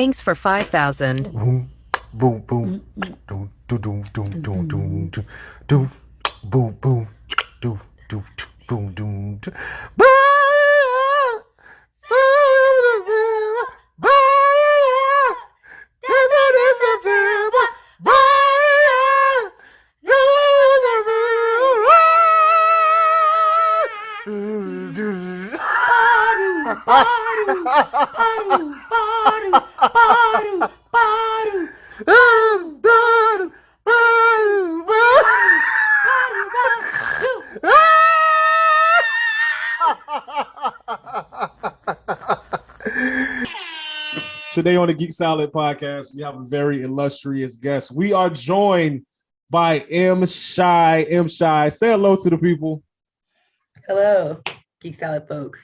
Thanks for 5,000. Boom, boom, boom, doom, doom, doom, doom, doom, doom, doom, boom, boom, doom, doom, boom, doom, doom. Today on the Geek Salad podcast, we have a very illustrious guest. We are joined by Mshai. Say hello to the people. Hello, Geek Salad folk.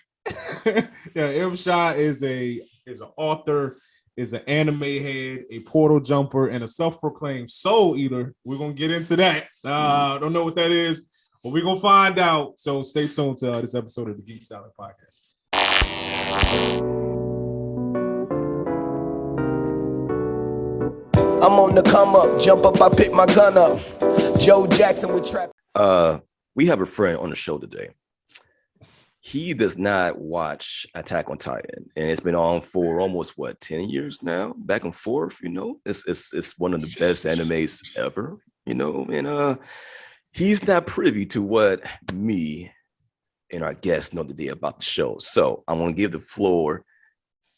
Yeah, Mshai is an author, is an anime head, a portal jumper, and a self-proclaimed soul eater. We're gonna get into that. Don't know what that is, but we're gonna find out. So stay tuned to this episode of the Geek Salad podcast. I'm on the come up, jump up, I pick my gun up. Joe Jackson with trap. We have a friend on the show today. He does not watch Attack on Titan, and it's been on for almost 10 years now, back and forth. It's one of the best animes ever. And he's not privy to what me and our guests know today about the show. So I want to give the floor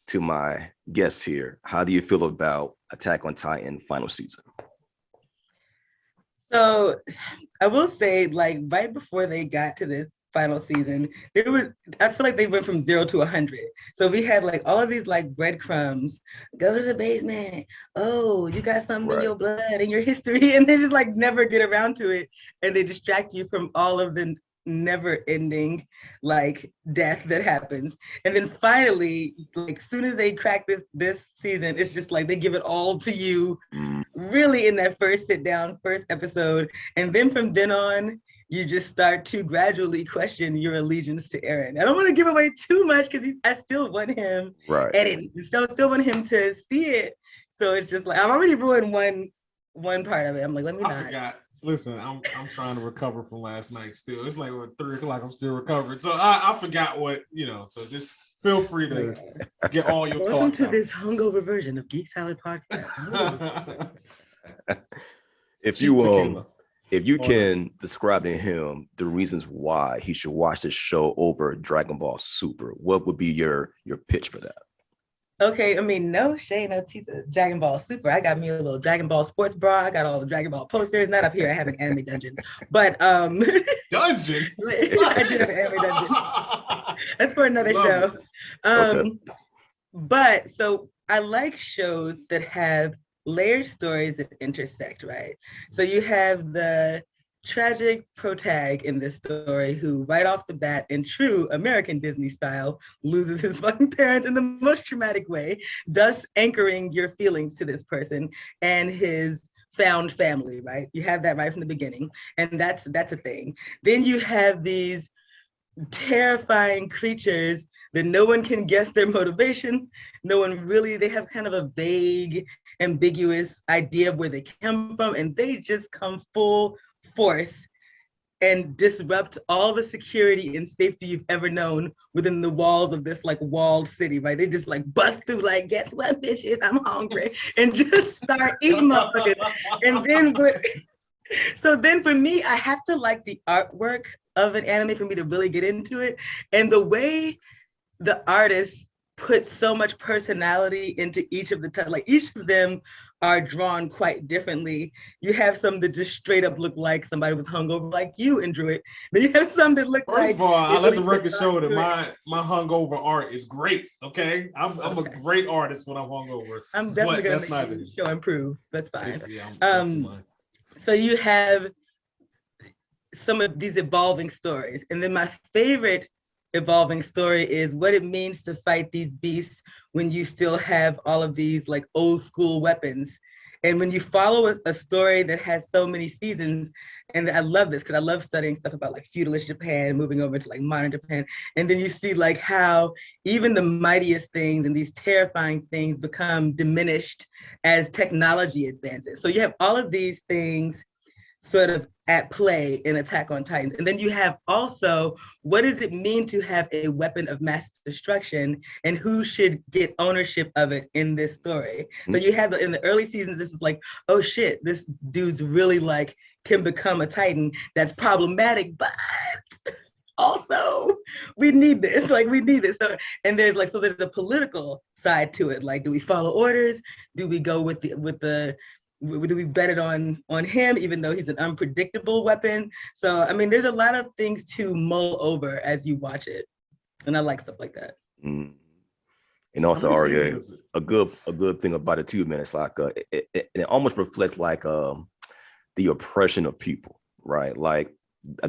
to my guests here. How do you feel about Attack on Titan final season? So I will say, right before they got to this final season, I feel like they went from 0 to 100. So we had all of these breadcrumbs. Go to the basement. Oh, you got something in your blood, in your history, and they just never get around to it, and they distract you from all of the never-ending death that happens. And then finally, soon as they crack this season, it's just they give it all to you, really, in that first sit down, first episode. And then from then on, you just start to gradually question your allegiance to Eren. I don't want to give away too much because I still want him editing. Still want him to see it. So it's just I've already ruined one part of it. I'm let me not. I forgot. Listen, I'm trying to recover from last night still. It's 3:00. I'm still recovering. So I forgot what, so just feel free to get all your thoughts. Welcome to this hungover version of Geek Salad podcast. If you can describe to him the reasons why he should watch this show over Dragon Ball Super, what would be your pitch for that? Okay, no shade, no tea to Dragon Ball Super. I got me a little Dragon Ball sports bra. I got all the Dragon Ball posters. Not up here. I have an anime dungeon, but dungeon. I do have an anime dungeon. That's for another show. Okay. But so I like shows that have layered stories that intersect, right? So you have the tragic protag in this story who right off the bat, in true American Disney style, loses his fucking parents in the most traumatic way, thus anchoring your feelings to this person and his found family, right? You have that right from the beginning, and that's a thing. Then you have these terrifying creatures that no one can guess their motivation. They have kind of a vague, ambiguous idea of where they come from, and they just come full force and disrupt all the security and safety you've ever known within the walls of this walled city, right? They just bust through, guess what, bitches, I'm hungry, and just start eating motherfuckers. And then so then for me, I have to like the artwork of an anime for me to really get into it. And the way the artists put so much personality into each of the each of them are drawn quite differently. You have some that just straight up look like somebody was hungover like you and drew it. Then you have some that look First of all, I let the record show that my hungover art is great. Okay, I'm a great artist when I'm hungover. I'm definitely gonna make the show improve. That's fine. So you have some of these evolving stories, and then my favorite evolving story is what it means to fight these beasts when you still have all of these old school weapons And when you follow a story that has so many seasons, and I love this because I love studying stuff about like feudalist Japan, moving over to like modern Japan. And then you see like how even the mightiest things and these terrifying things become diminished as technology advances. So you have all of these things sort of at play in Attack on Titans. And then you have also, what does it mean to have a weapon of mass destruction, and who should get ownership of it in this story? So you have in the early seasons, this is like, oh shit, this dude's really like can become a Titan. That's problematic, but also we need this, like we need this. So, and there's like, so there's a political side to it. Like, do we follow orders? Do we go with the do we bet it on him, even though he's an unpredictable weapon? So, I mean, there's a lot of things to mull over as you watch it. And I like stuff like that. Mm. And also, Arye, a good thing about it too, man, it's like it almost reflects like the oppression of people, right? Like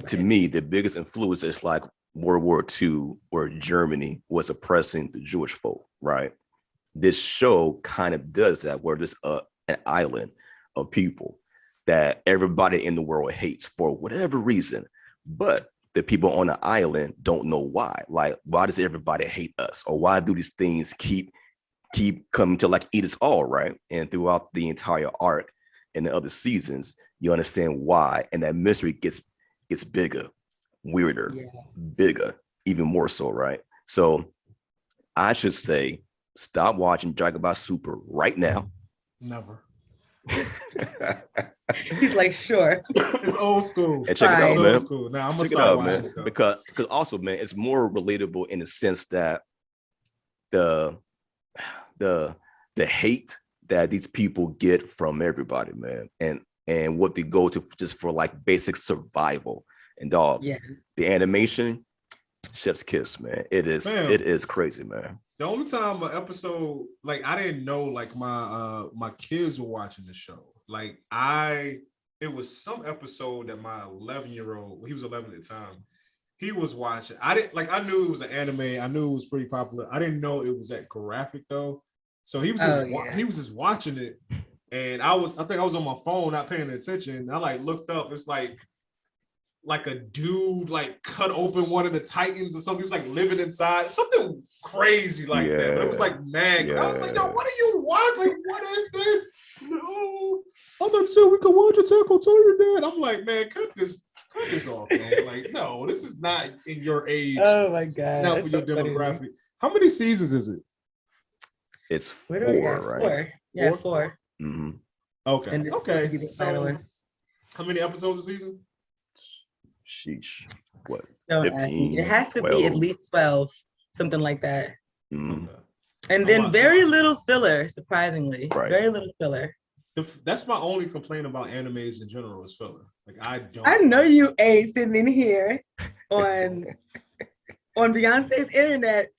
to me, the biggest influence is like World War II, where Germany was oppressing the Jewish folk, right? This show kind of does that, where there's an island of people that everybody in the world hates for whatever reason, but the people on the island don't know why. Like, why does everybody hate us, or why do these things keep coming to like eat us all, right? And throughout the entire arc and the other seasons, you understand why, and that mystery gets bigger, weirder, bigger, even more so, right? So I should say, stop watching Dragon Ball Super right now. Never. He's like, sure. It's old school. And check it out, man. Old school. Now I'm gonna check it out, man. Because also, man, it's more relatable in the sense that the hate that these people get from everybody, man, and what they go to just for like basic survival. And dog, the animation, chef's kiss, man. It is crazy, man. The only time an episode, like I didn't know, like my kids were watching the show. Like it was some episode that my 11-year-old, he was 11 at the time, he was watching. I knew it was an anime. I knew it was pretty popular. I didn't know it was that graphic though. So he was just watching it, and I think I was on my phone, not paying attention. And I like looked up. It's like a dude like cut open one of the Titans or something. He was like living inside, something crazy like that. But it was like mad. I was like, yo, what are you watching? What is this? No, I thought you said we could watch Attack on Titan, Dad. I'm like, man, cut this off, man. Like, no, this is not in your age. Oh my god, not for your demographic. Funny. How many seasons is it? It's 4, right? 4. Yeah, 4. Mm-hmm. Okay. Okay. So, how many episodes a season? Sheesh. What? Don't 15, ask me. It has to 12. be at least 12, something like that. Mm. And then very little filler, surprisingly. Right. Very little filler. That's my only complaint about animes in general is filler. Like I know you ain't sitting in here on Beyonce's internet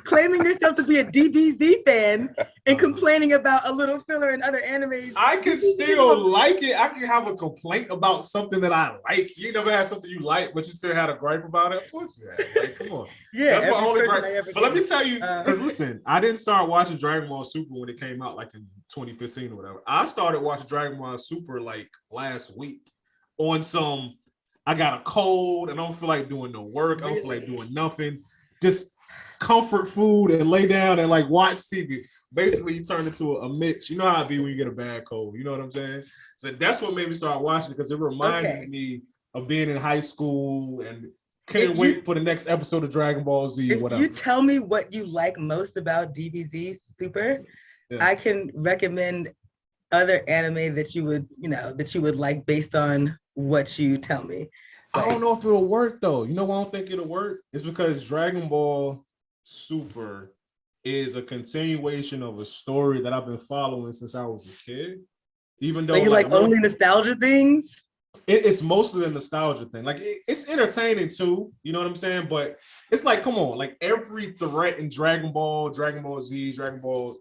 claiming yourself to be a DBZ fan and complaining about a little filler in other animes. I can still like it. I can have a complaint about something that I like. You never had something you like, but you still had a gripe about it. Of course you had. Like, come on. Yeah, that's my only gripe. But let me tell you, because listen, I didn't start watching Dragon Ball Super when it came out, like in 2015 or whatever. I started watching Dragon Ball Super like last week on some. I got a cold and I don't feel like doing no work. I don't feel like doing nothing. Just comfort food and lay down and like watch TV. Basically, you turn into a Mitch. You know how it be when you get a bad cold. You know what I'm saying? So that's what made me start watching it, because it reminded me of being in high school and couldn't wait for the next episode of Dragon Ball Z or whatever. You tell me what you like most about DBZ Super, I can recommend other anime that you would like based on what you tell me. Like, I don't know if it'll work though. You know why I don't think it'll work? It's because Dragon Ball Super is a continuation of a story that I've been following since I was a kid. Even though you like only nostalgia things? It's mostly a nostalgia thing. Like it's entertaining too, you know what I'm saying? But it's like, come on, like every threat in Dragon Ball Z, Dragon Ball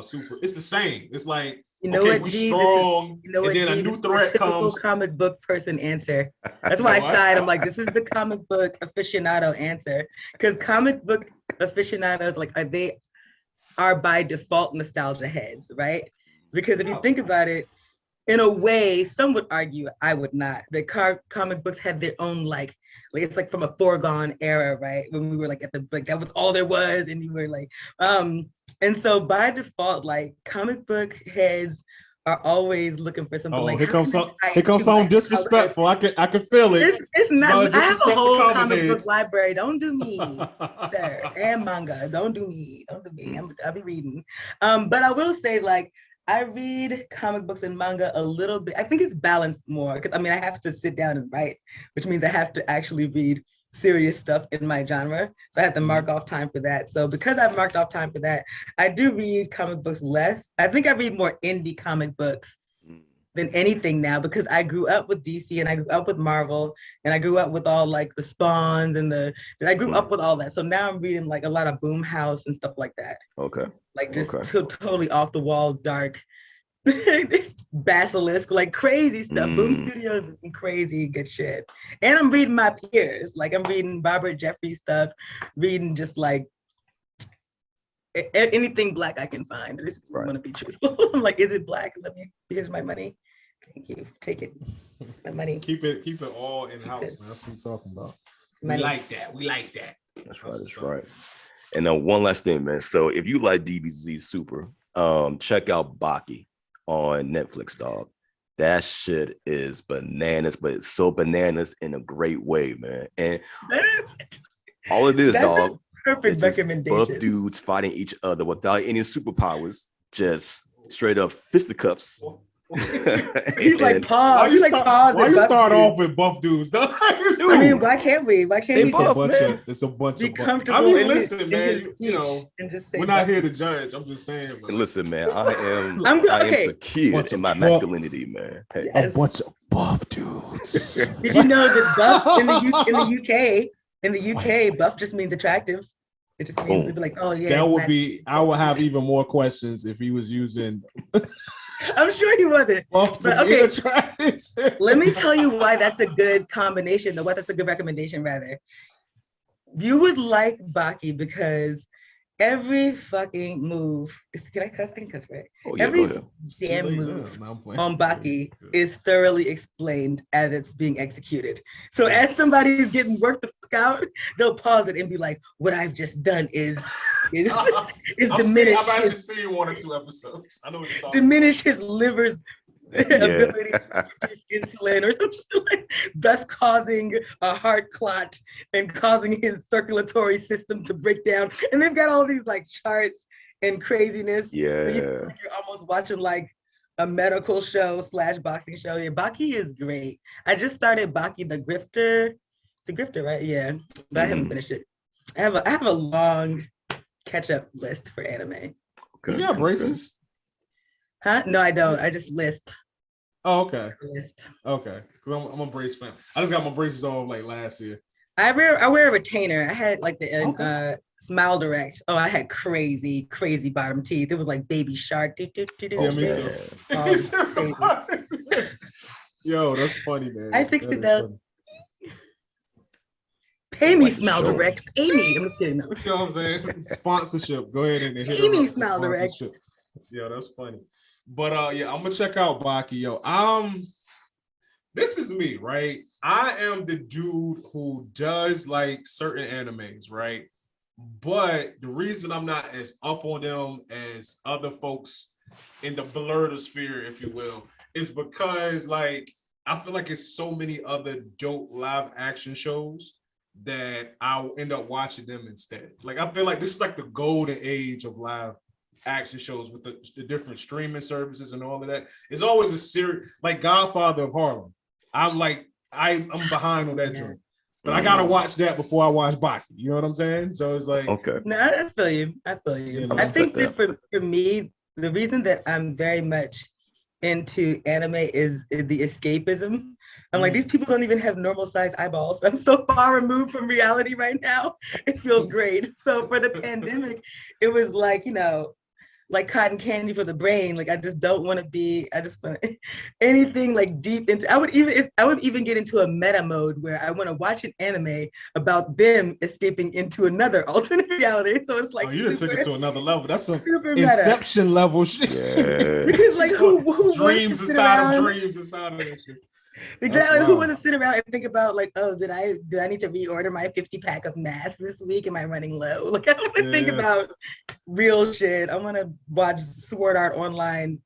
Super, it's the same. It's like, we strong, and then a new threat comes. Comic book person answer. That's why I sighed. I'm like, this is the comic book aficionado answer, because comic book aficionados they are by default nostalgia heads, right? Because if you think about it, in a way, some would argue, I would not, that comic books had their own like it's like from a foregone era, right? When we were like that was all there was, and you were like, and so by default, like comic book heads are always looking for something here comes something disrespectful. I can feel it. It's not. I have a whole comic book library. Don't do me, there, and manga. Don't do me. I'll be reading. But I will say, like, I read comic books and manga a little bit. I think it's balanced more because I have to sit down and write, which means I have to actually read serious stuff in my genre. So I have to mark off time for that. So because I've marked off time for that, I do read comic books less. I think I read more indie comic books than anything now because I grew up with DC and I grew up with Marvel and I grew up with all like the Spawns and I grew up with all that. So now I'm reading like a lot of Boom House and stuff like that. Okay. Like just totally off the wall, dark, Basilisk, like crazy stuff. Boom Studios is some crazy good shit. And I'm reading my peers. Like I'm reading Robert Jeffrey stuff, reading just like anything Black I can find. I just want to be truthful. I'm like, is it Black? Here's my money. Thank you. Take it. My money. Keep it all in house, man. That's what we're talking about. Money. We like that. That's right. And then one last thing, man. So if you like DBZ Super, check out Baki on Netflix, dog. That shit is bananas, but it's so bananas in a great way, man. And all it is, dog, perfect recommendation. Buff dudes fighting each other without any superpowers, just straight up fisticuffs. He's like pause. Why you start off with buff dudes? Though? Why can't we? Why can't we? It's a bunch of comfortable. Listen, man. We're not here to judge. I'm just saying. Man. Listen, man. I am secure in my masculinity, man. Hey. A bunch of buff dudes. Did you know that buff in the UK, buff just means attractive. It just means to be like, oh yeah. That would be. I would have even more questions if he was using. I'm sure he wasn't. But okay, let me tell you why that's a good combination. Why that's a good recommendation, rather. You would like Baki because every fucking move. Can I cuss? I can cuss, right? Oh, yeah, every damn move on Baki is thoroughly explained as it's being executed. So as somebody is getting worked the fuck out, they'll pause it and be like, "What I've just done is diminish. I've actually seen 1 or 2 episodes. I know what you're talking diminish his liver's ability to produce insulin or something, thus causing a heart clot and causing his circulatory system to break down. And they've got all these like charts and craziness. Yeah, so you're almost watching like a medical show / boxing show. Yeah, Baki is great. I just started Baki the Grifter. It's a Grifter, right? Yeah, but I haven't finished it. I have a long catch-up list for anime. Okay. You got braces? Huh? No, I don't. I just lisp. Oh, okay. Okay. Because I'm a brace fan. I just got my braces on like last year. I wear a retainer. I had like the Smile Direct. Oh, I had crazy bottom teeth. It was like Baby Shark. Yeah, me too. Yo, that's funny, man. I fixed it though. Pay me, Smile Direct. Pay me. I'm just kidding. No. You know what I'm saying? Sponsorship. Go ahead and hit Pay me, Smile Direct. Yeah, that's funny. But yeah, I'm gonna check out Baki. Yo, this is me, right? I am the dude who does like certain animes, right? But the reason I'm not as up on them as other folks in the blurred sphere, if you will, is because like I feel like it's so many other dope live action shows that I'll end up watching them instead. Like I feel like this is like the golden age of live action shows with the different streaming services and all of that. It's always a series like Godfather of Harlem. I'm behind on that joint. But I gotta watch that before I watch Baki. You know what I'm saying? So it's like okay. No, I feel you. I think that for me, the reason that I'm very much into anime is the escapism. I'm like, these people don't even have normal size eyeballs. I'm so far removed from reality right now. It feels great. So for the pandemic, it was like, like cotton candy for the brain. Like I just don't want to be. I just want anything like deep into. I would even get into a meta mode where I want to watch an anime about them escaping into another alternate reality. So it's like you just took it to another level. That's some super Inception level shit. Yeah. because like who dreams inside of dreams inside of that shit. Exactly. Who wants to sit around and think about like, oh, do I need to reorder my 50 pack of math this week? Am I running low? Like I don't want to think about real shit. I want to watch Sword Art Online,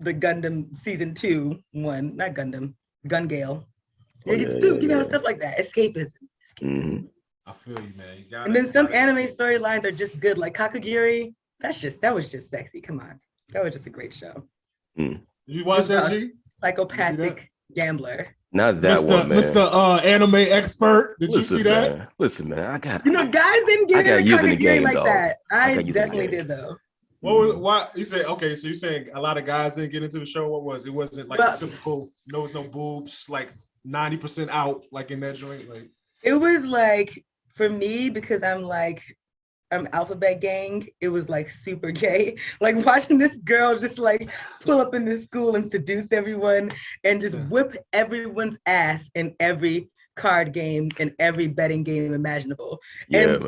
the Gundam season 2 one, not Gundam, Gun Gale. Stuff like that. Escapism. Mm-hmm. I feel you, man. And then some anime storylines are just good, like Kakagiri. That was just sexy. Come on, that was just a great show. Did you watch that, G? Psychopathic gambler. Not that one, man. Mr. Anime expert. Did you see that? Man. Listen, man. I got. Guys didn't get it using the game like though. that. I definitely did though. Why you say okay? So you saying a lot of guys didn't get into the show? What was it? Wasn't like typical. There was no boobs. Like 90% out. Like in that joint. Like it was like for me because I'm alphabet gang. It was like super gay. Like watching this girl just like pull up in this school and seduce everyone and just whip everyone's ass in every card game and every betting game imaginable. And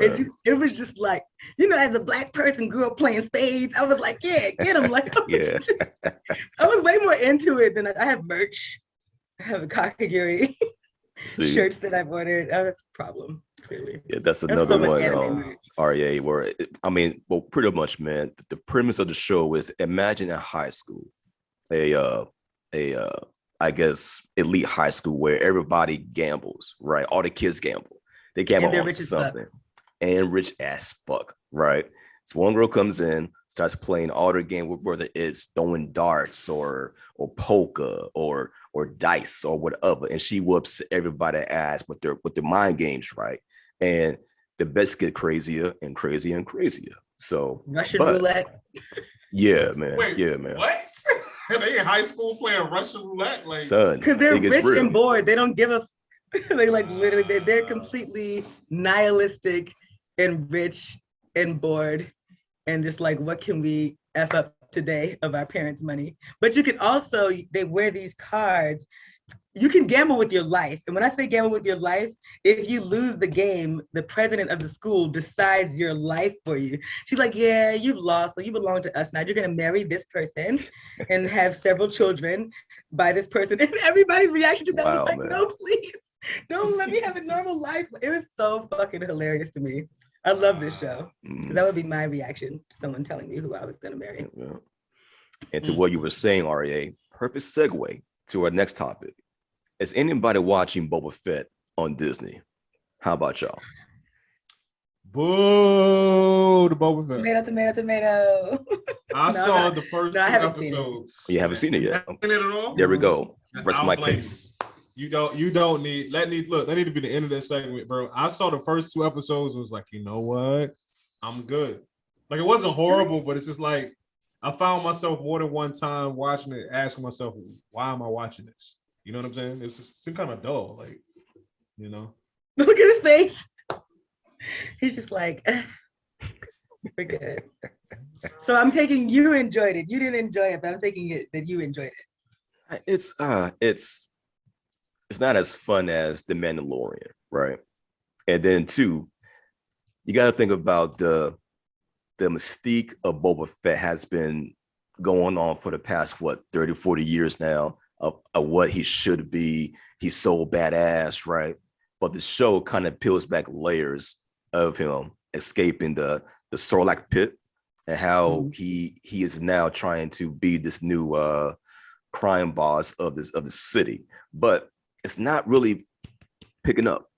it was just like, as a Black person grew up playing spades, I was like, yeah, get them. Like, I was way more into it than I have merch. I have a Kakagiri shirts that I've ordered. I have a problem. Clearly. Yeah, that's another one, Arye, where pretty much, man, the premise of the show is imagine a high school, I guess elite high school where everybody gambles, right? All the kids gamble. They gamble on something. And rich as fuck, right? So one girl comes in, starts playing all their game, whether it's throwing darts or poker or dice or whatever, and she whoops everybody's ass with their mind games, right? And the bets get crazier and crazier and crazier. So Russian roulette. Yeah, man. Wait, yeah, man. What? They in high school playing Russian roulette, like son, because they're rich and bored. They don't give a. They like literally. They're completely nihilistic and rich and bored, and just like, what can we f up today of our parents' money? But you can also. They wear these cards. You can gamble with your life. And when I say gamble with your life, if you lose the game, the president of the school decides your life for you. She's like, yeah, you've lost, so you belong to us now. You're going to marry this person and have several children by this person. And everybody's reaction to that was like, man. No, please. Don't let me have a normal life. It was so fucking hilarious to me. I love this show. That would be my reaction to someone telling me who I was going to marry. Yeah. And to what you were saying, Arye, perfect segue to our next topic. Is anybody watching Boba Fett on Disney? How about y'all? Boo, the Boba Fett. Tomato. I saw the first 2 episodes. You haven't seen it yet. Haven't seen it at all? There we go. Rest my case. You don't need that need to be the end of this segment, bro. I saw the first 2 episodes and was like, you know what? I'm good. Like it wasn't horrible, but it's just like I found myself more than one time watching it, asking myself, why am I watching this? You know what I'm saying? It's kind of dull, like, Look at his face. He's just like, we're good. So I'm taking you enjoyed it. You didn't enjoy it, but I'm taking it that you enjoyed it. It's not as fun as The Mandalorian, right? And then 2, you got to think about the mystique of Boba Fett has been going on for the past 30, 40 years now. Of what he should be. He's so badass, right? But the show kind of peels back layers of him escaping the Sarlacc pit and how he is now trying to be this new crime boss of this city. But it's not really picking up.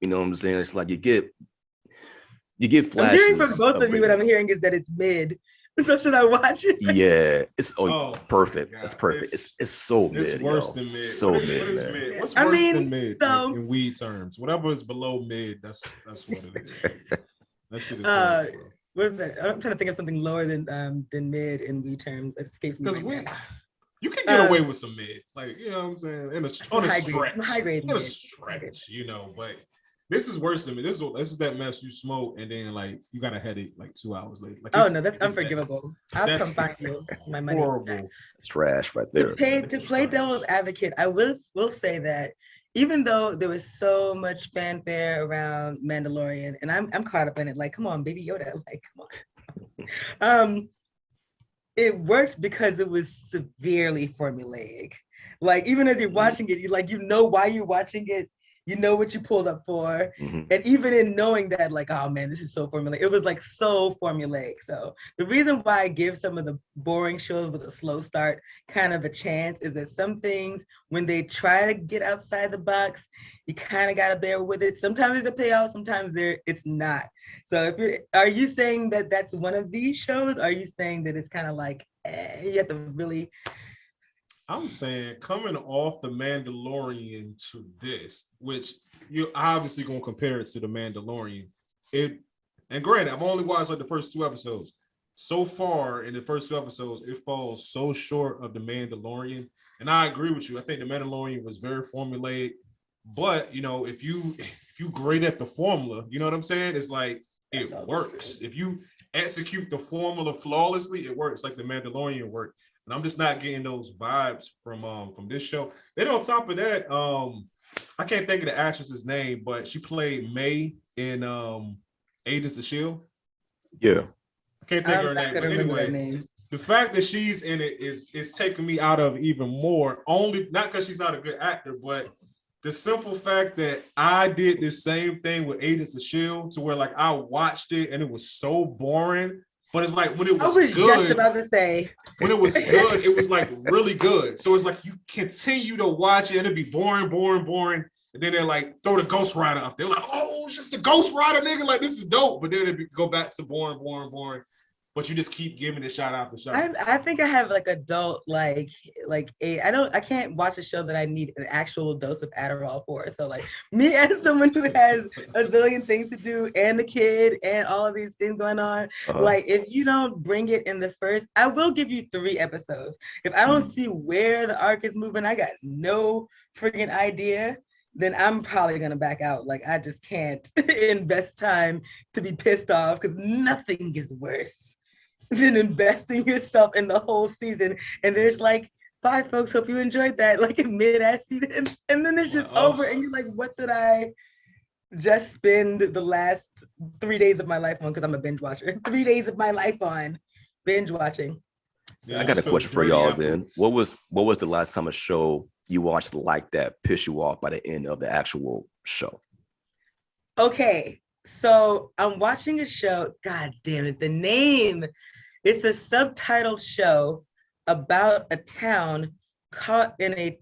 You know what I'm saying? It's like you get flashes. I'm hearing from both of you what I'm hearing is that it's mid. So should I watch it? Yeah, it's perfect. God. That's perfect. It's so mid. It's worse than mid. So what is man. Mid? What's worse than mid in weed terms? Whatever is below mid, that's what it is. That shit is horrible, what is that? I'm trying to think of something lower than mid in weed terms. It escapes me. Because you can get away with some mid, like you know what I'm saying, on a stretch, high grade in a mid. stretch, but This is worse than me. This is that mess you smoke and then like you got a headache like 2 hours later. Like, oh no, that's unforgivable. I'll come find you my money. Horrible. It's trash right there. To play devil's advocate, I will say that even though there was so much fanfare around Mandalorian, and I'm caught up in it, like, come on, Baby Yoda, like, come on. It worked because it was severely formulaic. Like, even as you're watching it, you know why you're watching it. You know what you pulled up for. Mm-hmm. And even in knowing that, like, oh man, this is so formulaic. It was like so formulaic. So the reason why I give some of the boring shows with a slow start kind of a chance is that some things, when they try to get outside the box, you kind of got to bear with it. Sometimes it's a payoff, sometimes it's not. So are you saying that that's one of these shows? Are you saying that it's kind of like, you have to really... I'm saying coming off the Mandalorian to this, which you're obviously going to compare it to the Mandalorian. And granted, I've only watched like the first 2 episodes. So far in the first 2 episodes, it falls so short of the Mandalorian. And I agree with you. I think the Mandalorian was very formulaic. But, you know, if you grade at the formula, you know what I'm saying? It's like, it works. If you execute the formula flawlessly, it works like the Mandalorian worked. And I'm just not getting those vibes from this show. Then on top of that, I can't think of the actress's name, but she played May in Agents of S.H.I.E.L.D. Yeah. I can't think of her name. But anyway, the fact that she's in it is taking me out of even more. Only not because she's not a good actor, but the simple fact that I did the same thing with Agents of S.H.I.E.L.D. to where like I watched it and it was so boring. But it's like when it was good. I was just about to say. When it was good, it was like really good. So it's like you continue to watch it and it'd be boring. And then they like throw the Ghost Rider up. They're like, oh, it's just the Ghost Rider, nigga. Like, this is dope. But then it'd go back to boring. But you just keep giving it shot after shot. I think I have like adult like I can't watch a show that I need an actual dose of Adderall for. So like me as someone who has a zillion things to do and a kid and all of these things going on, like if you don't bring it in the first, I will give you 3 episodes. If I don't see where the arc is moving, I got no freaking idea, then I'm probably gonna back out. Like I just can't invest time to be pissed off because nothing is worse than investing yourself in the whole season. And there's like, bye folks, hope you enjoyed that, like in mid-ass season. And then it's just over and you're like, what did I just spend the last 3 days of my life on? Because I'm a binge watcher. 3 days of my life on binge watching. Yeah, I got a question for y'all then. What was the last time a show you watched like that pissed you off by the end of the actual show? Okay, so I'm watching a show, god damn it, the name. It's a subtitled show about a town caught in a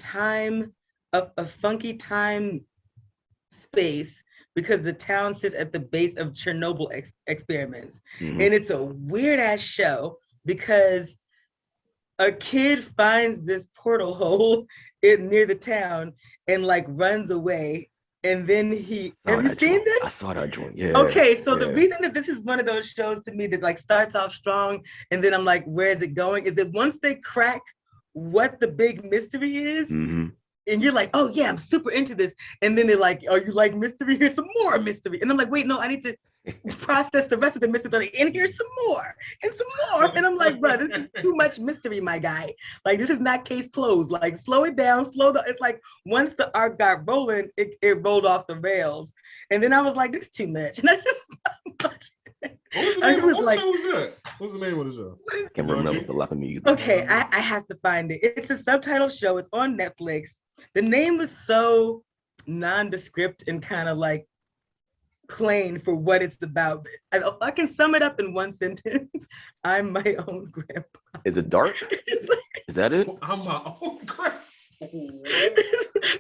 funky time space because the town sits at the base of Chernobyl experiments. Mm-hmm. And it's a weird ass show because a kid finds this portal hole near the town and like runs away. And then have you seen this? I saw that joint. Yeah. Okay, so the reason that this is one of those shows to me that like starts off strong and then I'm like, where is it going? Is that once they crack what the big mystery is, and you're like, oh yeah, I'm super into this. And then they're like, oh, you like mystery? Here's some more mystery. And I'm like, wait, no, I need to process the rest of the mystery. And here's some more and some more. And I'm like, bro, this is too much mystery, my guy. Like, this is not case closed. Like, slow it down, It's like once the arc got rolling, it rolled off the rails. And then I was like, this is too much. And I just What was the name of the show? What was the name of the show? I can't remember for the life of me either. Okay, I have to find it. It's a subtitled show. It's on Netflix. The name was so nondescript and kind of like plain for what it's about. I can sum it up in one sentence. I'm my own grandpa. Is it dark? Is that it? I'm my own grandpa.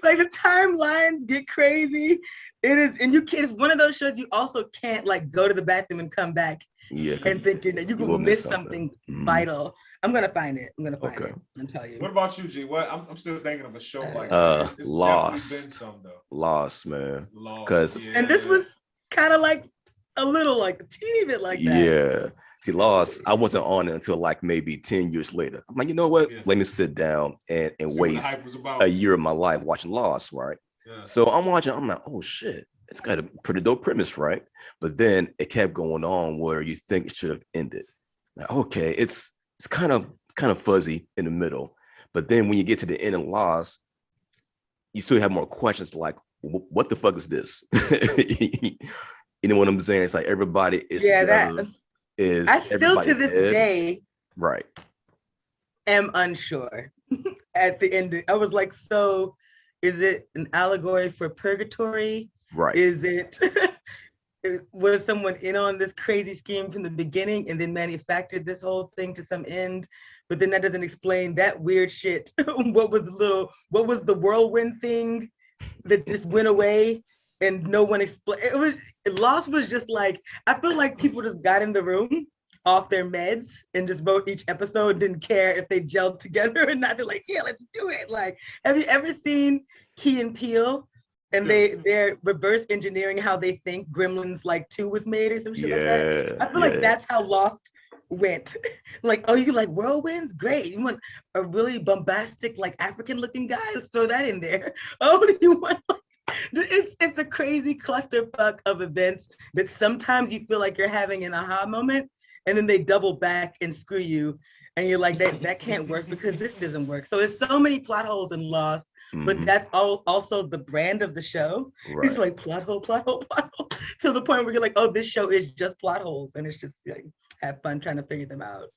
Like the timelines get crazy. It is, and it's one of those shows you also can't like go to the bathroom and come back and think you will miss something vital. I'm gonna find it. I'm gonna find it and tell you. What about you, G? What I'm still thinking of a show like it's Lost. Lost, man. Because and this was kind of like a little like a teeny bit like that. Yeah. See, Lost, I wasn't on it until like maybe 10 years later. I'm like, you know what? Let me sit down and waste a year of my life watching Lost, right? Yeah. So I'm watching, I'm like, oh shit, it's got a pretty dope premise, right? But then it kept going on where you think it should have ended. Like, okay, it's kind of fuzzy in the middle. But then when you get to the end of Lost, you still have more questions like, what the fuck is this? You know what I'm saying? It's like everybody is together. I still to this day right am unsure. At the end, I was like, so is it an allegory for purgatory? Right. Is it was someone in on this crazy scheme from the beginning and then manufactured this whole thing to some end? But then that doesn't explain that weird shit. What was the whirlwind thing that just went away and no one explained? Lost was just like, I feel like people just got in the room off their meds and just wrote each episode, didn't care if they gelled together or not. They're like, yeah, let's do it. Like, have you ever seen Key and Peele? And they're reverse engineering how they think Gremlins like 2 was made or some shit like that. I feel like that's how Lost went. Like, oh, you like whirlwinds? Great. You want a really bombastic, like African looking guy? Let's throw that in there. Oh, do you want like, it's a crazy clusterfuck of events that sometimes you feel like you're having an aha moment, and then they double back and screw you, and you're like, that can't work because this doesn't work. So there's so many plot holes in Lost, but that's also the brand of the show. Right. It's like plot hole, to the point where you're like, oh, this show is just plot holes, and it's just like have fun trying to figure them out.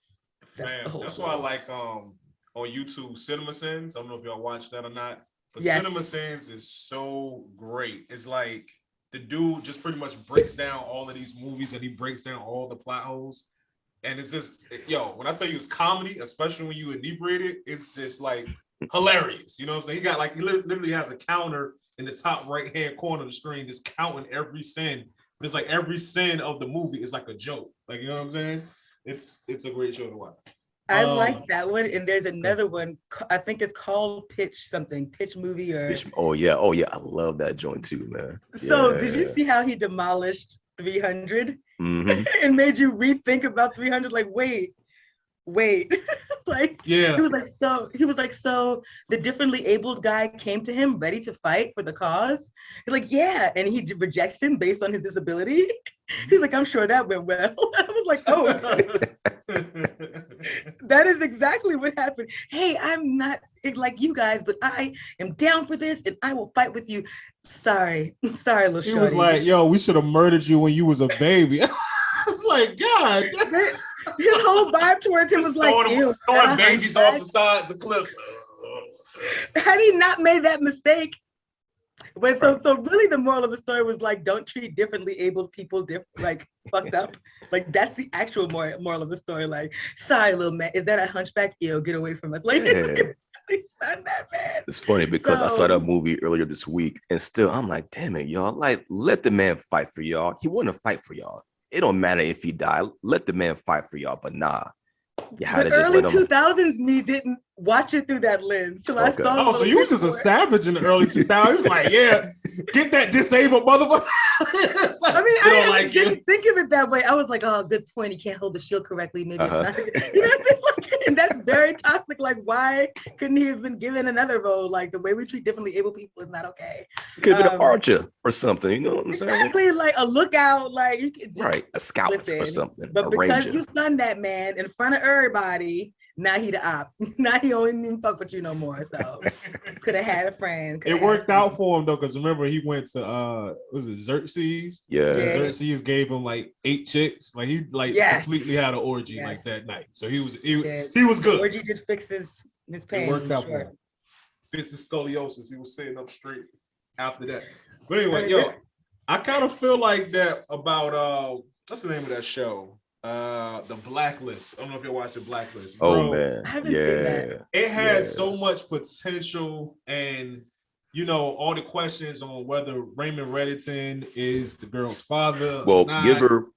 That's why I like on YouTube CinemaSins. I don't know if y'all watch that or not. But CinemaSins is so great. It's like the dude just pretty much breaks down all of these movies and he breaks down all the plot holes. And it's just, when I tell you it's comedy, especially when you inebriated, it's just like hilarious. You know what I'm saying? He literally has a counter in the top right-hand corner of the screen just counting every sin. But it's like every sin of the movie is like a joke. Like, you know what I'm saying? It's a great show to watch. I like that one, and there's another one. I think it's called Pitch Movie or. Oh yeah, I love that joint too, man. So did you see how he demolished 300 and made you rethink about 300? Like, wait, like he was like so the differently abled guy came to him ready to fight for the cause. He's like, yeah, and he rejects him based on his disability. He's like, I'm sure that went well. I was like, oh. That is exactly what happened. Hey, I'm not like you guys, but I am down for this and I will fight with you. Sorry, little shorty. He was like, yo, we should have murdered you when you was a baby. I was like, God. His whole vibe towards him was like, ew. Throwing babies off the sides of cliffs. Had he not made that mistake? But so really the moral of the story was like, don't treat differently abled people like fucked up. Like that's the actual moral of the story. Like, sorry, little man, is that a hunchback? Ew, get away from us. Like, it's not that bad. It's funny because I saw that movie earlier this week, and still I'm like, damn it, y'all. Like, let the man fight for y'all. He want to fight for y'all. It don't matter if he died. Let the man fight for y'all. But nah, you had to just early let him. 2000s me didn't watch it through that lens. So I saw. Oh, so you was just a savage in the early 2000s? It's like, yeah, get that disabled motherfucker. Like, I mean, I didn't think of it that way. I was like, oh, good point. He can't hold the shield correctly. Maybe it's not. You know what I mean? And that's very toxic. Like, why couldn't he have been given another role? Like, the way we treat differently able people is not okay. Could have been an archer or something. You know what I'm saying? Exactly, like a lookout, like you could just a scout or something. But because you stunned that man in front of everybody, now he the op. Now he only even fuck with you no more. So could have had a friend. It worked out for him though, because remember he went to was it Xerxes? Yeah. Xerxes gave him like 8 chicks. Like he completely had an orgy like that night. So he was good. The orgy did fix his pain. It worked out for him. Fixed his scoliosis. He was sitting up straight after that. But anyway, I kind of feel like that about what's the name of that show? The Blacklist. I don't know if you watched the Blacklist. Bro, oh man, I haven't seen that. It had so much potential, and all the questions on whether Raymond Reddington is the girl's father. Well,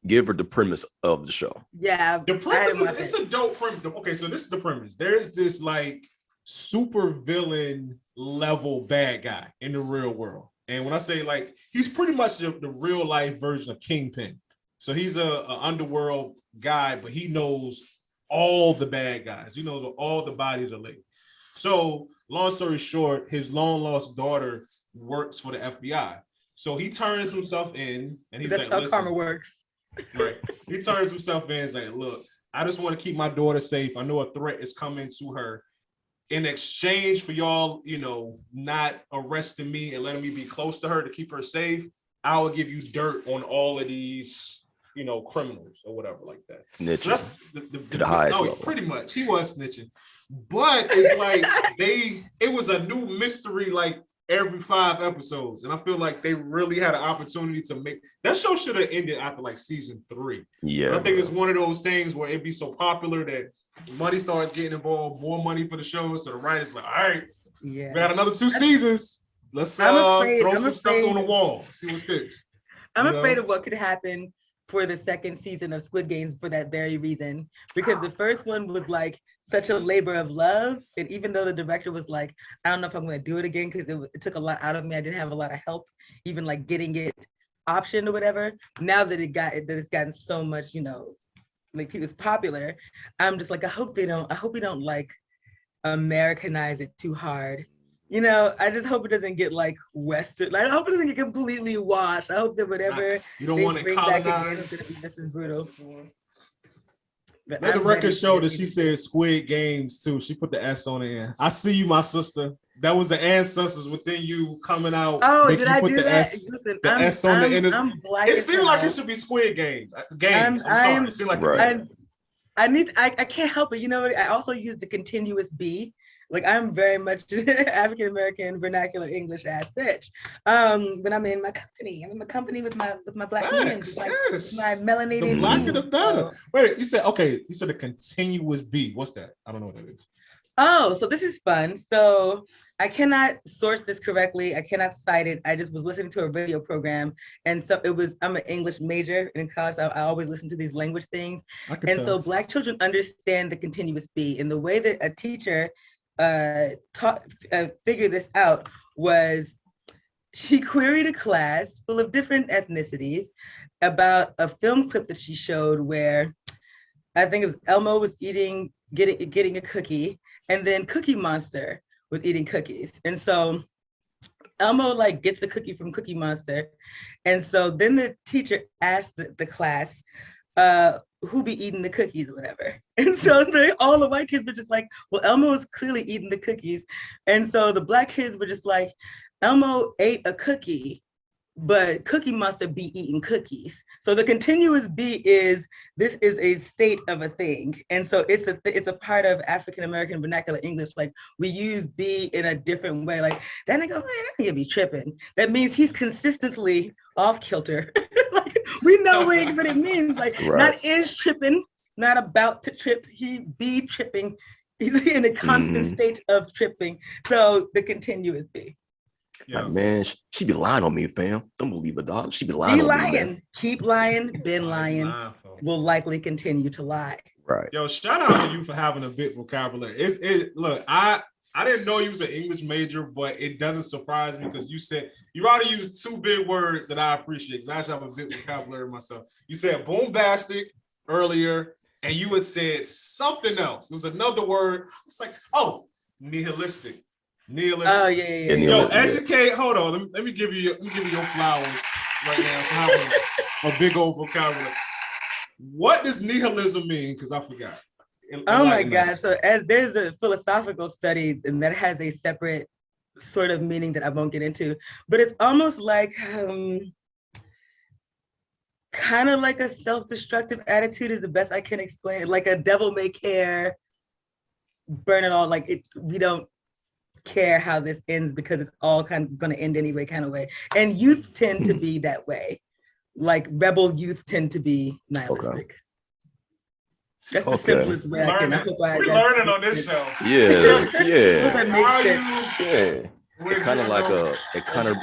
give her the premise of the show. Yeah, the premise it's a dope premise. Okay, so this is the premise. There's this like super villain level bad guy in the real world, and when I say like, he's pretty much the real life version of Kingpin. So he's a underworld guy, but he knows all the bad guys. He knows where all the bodies are laid. So long story short, his long lost daughter works for the FBI. So he turns himself in, and he's That's like, how "Listen, karma works. right?" He turns himself in, and is like, "Look, I just want to keep my daughter safe. I know a threat is coming to her. In exchange for y'all, not arresting me and letting me be close to her to keep her safe, I will give you dirt on all of these, criminals or whatever like that." Snitching So that's to the highest level. Pretty much, he was snitching. But it's like it was a new mystery like every 5 episodes, and I feel like they really had an opportunity to make that show should have ended after like season 3. Yeah, but I think it's one of those things where it'd be so popular that money starts getting involved, more money for the show. So the writers like, all right, we got another 2 seasons. Let's throw some stuff on the wall, see what sticks. I'm afraid of what could happen for the second season of Squid Games for that very reason, because the first one was like such a labor of love, and even though the director was like, I don't know if I'm going to do it again because it took a lot out of me. I didn't have a lot of help, even like getting it optioned or whatever. Now that it's gotten so much, like it's popular, I'm just like, I hope we don't like Americanize it too hard. I just hope it doesn't get like Western. Like, I hope it doesn't get completely washed. I hope that whatever you don't want to colonize. This is brutal. Let the record show that she said Squid Games too. She put the S on it. I see you, my sister. That was the ancestors within you coming out. Oh, did I do that? Listen, the S on the end. It seemed like it should be Squid Games. I'm sorry. It seemed like I can't help it. I also use the continuous B. Like, I'm very much African American vernacular English ass bitch. But I'm in my company. I'm in my company with my black men, my melanated. The blacker the better. Wait, you said the continuous B. What's that? I don't know what that is. Oh, so this is fun. So I cannot source this correctly. I cannot cite it. I just was listening to a radio program. And so I'm an English major in college. So I always listen to these language things. So Black children understand the continuous B. And the way that a teacher figured this out was she queried a class full of different ethnicities about a film clip that she showed where I think it was Elmo was getting a cookie, and then Cookie Monster was eating cookies. And so Elmo gets a cookie from Cookie Monster. And so then the teacher asked the class, who be eating the cookies or whatever. And so all the white kids were just like, well, Elmo is clearly eating the cookies. And so the Black kids were just like, Elmo ate a cookie, but Cookie Monster be eating cookies. So the continuous B is, this is a state of a thing. And so it's a part of African-American vernacular English. Like, we use be in a different way. Like, that nigga, man, that nigga be tripping. That means he's consistently off kilter. We know what it means. Not is tripping, not about to trip. He be tripping. He's in a constant state of tripping. So the continuous B. Yeah. Man, she be lying on me, fam. Don't believe her, dog. She be lying on me. Man. Keep lying, been lying, will likely continue to lie. Right. Yo, shout out to you for having a big vocabulary. Look, I didn't know you was an English major, but it doesn't surprise me because you said you already used 2 big words that I appreciate. I actually have a big vocabulary myself. You said bombastic earlier, and you had said something else. There was another word. It's like, nihilistic. Nihilistic. Oh yeah. Yo, educate. Hold on. Let me give you your flowers right now for having a big old vocabulary. What does nihilism mean? Because I forgot. Oh my God. So there's a philosophical study and that has a separate sort of meaning that I won't get into, but it's almost like kind of like a self-destructive attitude is the best I can explain. Like a devil may care, burn it all. We don't care how this ends because it's all kind of going to end anyway kind of way. And youth tend to be that way. Like rebel youth tend to be nihilistic. Okay. That's the simplest way I can. We're learning on this show. Yeah. It kind of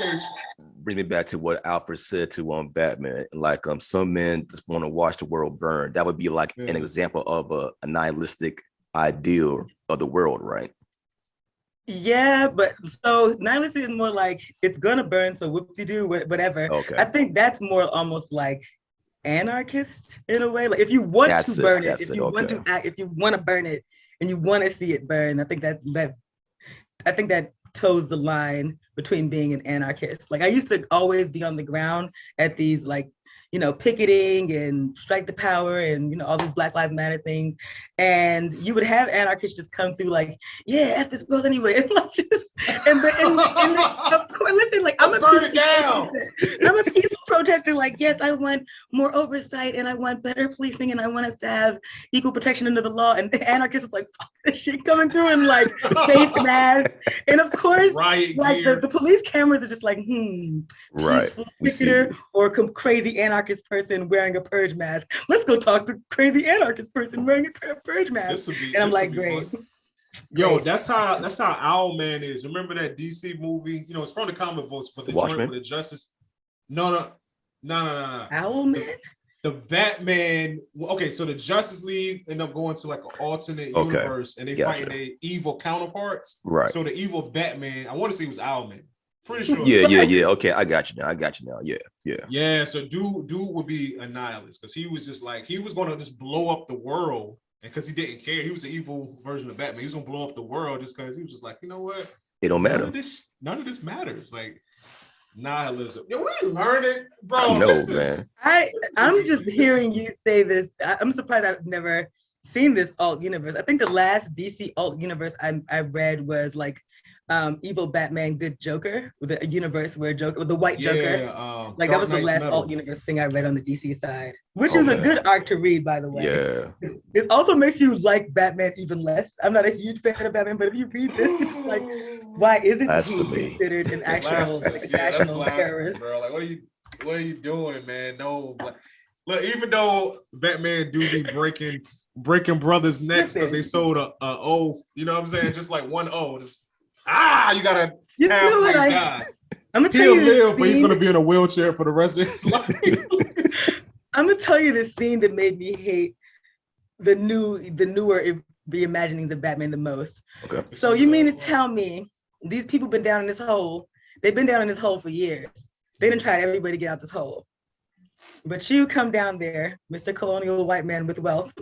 brings me back to what Alfred said to Batman. Like some men just want to watch the world burn. That would be like an example of a nihilistic ideal of the world, right? Yeah, but so nihilistic is more like it's gonna burn, so whoop-de-doo, whatever. Okay. I think that's more almost like anarchist in a way. Like if you want to burn it, if you want to act, if you want to burn it and you want to see it burn, I think that toes the line between being an anarchist. Like I used to always be on the ground at these like, you know, picketing and strike the power and, you know, all these Black Lives Matter things. And you would have anarchists just come through like, yeah, F this world anyway. And like just, and of course, listen, like I'm a peaceful protester, like, yes, I want more oversight and I want better policing and I want us to have equal protection under the law. And the anarchists is like, fuck this shit coming through and like face masks. And of course, Riot like the police cameras are just like, peaceful picketer or crazy anarchist person wearing a purge mask. Let's go talk to crazy anarchist person wearing a purge mask. And I'm like, great. Yo, that's how Owlman is. Remember that DC movie? You know, it's from the comic books, but the joint with the Justice. No. Owlman? The Batman. Okay, so the Justice League end up going to like an alternate universe, and they fight their evil counterparts. Right. So the evil Batman, I want to say it was Owlman. Pretty sure. Yeah. Okay, I got you now. Yeah. So dude would be a nihilist because he was just like he was gonna just blow up the world, and because he didn't care, he was the evil version of Batman. He was gonna blow up the world just because he was just like, you know what? It don't matter. None of this matters. Like nihilism. Yo, we learn it, bro. I know, man. I'm just hearing you say this. I'm surprised I've never seen this alt universe. I think the last DC alt universe I read was like evil Batman, good Joker, with a universe where Joker, with the white Joker. Like that was the last alt universe thing I read on the DC side, which is a good arc to read, by the way. Yeah. It also makes you like Batman even less. I'm not a huge fan of Batman, but if you read this, it's like, why isn't he considered an actual national terrorist? Bro, like, what are you doing, man? No, look, even though Batman do be breaking brothers' necks because they sold a O, you know what I'm saying? Just like one O. You gotta die. I'm gonna tell you live, but he's gonna be in a wheelchair for the rest of his life. I'm gonna tell you the scene that made me hate the newer reimaginings of Batman the most. Okay. So you mean to tell me these people been down in this hole? They've been down in this hole for years. They done tried every way to get out this hole. But you come down there, Mr. Colonial White Man with wealth,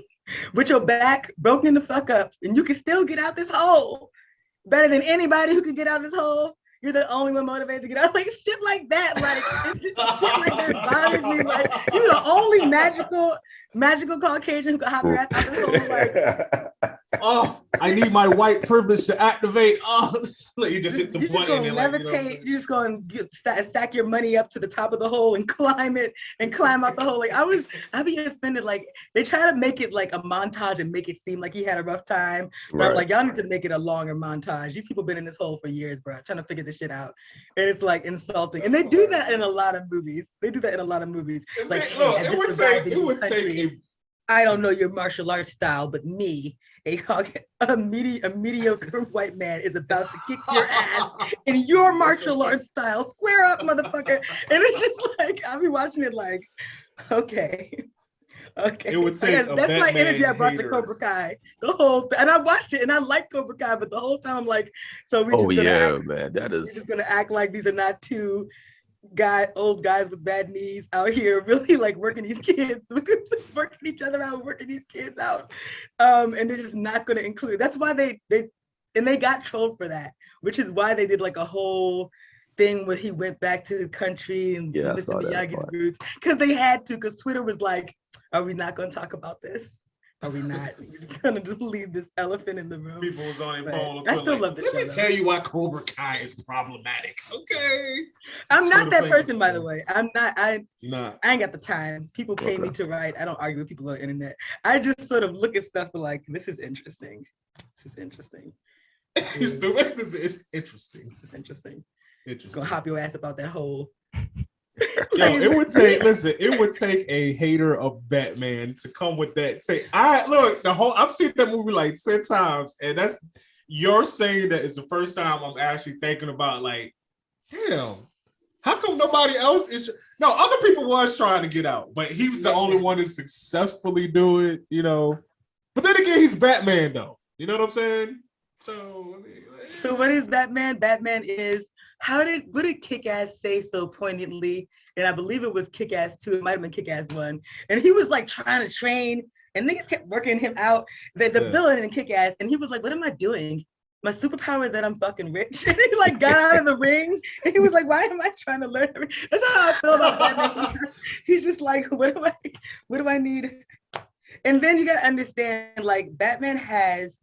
with your back broken the fuck up, and you can still get out this hole. Better than anybody who can get out this hole. You're the only one motivated to get out. Like shit like that. Like it's shit like that bothers me. Like you're the only magical Caucasian who can hop your ass out this hole. Like, oh, I need my white privilege to activate. Oh, you just hit some button. You're just gonna levitate. You're just gonna stack your money up to the top of the hole and climb it and climb out the hole. Like I'd be offended. Like they try to make it like a montage and make it seem like he had a rough time. But I'm like, y'all need to make it a longer montage. These people been in this hole for years, bro, trying to figure this shit out, and it's like insulting. And they do that in a lot of movies. It's like, it would take I don't know your martial arts style, but me, a mediocre white man is about to kick your ass in your martial arts style. Square up, motherfucker. And it's just like, I'll be watching it like, okay. It would take that's my energy I brought to Cobra Kai. The whole and I watched it and I like Cobra Kai, but the whole time I'm like, so we're just gonna act like these are not two old guys with bad knees out here really like working these kids, working each other out, working these kids out. And they're just not going to include. That's why they got trolled for that, which is why they did like a whole thing where he went back to the country and Mr. Miyagi's roots, because they had to, because Twitter was like, are we not going to talk about this? Are we not? We're just gonna just leave this elephant in the room. People was on their phone. I still love the show. Let me tell you why Cobra Kai is problematic. Okay. I'm not that person, by the way. I'm not. I ain't got the time. People pay me to write. I don't argue with people on the internet. I just sort of look at stuff and like, this is interesting. This is interesting. This is interesting. It's interesting. Gonna hop your ass about that whole. Yo, it would take a hater of Batman to come with that. Say, I've seen that movie like 10 times, and you're saying that it's the first time I'm actually thinking about like, damn, how come nobody else is? No, other people was trying to get out, but he was the only one to successfully do it, you know. But then again, he's Batman though. You know what I'm saying? So what is Batman? Batman is. What did Kick-Ass say so poignantly? And I believe it was Kick-Ass 2, it might have been Kick-Ass 1. And he was like trying to train, and niggas kept working him out, the villain in Kick-Ass, and he was like, what am I doing? my superpower is that I'm fucking rich. And he like got out of the ring and he was like, why am I trying to learn everything? That's how I feel about Batman. He's just like, what do I need? And then you gotta understand, like, Batman has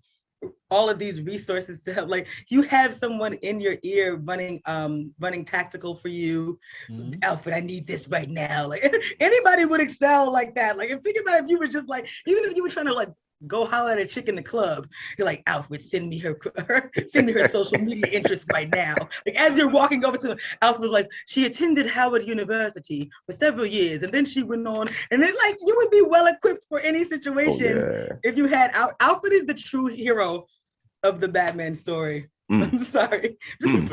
all of these resources to help. Like, you have someone in your ear running tactical for you. Alfred, I need this right now. Like, anybody would excel like that. Like, think about if you were just like, even if you were trying to like go holler at a chick in the club, you're like, Alfred, send me her social media interests right now. Like, as you're walking over to Alfred, like, she attended Howard University for several years, and then she went on, and then like you would be well equipped for any situation if you had Alfred is the true hero of the Batman story. I'm sorry. It's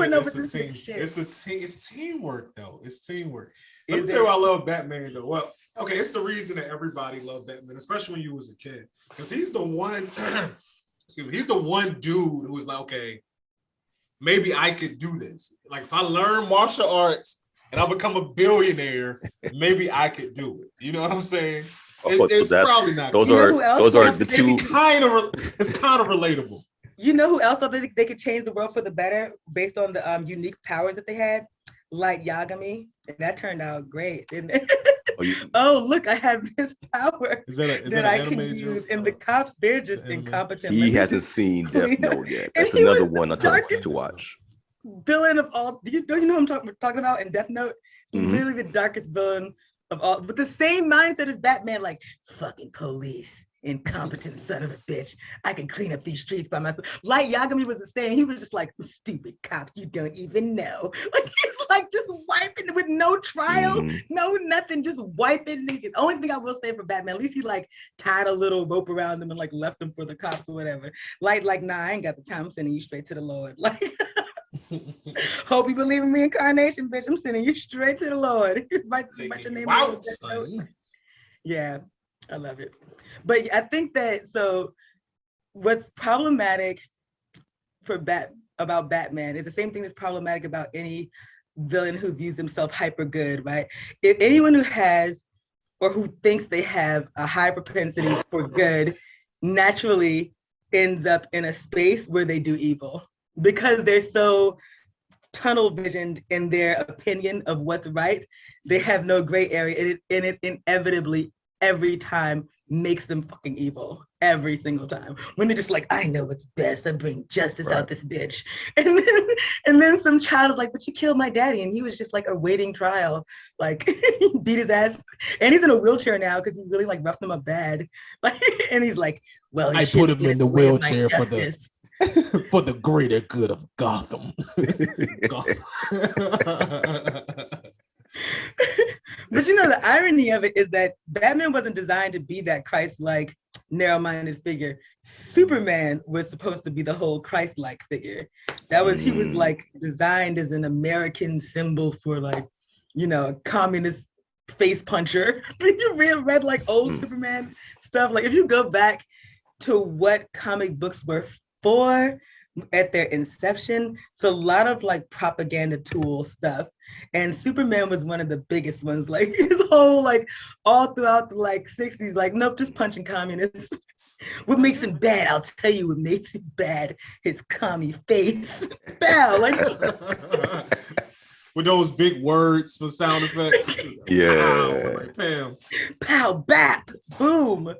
teamwork though. It's teamwork. Let me tell you why I love Batman though. Well, okay, it's the reason that everybody loved Batman, especially when you was a kid. Because he's the one, he's the one dude who was like, okay, maybe I could do this. Like if I learn martial arts and I become a billionaire, maybe I could do it. You know what I'm saying? It's probably not. Those are the two. It's kind of relatable. You know who else thought they could change the world for the better based on the unique powers that they had? Like Yagami, and that turned out great, didn't it? Oh, look, I have this power that I can use. And the cops, they're just incompetent. He hasn't seen Death Note yet. That's another one I told him to watch. Villain of all, don't you know who I'm talking about in Death Note? Literally the darkest villain of all, with the same mindset as Batman, like, fucking police. Incompetent son of a bitch. I can clean up these streets by myself. Like Yagami was the same. He was just like, stupid cops, you don't even know. Like he's like just wiping with no trial, no nothing, just wiping niggas. Only thing I will say for Batman, at least he like tied a little rope around them and like left them for the cops or whatever. Like, nah, I ain't got the time. I'm sending you straight to the Lord. Like, hope you believe in reincarnation, bitch. I'm sending you straight to the Lord. Write your name out. Yeah, I love it. But I think that, so what's problematic about Batman is the same thing that's problematic about any villain who views himself hyper good, right? If anyone who has or who thinks they have a high propensity for good naturally ends up in a space where they do evil because they're so tunnel visioned in their opinion of what's right. They have no gray area, and it inevitably every time makes them fucking evil every single time. When they're just like, I know what's best, I bring justice out this bitch. And then some child is like, but you killed my daddy. And he was just like awaiting trial. Like he beat his ass. And he's in a wheelchair now because he really like roughed him up bad. Like, and he's like, well, I put him in the wheelchair for the greater good of Gotham. But you know, the irony of it is that Batman wasn't designed to be that Christ-like, narrow-minded figure. Superman was supposed to be the whole Christ-like figure. He was like designed as an American symbol for like, you know, a communist face puncher. You read like old Superman stuff. Like if you go back to what comic books were for at their inception, so a lot of like propaganda tool stuff, and Superman was one of the biggest ones. Like his whole like all throughout the like 60s, like nope, just punching communists. What makes him bad? I'll tell you what makes him bad. His commie face. Bow, like with those big words for sound effects. Yeah. Pow, like, bam. Pow, bap, boom.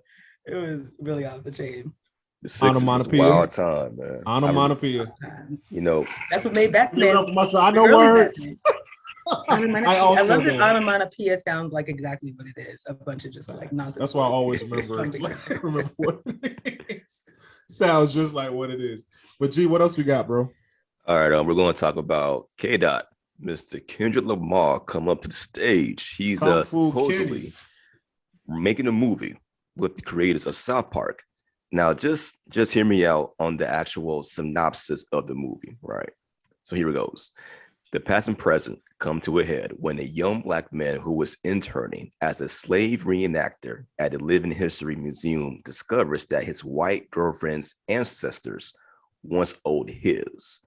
It was really off the chain. The 60s was a wild time, man. Onomatopoeia. You know, that's what made Batman. I know words. I love that onomatopoeia sounds like exactly what it is. A bunch of just like nonsense. That's why I always remember what it is. Sounds just like what it is. But G, what else we got, bro? All right, we're going to talk about K-Dot. Mr. Kendrick Lamar come up to the stage. He's supposedly making a movie with the creators of South Park. Now, just hear me out on the actual synopsis of the movie, right? So here it goes. The past and present come to a head when a young Black man who was interning as a slave reenactor at the Living History Museum discovers that his white girlfriend's ancestors once owed his.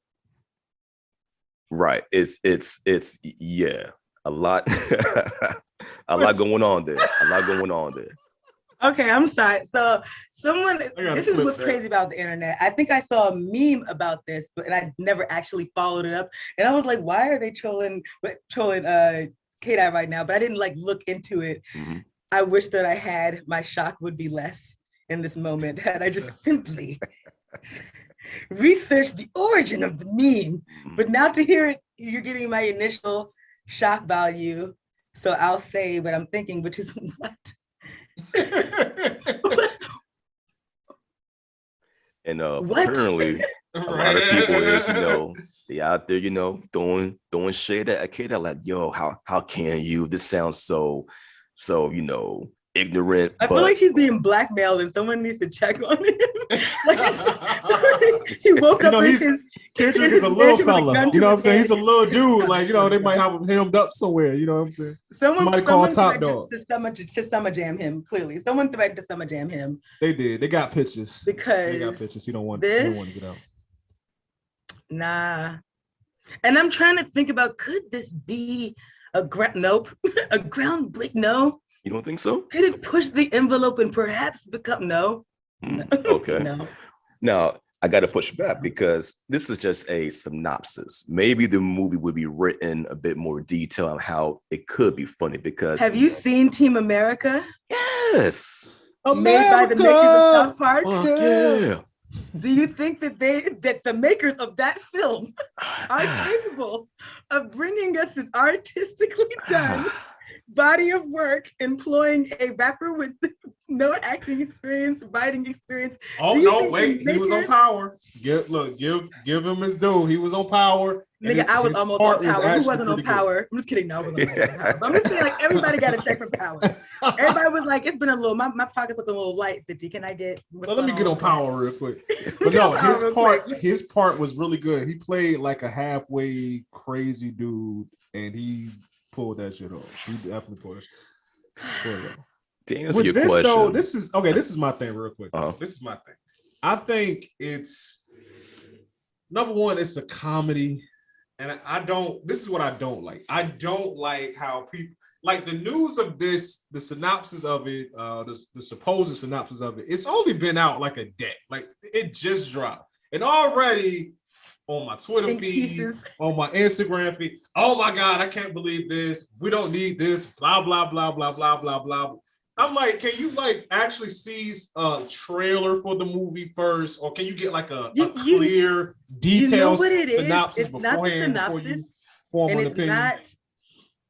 Right. It's yeah, a lot, a lot going on there. Okay, I'm sorry. So this is clip what's that. crazy about the internet. I think I saw a meme about this, and I never actually followed it up. And I was like, why are they trolling K-Dot right now? But I didn't like look into it. Mm-hmm. I wish that I had. My shock would be less in this moment had I just simply researched the origin of the meme. But now to hear it, you're getting my initial shock value. So I'll say what I'm thinking, which is what? And What? apparently a lot of people is, they out there, throwing shade at K-Dot, like, yo, how can you? This sounds so ignorant. I feel like he's being blackmailed and someone needs to check on him. He woke up Kendrick is a little fella. You know what I'm saying? He's a little dude. Like, they might have him hemmed up somewhere. You know what I'm saying? Somebody called Top Dog. To summer jam him, clearly. Someone threatened to summer jam him. They did. They got pictures. Because they got pictures. He don't want to get out. Nah. And I'm trying to think about, could this be a ground break? No. You don't think so? Could it push the envelope and perhaps become no? Okay. No. Now, I got to push back because this is just a synopsis. Maybe the movie would be written a bit more detail on how it could be funny because... Have you seen Team America? Yes. Made by the makers of South Park? Yeah. Do you think that the makers of that film are capable of bringing us an artistically done body of work employing a rapper with no acting experience, writing experience? Oh no, wait, he was on Power. Give him his due. He was on Power. Nigga, I was almost on Power. Who wasn't on Power? I'm just kidding. No, I wasn't on Power. But I'm just saying, like, everybody got a check for Power. Everybody was like, it's been a little, my pocket's looking a little light, 50. Can I get? Well, let me get on Power real quick. But no, his part was really good. He played like a halfway crazy dude, and he pulled that shit off. He definitely pulled it off. To answer your question, though, this is my thing real quick. This is my thing. I think it's number one, it's a comedy. And this is what I don't like. I don't like how people, like the news of this, the synopsis of it, the supposed synopsis of it, it's only been out like a day. Like it just dropped. And already on my Twitter feed, on my Instagram feed, oh my God, I can't believe this. We don't need this, blah, blah, blah, blah, blah, blah, blah. I'm like, can you like actually see a trailer for the movie first, or can you get like a clear, detailed synopsis beforehand before you form an opinion?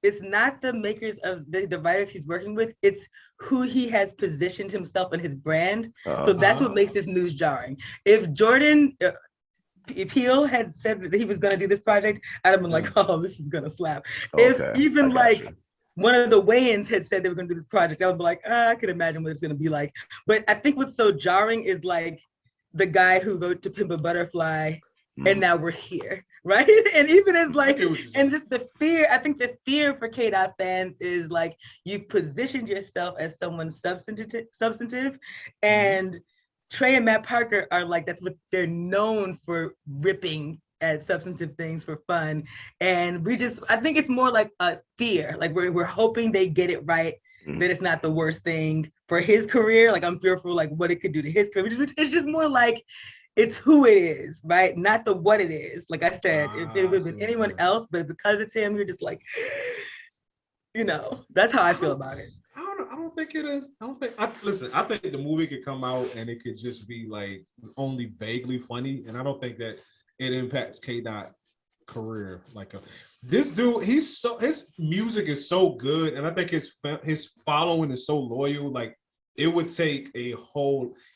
It's not the makers of the writers he's working with. It's who he has positioned himself and his brand. So that's what makes this news jarring. If Jordan Peele had said that he was going to do this project, I'd have been like, oh, this is going to slap. If even like one of the Wayans had said they were going to do this project, I would be like, I could imagine what it's going to be like. But I think what's so jarring is like the guy who wrote To Pimp a Butterfly, and now we're here, right? And even as like, and just the fear, I think the fear for K-Dot fans is like, you've positioned yourself as someone substantive, and Trey and Matt Parker are like, that's what they're known for, ripping at substantive things for fun. And I think it's more like a fear. Like we're hoping they get it right, that it's not the worst thing for his career. Like I'm fearful like what it could do to his career. It's just more like, it's who it is, right? Not the what it is. Like I said, if it was anyone else, but because it's him, you're just like, that's how I feel about it. I think the movie could come out and it could just be like only vaguely funny. And I don't think that it impacts K-Dot career. Like this dude, his music is so good. And I think his following is so loyal. Like it would take he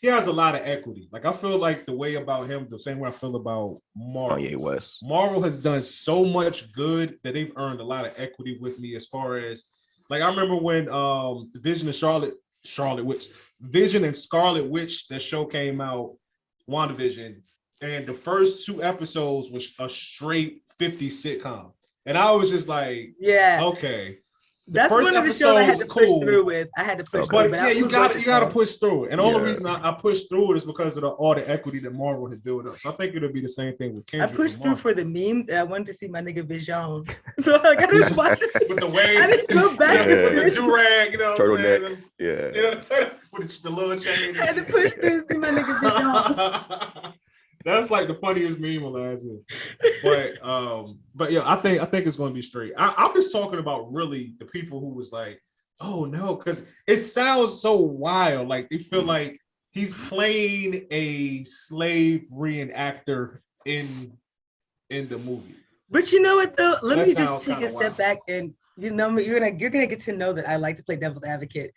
has a lot of equity. Like I feel like the way about him, the same way I feel about Marvel. Kanye West. Marvel has done so much good that they've earned a lot of equity with me as far as, like I remember when Vision and Scarlet Witch, that show came out, WandaVision, and the first 2 episodes was a straight 50s sitcom. And I was just like, yeah, okay. That's first one of the shows I had episode to was push cool. through with. I had to push Okay. through. But I yeah, you was got like, to push through it. And the only Yeah. reason I pushed through it is because of all the equity that Marvel had built up. So I think it'll be the same thing with I Kendrick. pushed and through Marvel. for the memes, and I wanted to see my nigga Vision. So like, I didn't watch it. With the I waves, didn't go back Yeah. with the and do-rag, you know what I'm saying? Turtleneck. Yeah. You know what I'm saying? With the little chain. I had to push through to see my nigga Vision. That's like the funniest meme of last year. But yeah, I think it's going to be straight. I'm just talking about really the people who was like, oh no, because it sounds so wild. Like they feel like he's playing a slave reenactor in the movie. But you know what though? Let That me sounds just take kinda a step wild. back, and you know you're gonna get to know that I like to play devil's advocate.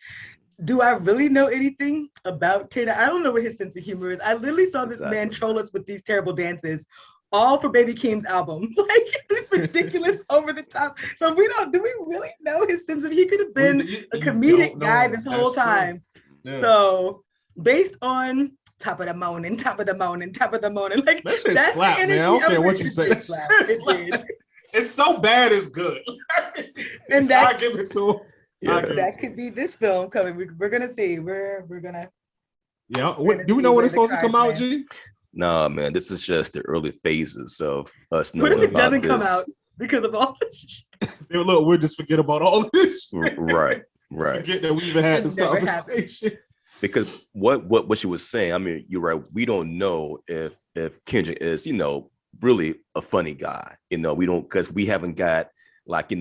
Do I really know anything about Kata? I don't know what his sense of humor is. I literally saw this man troll us with these terrible dances, all for Baby Keem's album. Like it's ridiculous, over the top. So do we really know his sense of? He could have been a comedic guy this whole time. Yeah. So based on top of the morning, like That shit that's slap, the man. I don't energy care of what it. you say. It slapped. It did. It's so bad, it's good. And that- I give it to him. Yeah. That could be this film coming. We're gonna see. We're gonna. Yeah. Gonna Do we see know when where it's the supposed to come out, cards G? Nah, man, this is just the early phases of us What knowing if it about doesn't this. come out because of all this? Hey, look, we'll just forget about all this. Right. Forget that we even had this Never conversation. Because what she was saying, I mean, you're right. We don't know if Kendrick is, really a funny guy. We don't, because we haven't got like,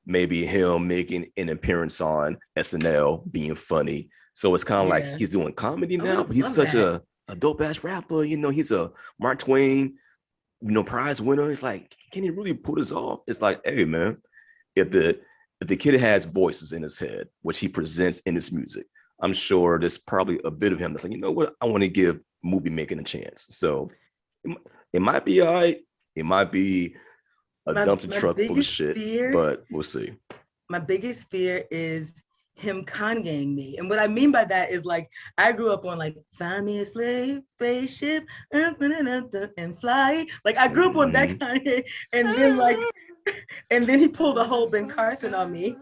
maybe him making an appearance on SNL being funny. So it's kind of like he's doing comedy now, but he's such a dope ass rapper. He's a Mark Twain, prize winner. It's like, can he really pull this off? It's like, hey man, if the kid has voices in his head, which he presents in his music, I'm sure there's probably a bit of him that's like, you know what, I want to give movie making a chance. So it might be all right. It might be a dumpster truck full of shit, but we'll see. My biggest fear is him Kanyeing me. And what I mean by that is like, I grew up on like, find me a slave spaceship and fly. Like I grew up on that Kanye. And then he pulled a whole Ben Carson on me.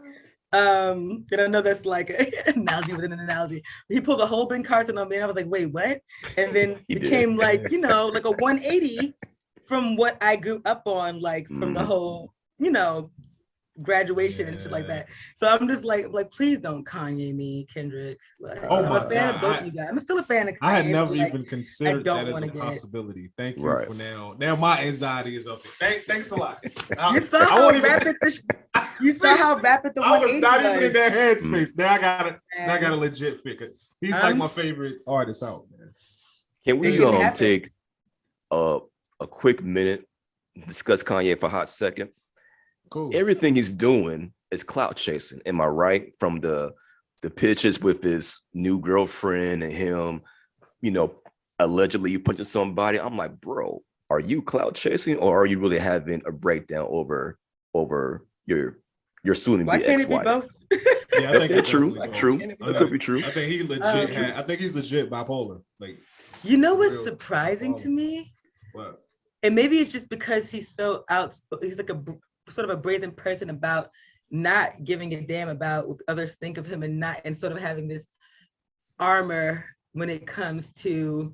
And I know that's like an analogy within an analogy. He pulled a whole Ben Carson on me and I was like, wait, what? And then became like, like a 180 from what I grew up on, like from the whole, graduation and shit like that. So I'm just like, please don't Kanye me, Kendrick. Like, I'm a fan of both you guys. I'm still a fan of Kanye. I had never even considered that as a possibility. Thank you for now. Now my anxiety is up there. Thanks a lot. You saw how rapid the 180 I was not even in that Mm. headspace. Now I got a legit pick. He's like my favorite artist out, man. Can we take a quick minute, discuss Kanye for a hot second? Cool. Everything he's doing is clout chasing. Am I right? From the pictures with his new girlfriend and him, allegedly punching somebody. I'm like, bro, are you clout chasing or are you really having a breakdown over your soon to be ex-wife? Yeah, I think it's true. It could be true. I think he legit. I think he's legit bipolar. Like, what's surprising to me? What? And maybe it's just because he's so outspoken. He's like a sort of a brazen person about not giving a damn about what others think of him and sort of having this armor when it comes to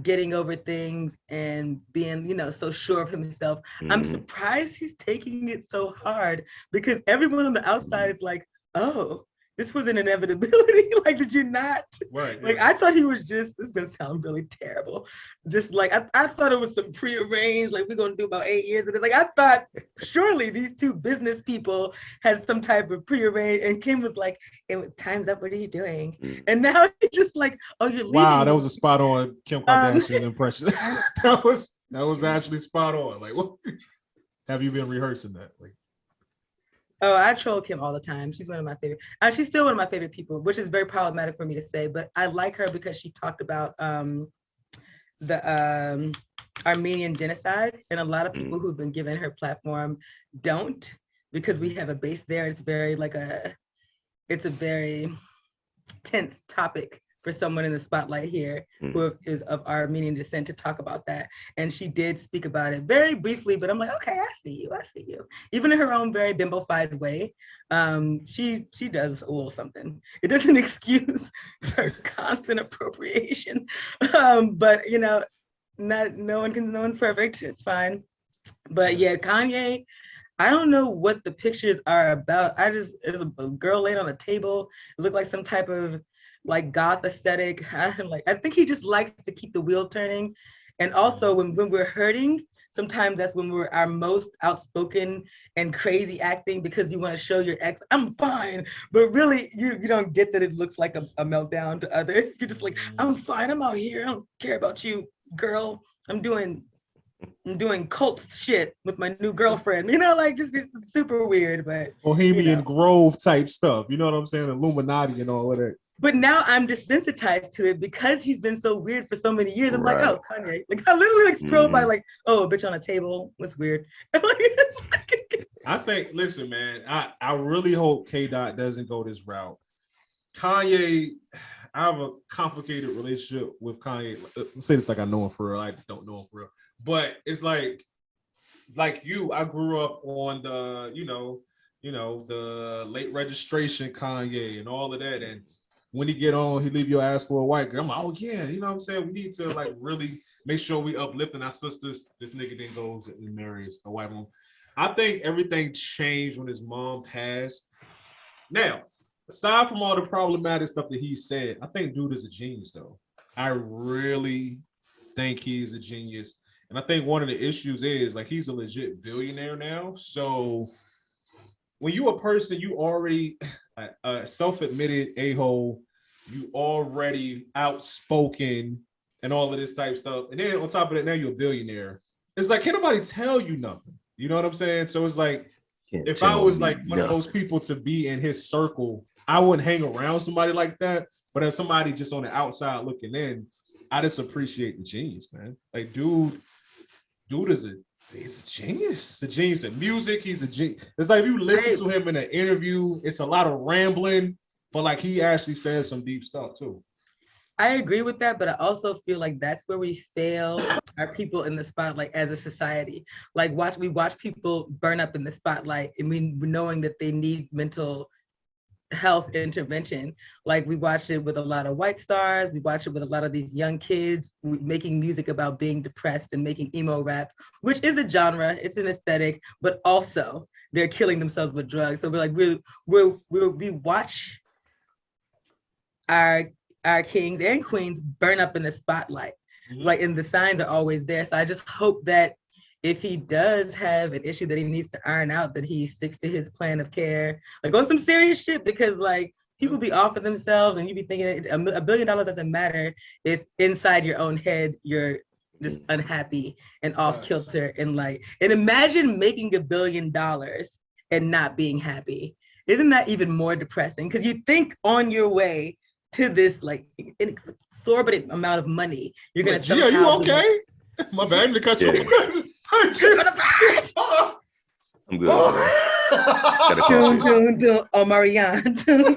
getting over things and being, so sure of himself. I'm surprised he's taking it so hard because everyone on the outside is like, oh, this was an inevitability. Like, did you not? Right. Like, I thought he was just, this is going to sound really terrible. Just like, I thought it was some prearranged, like, we're going to do about 8 years of this. Like, I thought surely these two business people had some type of prearranged. And Kim was like, time's up. What are you doing? And now he's just like, oh, you're leaving. Wow, that was a spot on Kim Kardashian impression. that was actually spot on. Like, what? Have you been rehearsing that? Like, oh, I troll Kim all the time. She's one of my favorite. She's still one of my favorite people, which is very problematic for me to say. But I like her because she talked about the Armenian genocide, and a lot of people who've been given her platform don't, because we have a base there. It's very it's a very tense topic for someone in the spotlight here who is of Armenian descent to talk about that. And she did speak about it very briefly, but I'm like, okay, I see you. Even in her own very bimbofied way, she does a little something. It doesn't excuse her constant appropriation, but you know, no one's perfect. It's fine. But yeah, Kanye, I don't know what the pictures are about. There's a girl laying on a table. It looked like some type of like goth aesthetic. I think he just likes to keep the wheel turning. And also when we're hurting, sometimes that's when we're our most outspoken and crazy acting because you want to show your ex, I'm fine. But really, you don't get that it looks like a meltdown to others. You're just like, I'm fine, I'm out here. I don't care about you, girl. I'm doing cult shit with my new girlfriend, you know, like just it's super weird, but Bohemian Grove type stuff, you know what I'm saying? Illuminati and all of that. But now I'm desensitized to it because he's been so weird for so many years. I'm like, oh, Kanye. Like I literally like scroll by like, oh, a bitch on a table. What's weird? I think, listen, man, I really hope K-Dot doesn't go this route. Kanye, I have a complicated relationship with Kanye. Let's say this like I know him for real. I don't know him for real. But it's like you, I grew up on the, you know, the late registration Kanye and all of that. And when he get on, he leave your ass for a white girl. I'm like, oh yeah, you know what I'm saying? We need to like really make sure we uplifting our sisters. This nigga then goes and marries a white woman. I think everything changed when his mom passed. Now, aside from all the problematic stuff that he said, I think dude is a genius though. I really think he's a genius. And I think one of the issues is like he's a legit billionaire now. So when you a person, you already a self-admitted a-hole, you already outspoken and all of this type of stuff. And then on top of that, now you're a billionaire. It's like, can't nobody tell you nothing. You know what I'm saying? So it's like, if I was like one of those people to be in his circle, I wouldn't hang around somebody like that. But as somebody just on the outside looking in, I just appreciate the genius, man. Like, dude is he's a genius. He's a genius in music. He's a genius. It's like if you listen to him in an interview, it's a lot of rambling, but like he actually says some deep stuff too. I agree with that, but I also feel like that's where we fail our people in the spotlight as a society. Like we watch people burn up in the spotlight and we knowing that they need mental health intervention. Like we watch it with a lot of white stars. We watch it with a lot of these young kids making music about being depressed and making emo rap, which is a genre, it's an aesthetic, but also they're killing themselves with drugs. So we're like, we watch our kings and queens burn up in the spotlight. Like, and the signs are always there. So I just hope that if he does have an issue that he needs to iron out, that he sticks to his plan of care, like on some serious shit, because like people be off of themselves and you be thinking $1 billion doesn't matter if inside your own head, you're just unhappy and off kilter and like, and imagine making $1 billion and not being happy. Isn't that even more depressing? Because you think on your way to this like exorbitant amount of money, you're gonna somehow. Are you okay? My bad, I didn't cut you. I'm good. Oh, Marianne. So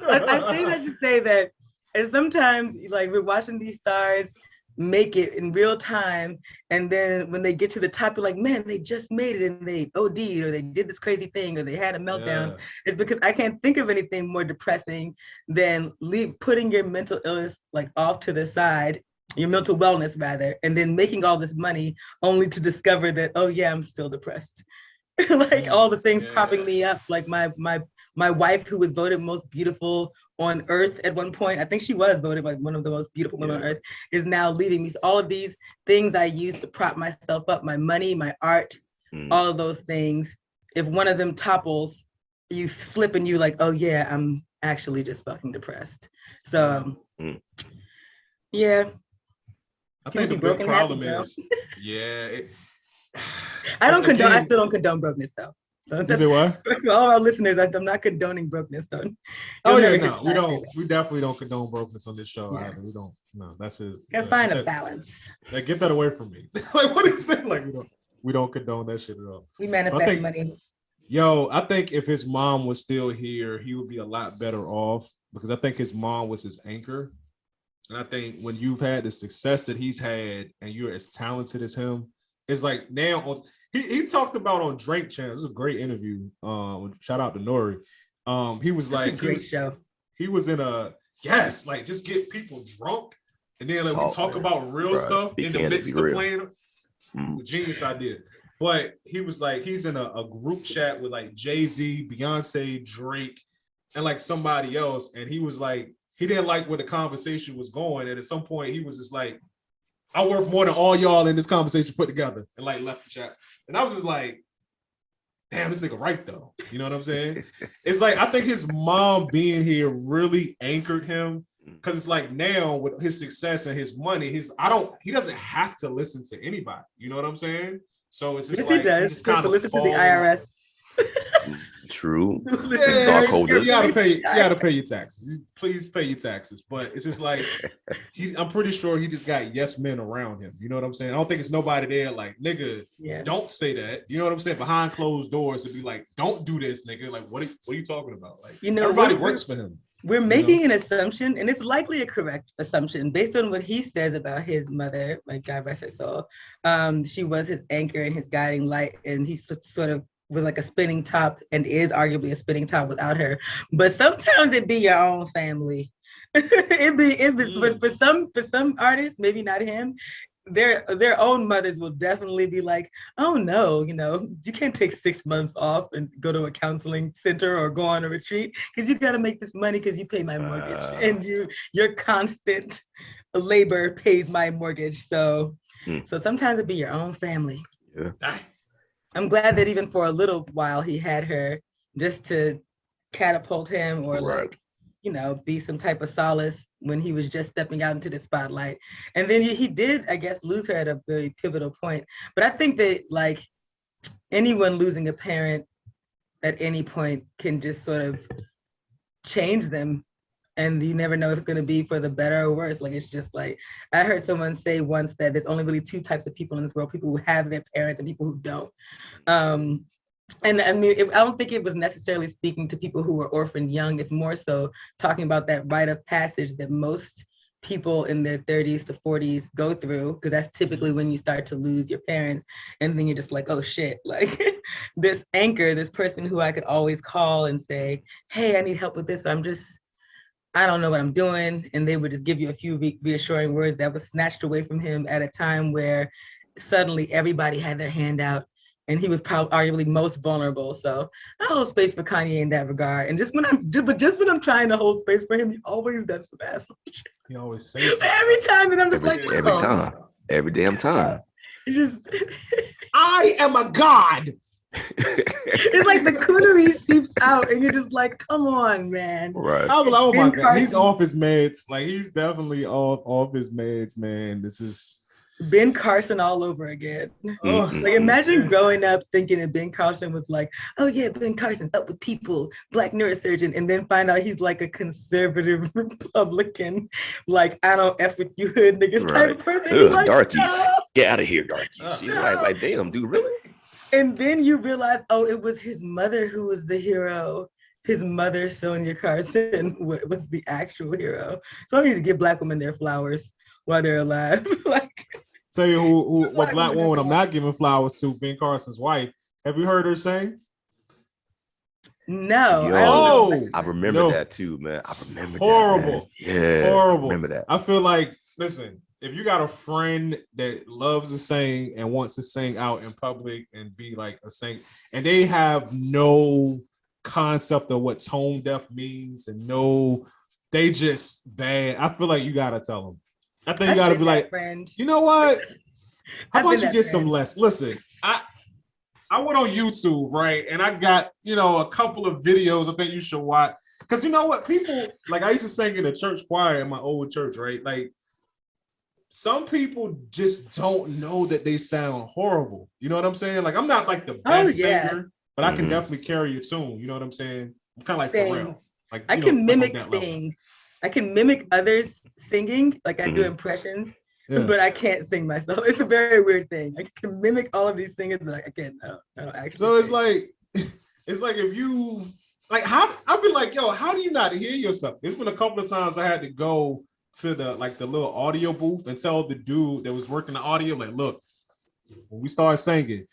I say that to say that, and sometimes like we're watching these stars make it in real time, and then when they get to the top, you're like, man, they just made it and they OD'd or they did this crazy thing or they had a meltdown. It's because I can't think of anything more depressing than putting your mental illness like off to the side, your mental wellness rather, and then making all this money only to discover that, oh yeah, I'm still depressed. Like all the things propping me up, like my wife who was voted most beautiful on earth at one point, I think she was voted like one of the most beautiful women on earth, is now leaving me. So all of these things I used to prop myself up, my money, my art, all of those things, if one of them topples, you slip and you like, oh yeah, I'm actually just fucking depressed. So yeah. I think the big problem is, I still don't condone brokenness though. You say what? For all our listeners, I'm not condoning brokenness though. We definitely don't condone brokenness on this show either. We don't. No, that's just. Gotta find a balance. Like, get that away from me. Like, what is it? Like, we don't condone that shit at all. We manifest money. Yo, I think if his mom was still here, he would be a lot better off because I think his mom was his anchor. And I think when you've had the success that he's had and you're as talented as him, it's like now he talked about on Drink Channel. This is a great interview. Shout out to Nori. He was That's like a great show. He was in a like just get people drunk and then like we talk about real stuff in the midst of playing. Genius idea. But he was like, he's in a group chat with like Jay-Z, Beyonce, Drake, and like somebody else. And he was like, he didn't like where the conversation was going. And at some point he was just like, I'm worth more than all y'all in this conversation put together, and like left the chat. And I was just like, damn, this nigga right though. You know what I'm saying? It's like, I think his mom being here really anchored him. Cause it's like now with his success and his money, he doesn't have to listen to anybody. You know what I'm saying? So it's just he does. He just kind of listen to the IRS. True. Yeah, stockholders. You gotta pay your taxes. Please pay your taxes. But it's just like I'm pretty sure he just got yes men around him. You know what I'm saying? I don't think it's nobody there like, nigga, don't say that. You know what I'm saying? Behind closed doors to be like, don't do this, nigga. Like, what are you talking about? Like, everybody works for him. We're making an assumption, and it's likely a correct assumption based on what he says about his mother, like God rest her soul. She was his anchor and his guiding light, and he sort of was like a spinning top and is arguably a spinning top without her. But sometimes it be your own family. For some artists, maybe not him, their own mothers will definitely be like, oh no, you can't take 6 months off and go to a counseling center or go on a retreat because you got to make this money because you pay my mortgage and your constant labor pays my mortgage. So sometimes it be your own family. Yeah. I'm glad that even for a little while he had her just to catapult him or be some type of solace when he was just stepping out into the spotlight. And then he did, I guess, lose her at a very pivotal point. But I think that like anyone losing a parent at any point can just sort of change them. And you never know if it's going to be for the better or worse. Like, it's just like, I heard someone say once that there's only really 2 types of people in this world, people who have their parents and people who don't. And I mean, I don't think it was necessarily speaking to people who were orphaned young. It's more so talking about that rite of passage that most people in their 30s to 40s go through, because that's typically when you start to lose your parents. And then you're just like, oh shit, like this anchor, this person who I could always call and say, hey, I need help with this. I don't know what I'm doing. And they would just give you a few reassuring words that was snatched away from him at a time where suddenly everybody had their hand out. And he was probably arguably most vulnerable. So I hold space for Kanye in that regard. And just when I'm trying to hold space for him, he always does some asshole shit. He always says every time, and I'm just every damn time. I am a god. It's like the coonery seeps out, and you're just like, come on, man. Right. I was like, oh my God, he's off his meds. Like, he's definitely off his meds, man. This is Ben Carson all over again. Mm-hmm. Like, imagine growing up thinking that Ben Carson was like, oh yeah, Ben Carson's up with people, Black neurosurgeon, and then find out he's like a conservative Republican, like, I don't F with you hood niggas type of person. Like, darkies. no. Get out of here, darkies. You're like, damn, dude, really? And then you realize, oh, it was his mother who was the hero. His mother, Sonia Carson, was the actual hero. So I need to give Black women their flowers while they're alive. Like, tell you what Black woman I'm not giving flowers to, Ben Carson's wife. Have you heard her sing? No. I remember that too, man. I remember horrible. That, yeah, horrible. I remember that. I feel like, listen, if you got a friend that loves to sing and wants to sing out in public and be like a sing, and they have no concept of what tone deaf means and they just bad. I feel like you gotta tell them. I think you gotta be like, friend. You know what? How about you get some less? Listen, I went on YouTube, right? And I got, a couple of videos I think you should watch. Because you know what? People, like, I used to sing in a church choir in my old church, right? Like, some people just don't know that they sound horrible. You know what I'm saying? Like, I'm not like the best singer, but I can definitely carry a tune. You know what I'm saying? I'm kind of like Pharrell. Like, I can mimic sing. I can mimic others singing, like I do impressions, but I can't sing myself. It's a very weird thing. I can mimic all of these singers, but I can't. I don't actually. So it's like, it's like if you like how I've been like, yo, how do you not hear yourself? It's been a couple of times I had to go to the little audio booth and tell the dude that was working the audio, like, look, when we start singing,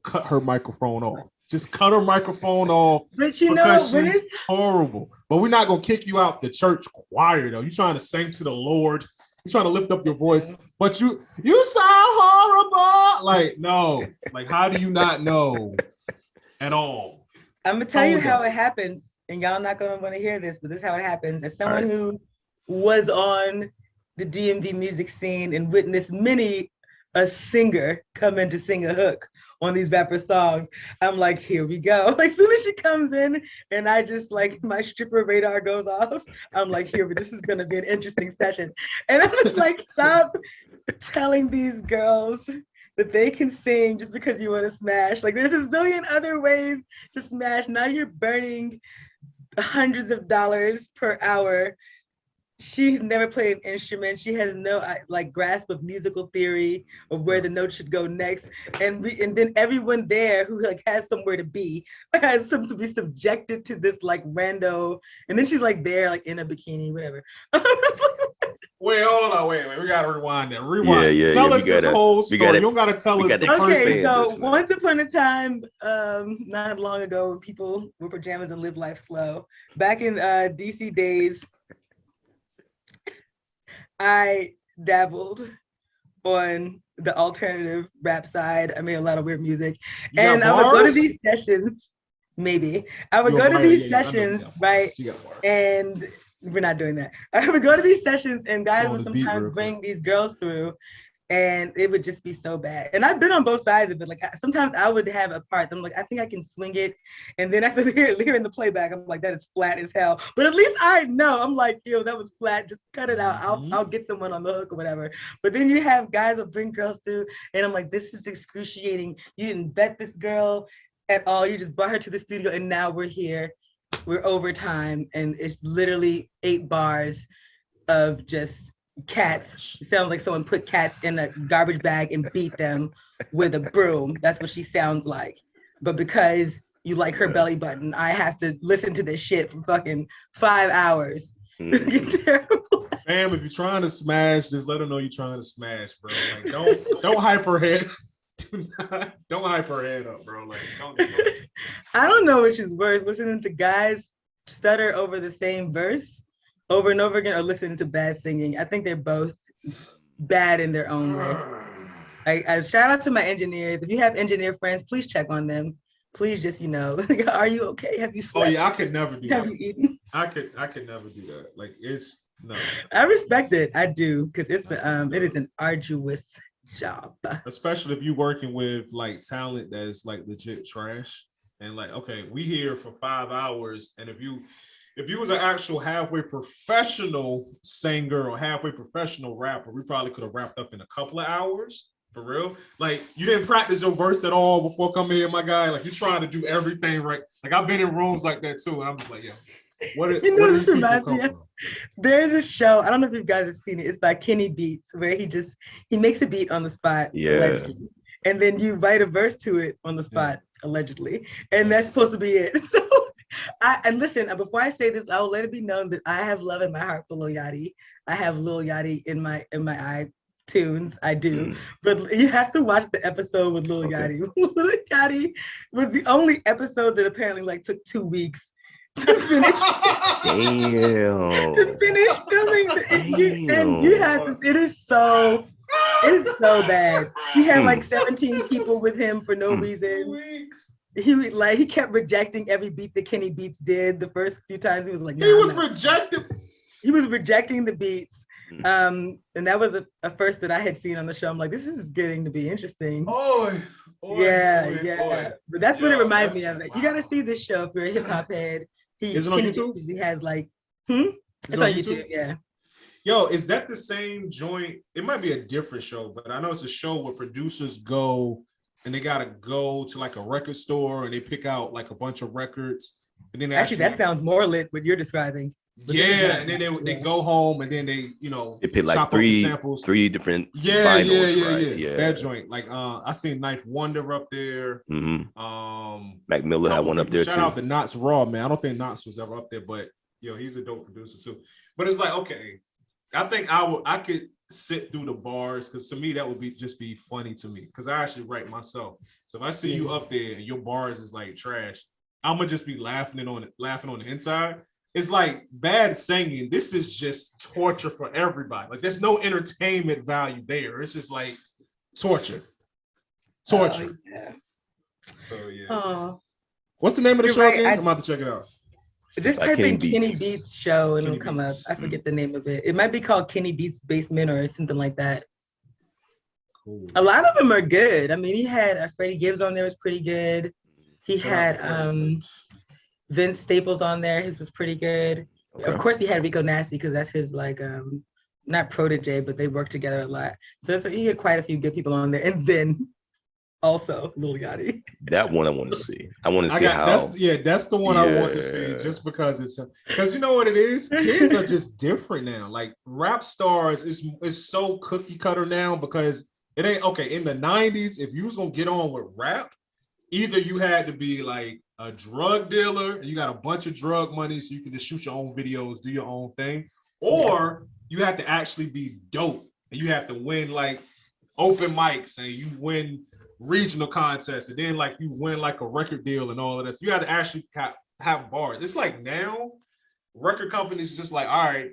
cut her microphone off. Just cut her microphone off. But you know, because when she's it's horrible. But we're not gonna kick you out the church choir though. You're trying to sing to the Lord. You're trying to lift up your voice, but you sound horrible. Like, no, like, how do you not know at all? I'm gonna tell you how it happens, and y'all not gonna want to hear this, but this is how it happens. As someone who was on the DMV music scene and witnessed many a singer come in to sing a hook on these rapper songs, I'm like, here we go. Like, soon as she comes in and I just like my stripper radar goes off, I'm like, here, this is gonna be an interesting session. And I'm just like, stop telling these girls that they can sing just because you want to smash. Like, there's a zillion other ways to smash. Now you're burning hundreds of dollars per hour. She's never played an instrument. She has no like grasp of musical theory of where the note should go next. And then everyone there who like has somewhere to be has some to be subjected to this like rando. And then she's like there like in a bikini, whatever. Wait, hold on, wait. We gotta rewind that. Rewind. Yeah, tell us this whole story. You don't gotta tell us the first Okay, so this, once upon a time, not long ago, when people wore pajamas and lived life slow. Back in DC days, I dabbled on the alternative rap side. I made a lot of weird music. And I would go to these sessions, maybe. I would go to these sessions, right? And we're not doing that. I would go to these sessions and guys would sometimes bring these girls through and it would just be so bad. And I've been on both sides of it. Like sometimes I would have a part. I'm like, I think I can swing it. And then after hearing the playback, I'm like, that is flat as hell. But at least I know. I'm like, yo, that was flat. Just cut it out. I'll get someone on the hook or whatever. But then you have guys that bring girls through and I'm like, this is excruciating. You didn't vet this girl at all. You just brought her to the studio and now we're here. We're overtime and it's literally 8 bars of just cats. It sounds like someone put cats in a garbage bag and beat them with a broom. That's what she sounds like. But because you like her belly button, I have to listen to this shit for fucking 5 hours. Terrible. Fam, if you're trying to smash, just let her know you're trying to smash, bro. Like, don't hype her head. Don't hype her head up, bro. Like, don't do that. I don't know which is worse, listening to guys stutter over the same verse over and over again or listening to bad singing. I think they're both bad in their own way. I shout out to my engineers. If you have engineer friends, please check on them. Please just, are you okay? Have you slept? Oh yeah, I could never do that. Have you eaten? I could never do that. Like, it's no. I respect it. I do, because it is an arduous job. Especially if you're working with like talent that's like legit trash. And like, okay, we here for 5 hours. And if you was an actual halfway professional singer or halfway professional rapper, we probably could have wrapped up in a couple of hours. For real. Like, you didn't practice your verse at all before coming here, my guy. Like, you're trying to do everything right. Like, I've been in rooms like that too. And I'm just like, yo, where do these people come from? There's this show, I don't know if you guys have seen it. It's by Kenny Beats, where he makes a beat on the spot. Yeah. Allegedly. And then you write a verse to it on the spot, allegedly. And that's supposed to be it. So and listen, before I say this, I will let it be known that I have love in my heart for Lil Yachty. I have Lil Yachty in my iTunes. I do. But you have to watch the episode with Lil Yachty. Lil Yachty was the only episode that apparently like took 2 weeks to finish. Damn. To finish filming. And you have to, it is so bad. He had like 17 people with him for no reason. He kept rejecting every beat that Kenny Beats did. The first few times he was like, he was rejecting the beats. And that was a first that I had seen on the show. I'm like, this is getting to be interesting. Yeah. But that's what it reminds me of. Like, you gotta see this show if you're a hip hop head. Is it on YouTube? He has like, it's on YouTube. Yeah. Yo, is that the same joint? It might be a different show, but I know it's a show where producers go and they gotta go to like a record store and they pick out like a bunch of records. And then actually that sounds more lit what you're describing. Yeah, and then they go home and then they, you know, They pick like chop up the samples. three different Yeah, vinyls, right? Yeah. That joint. Like I seen Knife Wonder up there. Mac Miller had one up there Shout too. out to Knots Raw, man. I don't think Knots was ever up there, but yo, he's a dope producer too. But it's like, okay, I think I could sit through the bars because to me that would be funny to me because I actually write myself. So if I see you up there and your bars is like trash, I'm gonna just be laughing on the inside. It's like bad singing. This is just torture for everybody. Like there's no entertainment value there. It's just like torture. Oh, yeah. So yeah. Oh. What's the name of the show again? I'm about to check it out. Just like type in Kenny Kenny Beats. Beats show and Kenny it'll come Beats. up. I forget the name of it. It might be called Kenny Beats Basement or something like that. Cool. A lot of them are good. I mean, he had Freddie Gibbs on there, was pretty good. He had Vince Staples on there. His was pretty good. Okay. Of course, he had Rico Nasty because that's his like not protege, but they work together a lot. So he had quite a few good people on there. And then also Lil Yachty. That one I want to see. I want to see how. That's the one I want to see just because because you know what it is? Kids are just different now. Like rap stars is so cookie cutter now because it ain't okay. In the 90s, if you was gonna get on with rap, either you had to be like a drug dealer and you got a bunch of drug money so you can just shoot your own videos, do your own thing, or you have to actually be dope and you have to win like open mics and you win regional contests and then like you win like a record deal and all of this. You have to actually have bars. It's like now record companies just like, all right,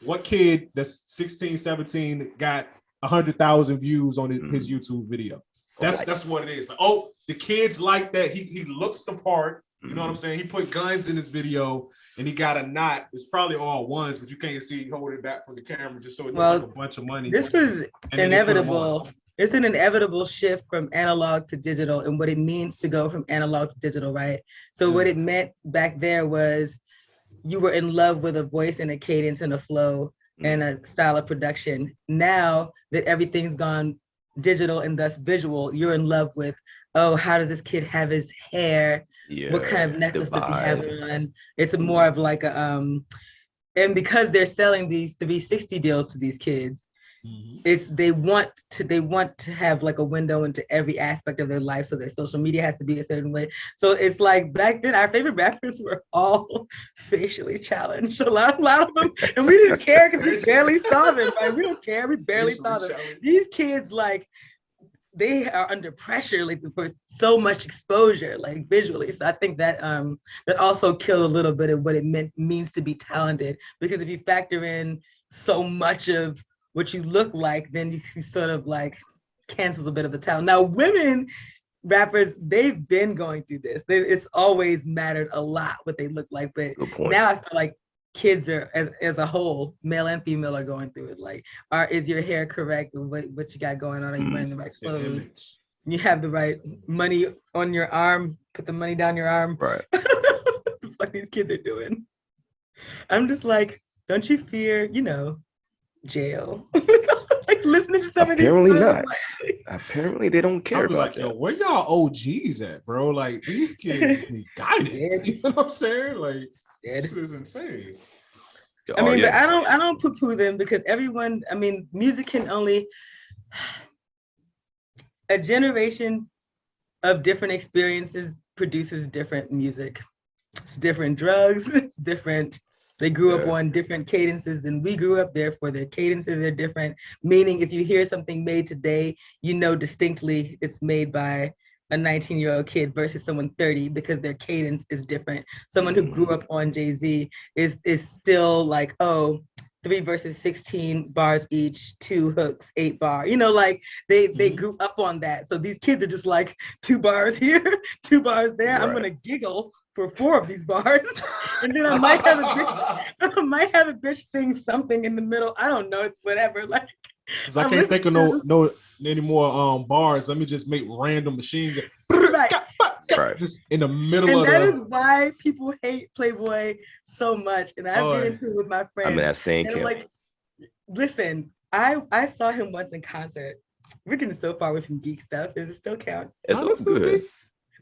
what kid that's 16, 17 got 100,000 views on his YouTube video? That's what it is. Like, oh, the kids like that. He looks the part. You know what I'm saying? He put guns in his video and he got a knot. It's probably all ones, but you can't see he holding it back from the camera just so it looks like a bunch of money. This was inevitable. It's an inevitable shift from analog to digital and what it means to go from analog to digital, right? So what it meant back there was you were in love with a voice and a cadence and a flow and a style of production. Now that everything's gone digital and thus visual, you're in love with, oh, how does this kid have his hair? What kind of necklace does he have on? It's more of like a and because they're selling these 360 deals to these kids, they want to have like a window into every aspect of their life, so their social media has to be a certain way. So it's like back then our favorite rappers were all facially challenged, a lot of them, and we didn't care because we barely saw them, right? We don't care, we barely saw them. These kids, like, they are under pressure, like, for so much exposure, like visually. So I think that that also killed a little bit of what it means to be talented, because if you factor in so much of what you look like, then you sort of like cancels a bit of the talent. Now, women rappers, they've been going through this. It's always mattered a lot what they look like, but now I feel like kids are, as a whole, male and female, are going through it. Like, is your hair correct? What you got going on? Are you wearing the right clothes? You have the right money on your arm? Put the money down your arm. Right. What the fuck these kids are doing? I'm just like, don't you fear, jail? Like listening to some apparently of these not. Apparently they don't care about that. Yo, where y'all OGs at, bro? Like, these kids just need guidance. You know what I'm saying? Like, this is insane. I mean, but I don't poo-poo them, because everyone, I mean, music can only, a generation of different experiences produces different music. It's different drugs, it's different. They grew up on different cadences than we grew up, therefore their cadences are different. Meaning if you hear something made today, you know distinctly it's made by a 19-year-old kid versus someone 30, because their cadence is different. Someone who grew up on Jay-Z is still like, oh, 3 verses, 16 bars each, 2 hooks, 8 bar. Like they grew up on that. So these kids are just like 2 bars here, 2 bars there. Right. I'm gonna giggle for 4 of these bars, and then I might have a bitch sing something in the middle. I don't know. It's whatever. Like, because I can't think of no any more bars. Let me just make random machine gun. Right. Just in the middle and of that is why people hate Playboy so much. And I've been into it with my friends. I'm in that same camp. Like, listen, I saw him once in concert. We're getting so far away from geek stuff. Does it still count? It's all good.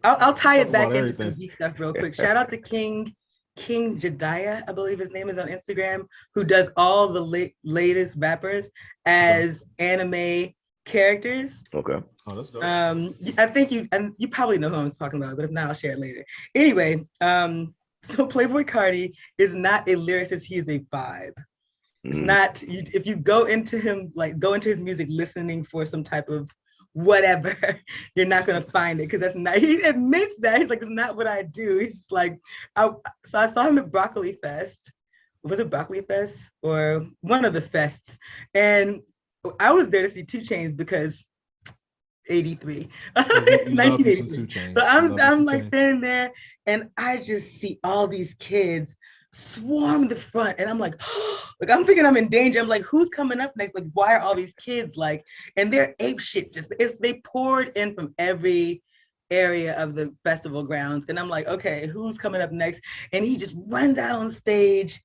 I'll tie it back into some geek stuff real quick. Shout out to King King Jediah, I believe his name is on Instagram, who does all the latest rappers as anime characters. Okay. Oh, that's dope. I think you probably know who I'm talking about, but if not, I'll share it later. Anyway, so Playboi Carti is not a lyricist; he is a vibe. It's not if you go into him, like go into his music listening for some type of whatever, you're not gonna find it because that's not. He admits that he's like, it's not what I do. He's like, so I saw him at Broccoli Fest. Was it Broccoli Fest or one of the fests? And I was there to see 2 Chainz because 83, 1983. So I'm like standing there, and I just see all these kids swarm the front, and I'm like, like I'm thinking I'm in danger. I'm like, who's coming up next? Like, why are all these kids like? And they're ape shit. They poured in from every area of the festival grounds, and I'm like, okay, who's coming up next? And he just runs out on stage.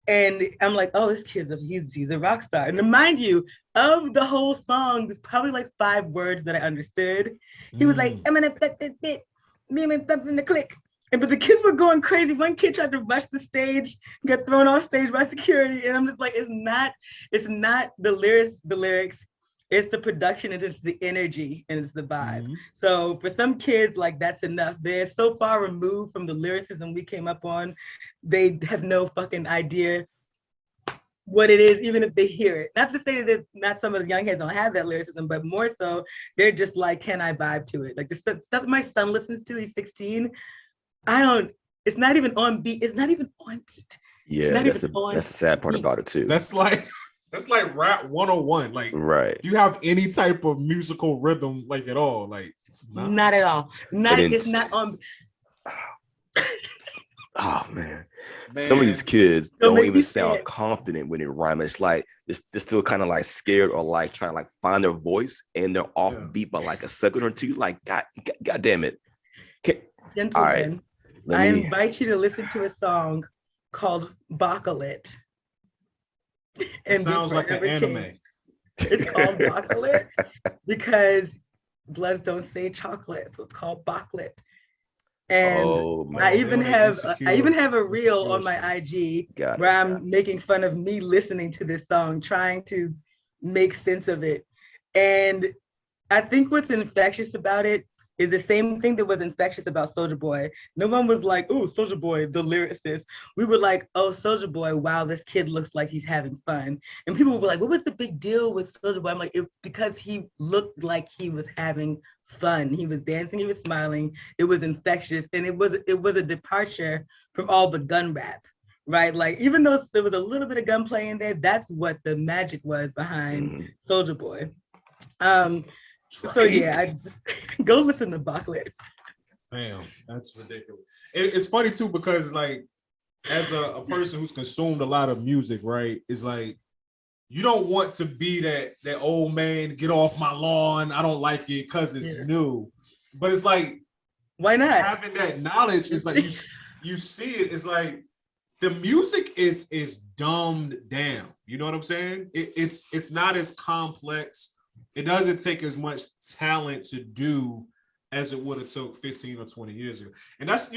And I'm like, oh, this kid's he's a rock star. And to mind you, of the whole song, there's probably like 5 words that I understood. He was like, I'm gonna fuck this bit, me and my in the click. But the kids were going crazy. One kid tried to rush the stage, got thrown off stage by security. And I'm just like, it's not the lyrics, it's the production, and it's the energy, and it's the vibe. So for some kids, like that's enough. They're so far removed from the lyricism we came up on, they have no fucking idea what it is, even if they hear it. Not to say that not some of the young kids don't have that lyricism, but more so, they're just like, can I vibe to it? Like the stuff my son listens to, he's 16. It's not even on beat. It's not even on beat. Yeah, that's the sad part about it too. That's like rap 101. Like, right. Do you have any type of musical rhythm like at all? Like, not at all. It's not on. Oh man. Some of these kids don't even sound confident when they rhyme. It's like they're still kind of like scared or like trying to like find their voice, and they're off beat by like a second or two. Like, God damn it. Gentlemen, I invite you to listen to a song called Bacalit. It sounds like an anime. It's called Bacalit because Bloods don't say chocolate, so it's called Bacalit. And I even have a reel on my IG where I'm making fun of me listening to this song, trying to make sense of it. And I think what's infectious about it is the same thing that was infectious about Soulja Boy. No one was like, oh, Soulja Boy, the lyricist. We were like, oh, Soulja Boy, wow, this kid looks like he's having fun. And people were like, what was the big deal with Soulja Boy? I'm like, it's because he looked like he was having fun. He was dancing, he was smiling. It was infectious. And it was a departure from all the gun rap, right? Like, even though there was a little bit of gunplay in there, that's what the magic was behind Soulja Boy. So yeah, I just go listen to Bacalit. Damn, that's ridiculous. It's funny too because like as a person who's consumed a lot of music, right? It's like you don't want to be that old man, get off my lawn. I don't like it because it's new. But it's like, why not? Having that knowledge is like you see it. It's like the music is dumbed down. You know what I'm saying? It's not as complex. It doesn't take as much talent to do as it would have took 15 or 20 years ago. And that's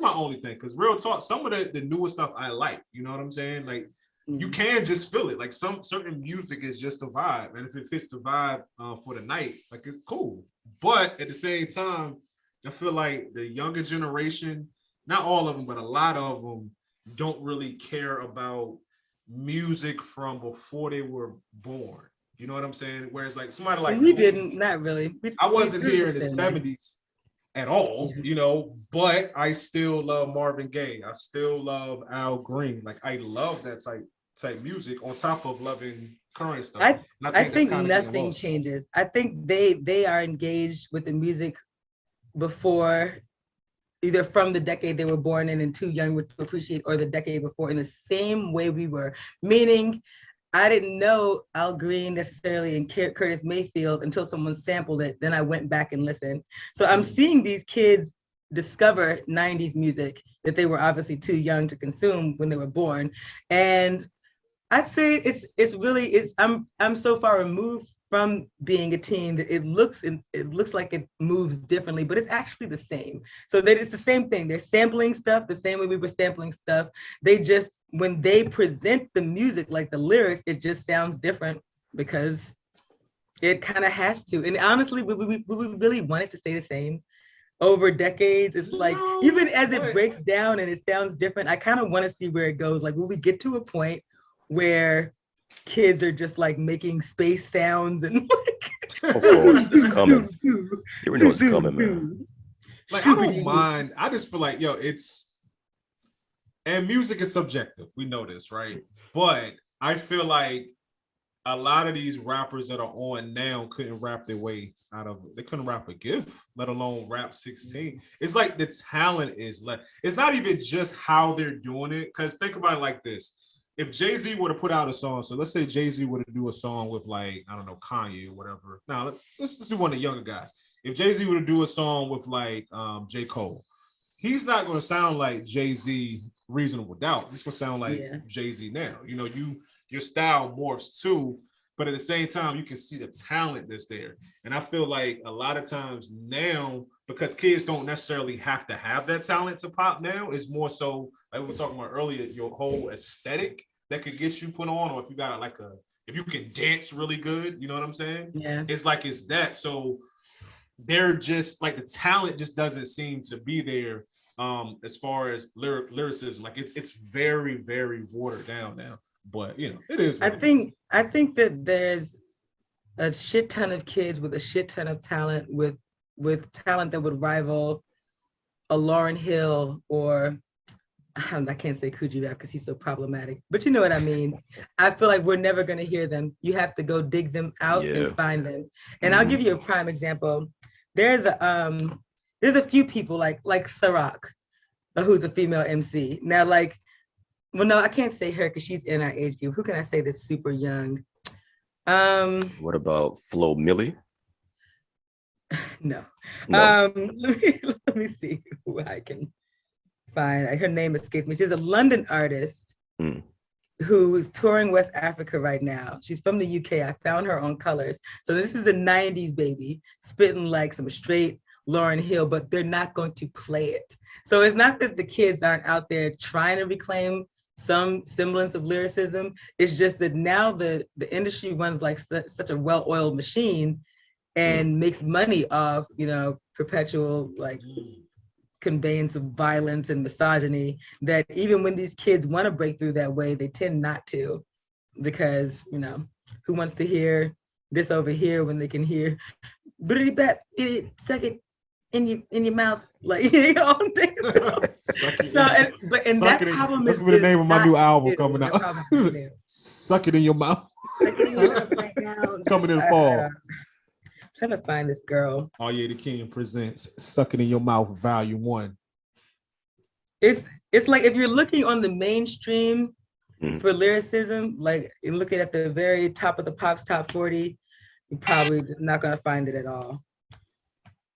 my only thing. Because real talk, some of the newer stuff I like, you know what I'm saying? Like you can just feel it. Like some certain music is just a vibe. And if it fits the vibe for the night, like it's cool. But at the same time, I feel like the younger generation, not all of them, but a lot of them don't really care about music from before they were born. You know what I'm saying? Whereas like somebody like we didn't, not really. I wasn't here in the 70s at all, you know, but I still love Marvin Gaye. I still love Al Green. Like I love that type music on top of loving current stuff. I think nothing changes. I think they are engaged with the music before, either from the decade they were born in and too young to appreciate, or the decade before in the same way we were. Meaning, I didn't know Al Green necessarily and Curtis Mayfield until someone sampled it. Then I went back and listened. So I'm seeing these kids discover 90s music that they were obviously too young to consume when they were born. And I'd say it's really I'm so far removed from being a teen that it looks like it moves differently, but it's actually the same. So that it's the same thing. They're sampling stuff the same way we were sampling stuff. They just, when they present the music, like the lyrics, it just sounds different because it kind of has to. And honestly, we really want it to stay the same over decades. It's like, even as it breaks down and it sounds different, I kind of want to see where it goes. Like, will we get to a point where kids are just like making space sounds and like, of course, it's coming. You already know it's coming, man. Like, I don't mind. I just feel like, and music is subjective. We know this, right? But I feel like a lot of these rappers that are on now couldn't rap their way out of it. They couldn't rap a gift, let alone rap 16. It's like the talent is like, it's not even just how they're doing it. Because think about it like this. If Jay-Z were to put out a song, so let's say Jay-Z were to do a song with, like, I don't know, Kanye or whatever. Now, let's do one of the younger guys. If Jay-Z were to do a song with, like, J. Cole, he's not going to sound like Jay-Z Reasonable Doubt. He's going to sound like Jay-Z now. Your style morphs too, but at the same time, you can see the talent that's there. And I feel like a lot of times now, because kids don't necessarily have to have that talent to pop now, it's more so, like we were talking about earlier, your whole aesthetic that could get you put on, or if you got if you can dance really good, you know what I'm saying? Yeah. It's like, it's that. So they're just like, the talent just doesn't seem to be there as far as lyricism. Like, it's very, very watered down now. But it is. I think that there's a shit ton of kids with a shit ton of talent, with talent that would rival a Lauryn Hill, or I can't say Coogee Rap because he's so problematic, but you know what I mean. I feel like we're never going to hear them. You have to go dig them out and find them. And I'll give you a prime example. There's a few people like Ciroc, who's a female MC. Now, like, well, no, I can't say her because she's in our age group. Who can I say that's super young? What about Flo Milli? No. No. Let me see who I can find. Her name escapes me. She's a London artist who is touring West Africa right now. She's from the UK. I found her on Colors. So this is a 90s baby spitting like some straight Lauryn Hill, but they're not going to play it. So it's not that the kids aren't out there trying to reclaim some semblance of lyricism. It's just that now the industry runs like such a well-oiled machine and makes money off, perpetual like conveyance of violence and misogyny, that even when these kids want to break through that way, they tend not to, because, who wants to hear this over here when they can hear suck it in your mouth, like, all things. That problem is the name of my new album coming out. Suck it in your mouth. Coming in fall. I'm trying to find this girl. Arye the King presents Suck It in Your Mouth Volume 1. It's like, if you're looking on the mainstream for lyricism, like, and looking at the very top of the Pop's Top 40, you're probably not going to find it at all.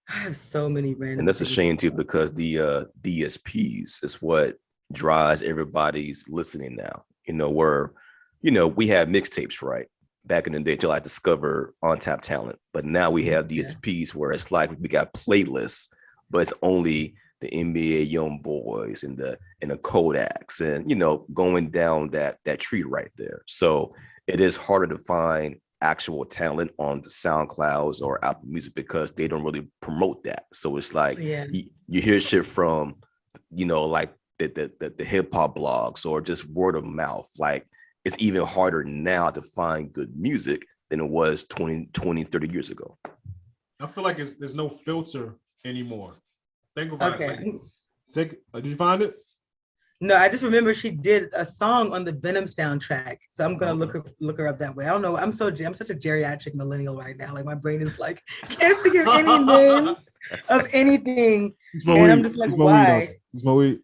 I have so many random. And that's a shame too, because the DSPs is what drives everybody's listening now. Where, we had mixtapes, right? Back in the day till I discovered Untapped Talent. But now we have DSPs where it's like we got playlists, but it's only the NBA Young Boys and the Kodaks and, going down that tree right there. So it is harder to find actual talent on the SoundClouds or Apple Music because they don't really promote that. So it's like you hear shit from, like the hip hop blogs or just word of mouth. Like, it's even harder now to find good music than it was 20, 30 years ago. I feel like there's no filter anymore. Think about it. Like, did you find it? No, I just remember she did a song on the Venom soundtrack. So I'm gonna look her up that way. I don't know. I'm such a geriatric millennial right now. Like, my brain is like, can't think of any names of anything. And I'm just like, why? It's my weed.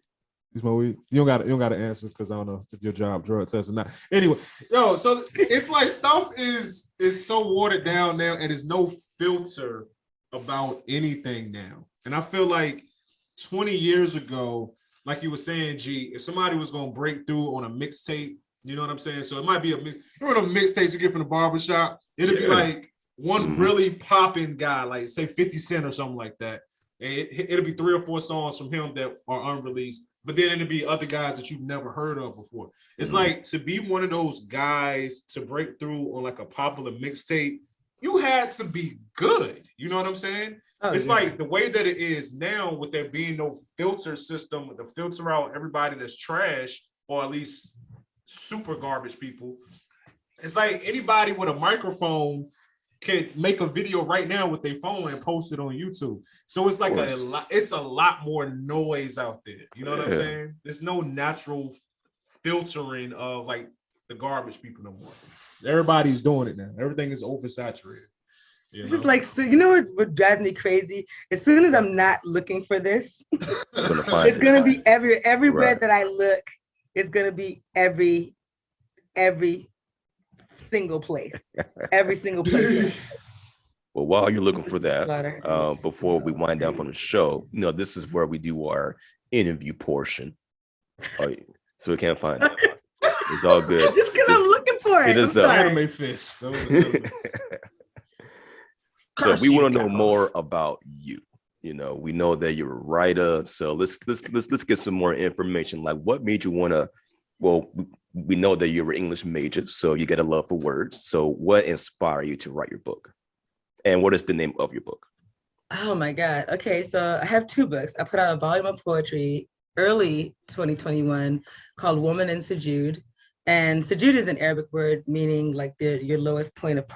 You don't got to answer because I don't know if your job drug test or not. Anyway, so it's like stuff is so watered down now, and there's no filter about anything now. And I feel like 20 years ago, like you were saying, G, if somebody was gonna break through on a mixtape, You know what I'm saying? So it might be a mix. Remember the mixtapes you get from the barbershop? It'll be like one really popping guy, like say 50 Cent or something like that. And it'll be 3 or 4 songs from him that are unreleased, but then it'll be other guys that you've never heard of before. It's like to be one of those guys to break through on like a popular mixtape, you had to be good. You know what I'm saying? It's like the way that it is now with there being no filter system, to filter out everybody that's trash or at least super garbage people. It's like anybody with a microphone can make a video right now with their phone and post it on YouTube. So it's like it's a lot more noise out there. You know what I'm saying? There's no natural filtering of like the garbage people no more. Everybody's doing it now. Everything is oversaturated. This is like, so you know what drives me crazy? As soon as I'm not looking for this, it's gonna be everywhere that I look. It's gonna be every single place. Every single place. Well, while you're looking for that, before we wind down from the show, this is where we do our interview portion. So we can't find it. It's all good. Just because I'm looking for it. It is anime fish. So we want to know more about you. We know that you're a writer. So let's get some more information. Like, what made you want to? Well, we know that you're an English major, so you get a love for words. So what inspired you to write your book? And what is the name of your book? Oh my God. Okay, so I have 2 books. I put out a volume of poetry early 2021 called Woman in Sujood. And sujood is an Arabic word meaning like your lowest point of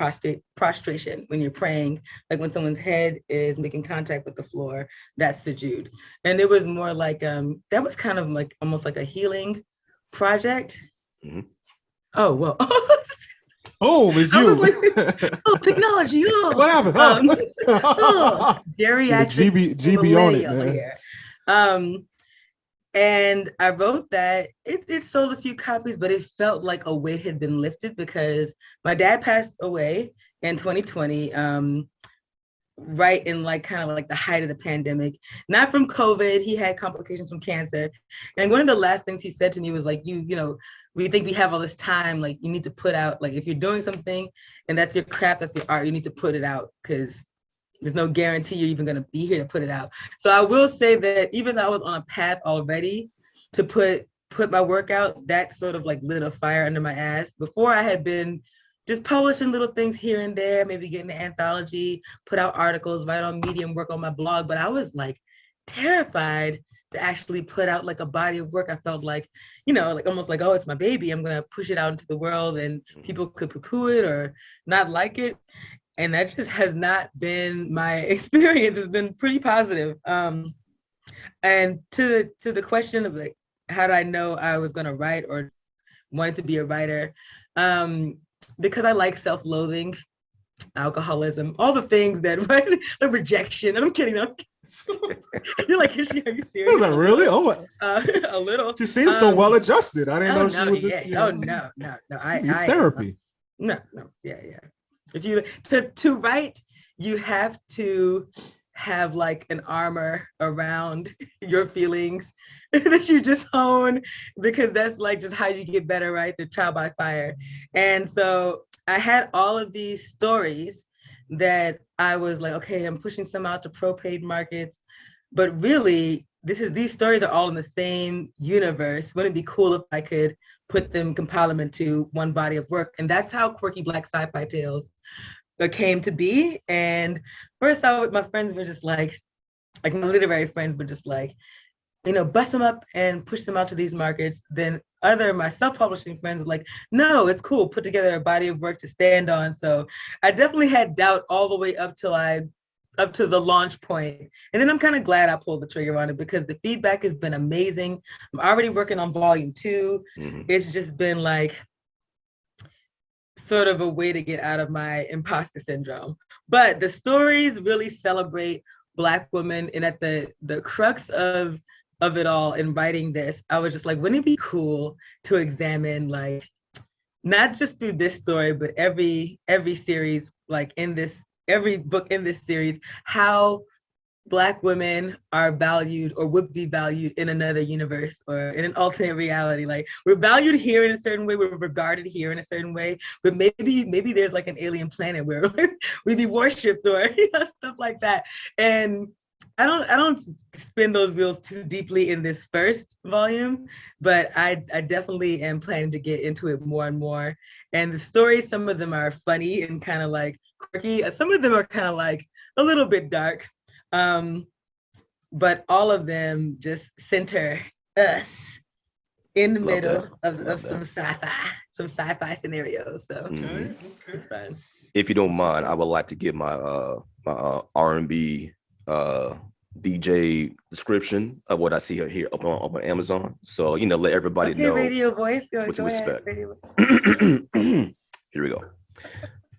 prostration when you're praying, like when someone's head is making contact with the floor, that's sujood. And it was more like, that was kind of like almost like a healing project. Oh, well. Oh, it's you. Like, technology. Oh. What happened? Geriatric GB on it, man. And I wrote that it sold a few copies, but it felt like a weight had been lifted because my dad passed away in 2020, right in like kind of like the height of the pandemic, not from COVID. He had complications from cancer. And one of the last things he said to me was like, you know, we think we have all this time, like you need to put out, like if you're doing something and that's your craft, that's your art, you need to put it out because there's no guarantee you're even going to be here to put it out. So I will say that even though I was on a path already to put my work out, that sort of like lit a fire under my ass. Before I had been just publishing little things here and there, maybe getting an anthology, put out articles, write on Medium, work on my blog. But I was like terrified to actually put out like a body of work. I felt like, you know, like almost like, oh, it's my baby. I'm going to push it out into the world and people could poo-poo it or not like it. And that just has not been my experience. It's been pretty positive. And to the question of like, how did I know I was going to write or wanted to be a writer? Because I like self-loathing, alcoholism, all the things that, right? The rejection. I'm kidding. You're like, is she? Are you serious? Was that really? Oh my. A little. She seems so well adjusted. I didn't know she was. No. It's therapy. No. Yeah. If you to write, you have to have like an armor around your feelings that you just hone, because that's like just how you get better, right? The trial by fire. And so I had all of these stories that I was like, okay, I'm pushing some out to pro-paid markets, but really these stories are all in the same universe. Wouldn't it be cool if I could compile them into one body of work? And that's how Quirky Black Sci-Fi Tales came to be. And first my friends were just like my literary friends were just like, you know, bust them up and push them out to these markets. Then my self-publishing friends were like, no, it's cool, put together a body of work to stand on. So I definitely had doubt all the way up to the launch point. And then I'm kind of glad I pulled the trigger on it because the feedback has been amazing. I'm already working on volume 2. It's just been like sort of a way to get out of my imposter syndrome. But the stories really celebrate Black women. And at the crux of it all in writing this, I was just like, wouldn't it be cool to examine, like, not just through this story, but every series, like every book in this series, how Black women are valued or would be valued in another universe or in an alternate reality. Like we're valued here in a certain way, we're regarded here in a certain way, but maybe there's like an alien planet where we'd be worshipped or stuff like that. And I don't spin those wheels too deeply in this first volume, but I definitely am planning to get into it more and more. And the stories, some of them are funny and kind of like quirky. Some of them are kind of like a little bit dark. But all of them just center us in the middle of some sci-fi scenarios. So it's fun. If you don't mind, I would like to give my my R&B DJ description of what I see here up on Amazon. So let everybody know. Radio voice, what to expect. Here we go.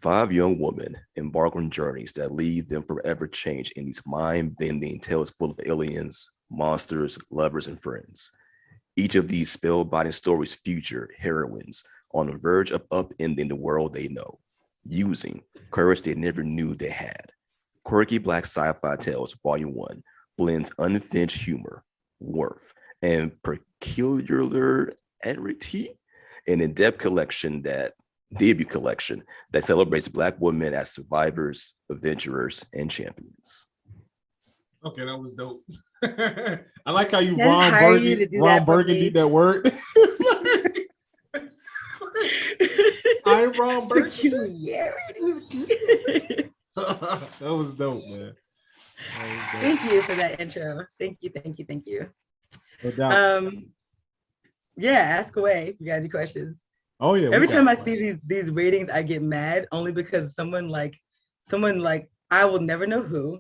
5 young women embark on journeys that lead them forever changed in these mind-bending tales full of aliens, monsters, lovers, and friends. Each of these spellbinding stories feature heroines on the verge of upending the world they know, using courage they never knew they had. Quirky Black Sci-Fi Tales Volume 1 blends unfinished humor, warmth, and peculiarity, an in-depth debut collection that celebrates Black women as survivors, adventurers, and champions. Okay, that was dope. I like how you Ron Burgundy that word. I'm Ron Burgundy. That was dope, man. Thank you for that intro. Thank you. No doubt. Yeah, ask away if you got any questions. Oh yeah. Every time I see these ratings, I get mad only because someone like I will never know who,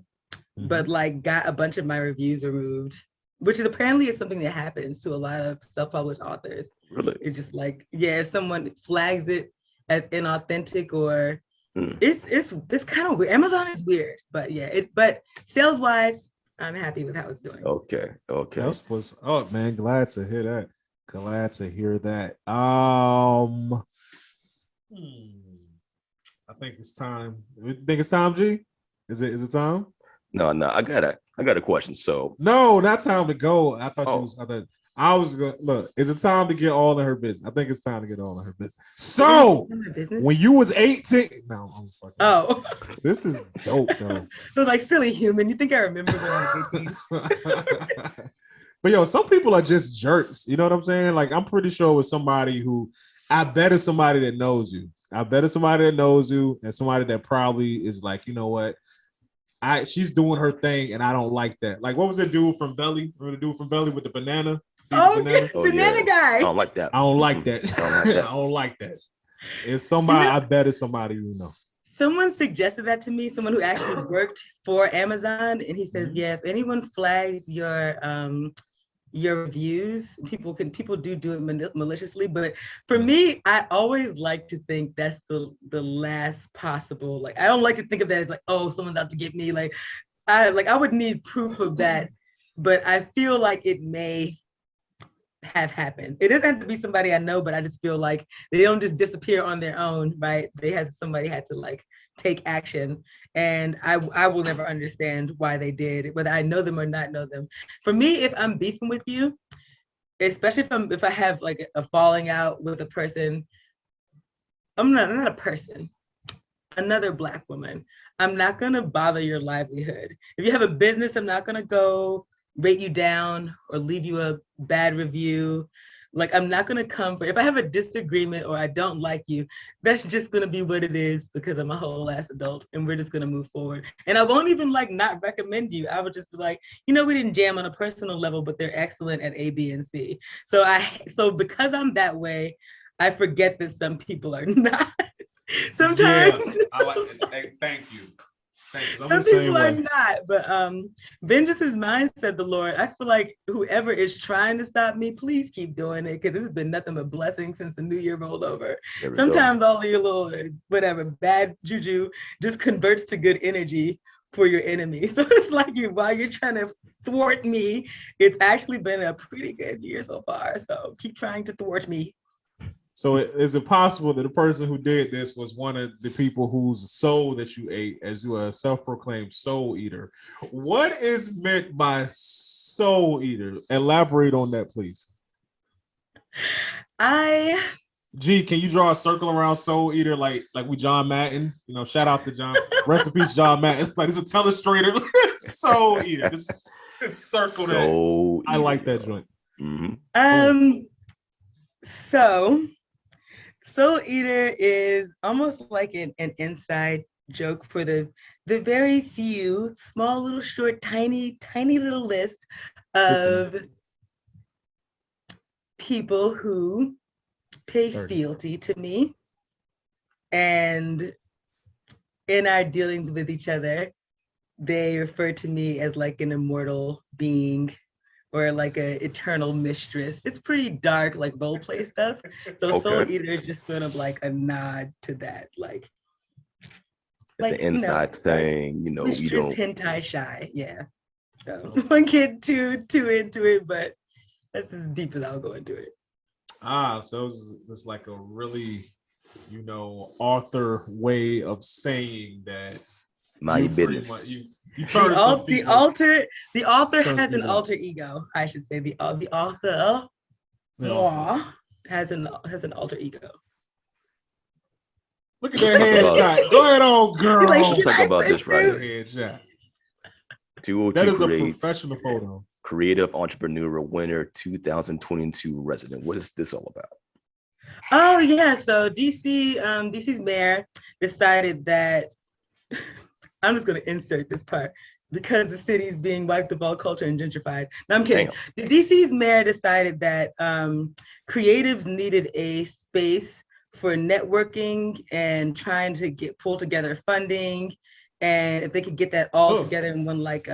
but like got a bunch of my reviews removed, which is apparently something that happens to a lot of self-published authors. Really? It's just like, yeah, if someone flags it as inauthentic or it's kind of weird. Amazon is weird, but yeah, but sales wise, I'm happy with how it's doing. Okay. Oh man, glad to hear that. I think it's time. You think it's time, G? Is it time? No, I got a question. So no, not time to go. I thought I was gonna look. Is it time to get all in her business? I think it's time to get all in her business. So when you was 18, no, I'm fucking. Oh, this is dope though. I was like, silly human. You think I remember when I was 18? But yo, some people are just jerks. You know what I'm saying? Like, I'm pretty sure with somebody who, I bet it's somebody that knows you. I bet it's somebody that knows you and somebody that probably is like, you know what? She's doing her thing and I don't like that. Like, what was the dude from Belly? Remember the dude from Belly with the banana? Banana guy. I don't like that. I don't like that. It's somebody, I bet it's somebody you know. Someone suggested that to me, someone who actually worked for Amazon, and he says, yeah, if anyone flags your reviews, people do it maliciously, but for me, I always like to think that's the last possible. Like, I don't like to think of that as like, oh, someone's out to get me. Like I would need proof of that, but I feel like it may have happened. It doesn't have to be somebody I know, but I just feel like they don't just disappear on their own, right? Somebody had to like take action, and I will never understand why they did, whether I know them or not know them. For me, if I'm beefing with you, especially if I have like a falling out with a person, I'm not a person, another Black woman. I'm not gonna bother your livelihood. If you have a business, I'm not gonna go rate you down or leave you a bad review. Like, I'm not gonna come for, if I have a disagreement or I don't like you, that's just gonna be what it is because I'm a whole ass adult and we're just gonna move forward. And I won't even like not recommend you. I would just be like, we didn't jam on a personal level, but they're excellent at A, B, and C. So because I'm that way, I forget that some people are not. Sometimes. Yeah, I like it. Hey, thank you. Some people are not, but vengeance is mine, said the Lord. I feel like whoever is trying to stop me, please keep doing it, because this has been nothing but blessing since the new year rolled over. Sometimes all of your little whatever bad juju just converts to good energy for your enemy. So it's like while you're trying to thwart me, it's actually been a pretty good year so far. So keep trying to thwart me. So is it possible that the person who did this was one of the people whose soul that you ate, as you are a self-proclaimed soul eater? What is meant by soul eater? Elaborate on that, please. G, can you draw a circle around soul eater like we John Madden? You know, shout out to John. Rest in peace, John Madden. Like it's a telestrator. Soul eater. Just circle that. I like that joint. Mm-hmm. So soul eater is almost like an inside joke for the very few small little short tiny little list of people who pay fealty to me, and in our dealings with each other, they refer to me as like an immortal being or like an eternal mistress. It's pretty dark, like role play stuff. So Soul Eater is just sort of like a nod to that, like it's an inside thing, you know. Mistress We don't hentai shy, yeah. So I won't get too into it, but that's as deep as I'll go into it. So it's like a really, you know, author way of saying that. Mind your business. You turn the author has an alter ego. I should say the author has an alter ego. Look at that headshot. Go ahead on, girl. Let's talk about this right here. Headshot. 202 that is creates a professional photo. Creative Entrepreneur Winner 2022 resident. What is this all about? Oh yeah, so DC's mayor decided that I'm just going to insert this part because the city is being wiped of all culture and gentrified. No, I'm kidding. The DC's mayor decided that creatives needed a space for networking and trying to pull together funding, and if they could get that all together in one like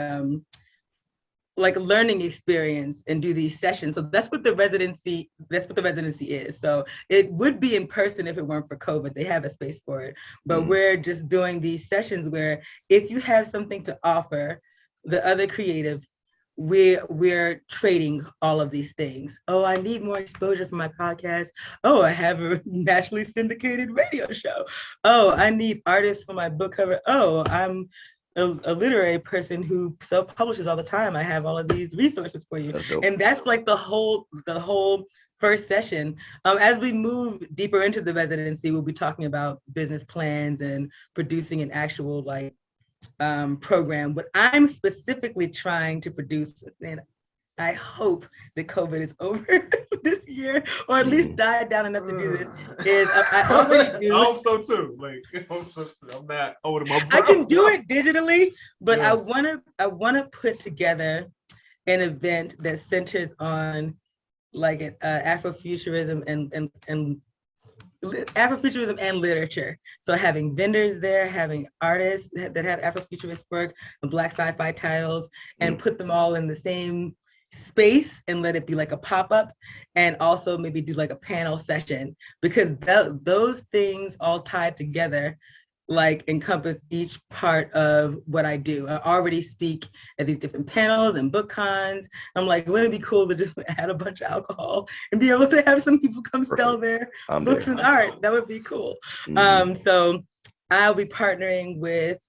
a learning experience and do these sessions. So that's what the residency is. So it would be in person if it weren't for COVID. They have a space for it, but we're just doing these sessions where if you have something to offer the other creative, we're trading all of these things. Oh, I need more exposure for my podcast. Oh, I have a nationally syndicated radio show. Oh, I need artists for my book cover. Oh, I'm a literary person who self-publishes all the time. I have all of these resources for you. And that's like the whole first session. As we move deeper into the residency, we'll be talking about business plans and producing an actual like program. What I'm specifically trying to produce, and I hope that COVID is over this year, or at least died down enough to do this, is I already do. I hope so too. I'm not over my breath. I can do it digitally, but I wanna put together an event that centers on like Afrofuturism and Afrofuturism and literature. So having vendors there, having artists that have Afrofuturist work and Black sci-fi titles, and put them all in the same space and let it be like a pop-up, and also maybe do like a panel session, because those things all tied together like encompass each part of what I do. I already speak at these different panels and book cons. I'm like, wouldn't it be cool to just add a bunch of alcohol and be able to have some people come sell their books and art? That would be cool. So I'll be partnering with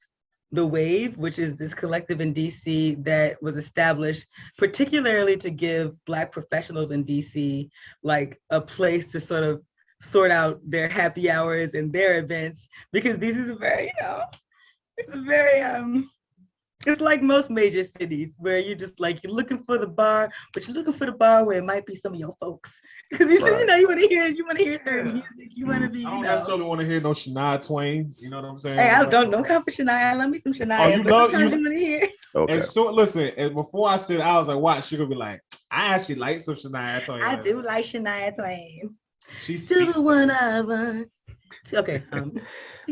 The Wave, which is this collective in DC that was established particularly to give Black professionals in DC like a place to sort of sort out their happy hours and their events, because this is a very, it's like most major cities where you're just like, you're looking for the bar, but you're looking for the bar where it might be some of your folks. Because you want to hear their music. You want to be, I don't necessarily want to hear no Shania Twain. You know what I'm saying? Hey, I don't come for Shania. Love me some Shania. You want to hear. Okay. And so listen, and before I said, I was like, watch, she gonna be like, I actually like some Shania Twain. I do like Shania Twain. She's to the one of us. Okay.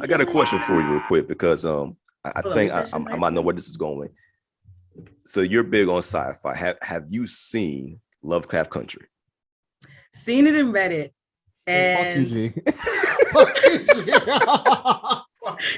I got a question for you real quick, because I think I might know where this is going. So you're big on sci-fi. Have you seen Lovecraft Country? Seen it and read it. And fuck you, G.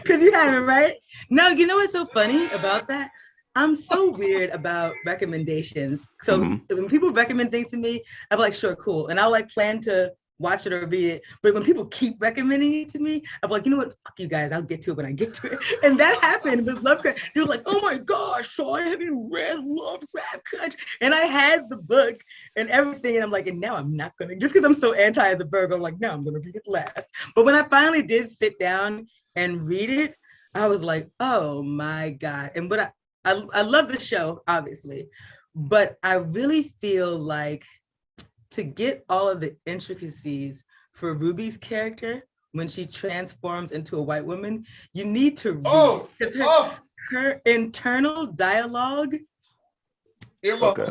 Because you haven't, right? No, you know what's so funny about that? I'm so weird about recommendations. So when people recommend things to me, I'm like, sure, cool. And I'll like plan to watch it or read it. But when people keep recommending it to me, I'm like, you know what? Fuck you guys. I'll get to it when I get to it. And that happened with Lovecraft. They were like, oh my gosh, Sean, have you read Lovecraft Country? And I had the book and everything. And I'm like, and now I'm not going to, just because I'm so anti as a Virgo, I'm like, no, I'm going to read it last. But when I finally did sit down and read it, I was like, oh my God. And what I love the show, obviously, but I really feel like to get all of the intricacies for Ruby's character when she transforms into a white woman, you need to read, because her internal dialogue. Okay.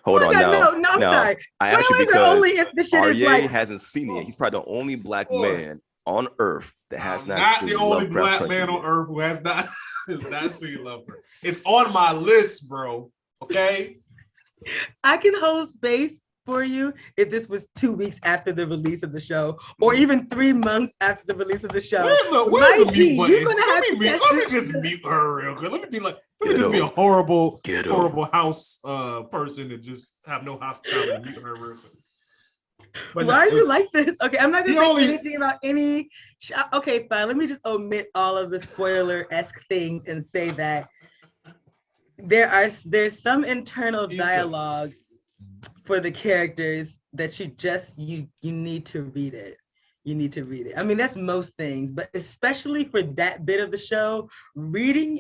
Hold on now. No, I'm sorry. I asked you because only if the shit is Arye like, hasn't seen it. He's probably the only black man on earth that has not seen the only Lovecraft black man Country. on earth who has not seen Lovecraft. It's on my list, bro. Okay. I can hold space for you if this was 2 weeks after the release of the show, or even 3 months after the release of the show. Where's the mute button? You're gonna have to Let me just mute her real quick. Let me just be a horrible house person and just have no hospitality and mute her real quick. But why are you like this? Okay, I'm not gonna say anything about any. Okay, fine. Let me just omit all of the spoiler-esque things and say that there's some internal dialogue for the characters that you need to read it. You need to read it. I mean, that's most things, but especially for that bit of the show, reading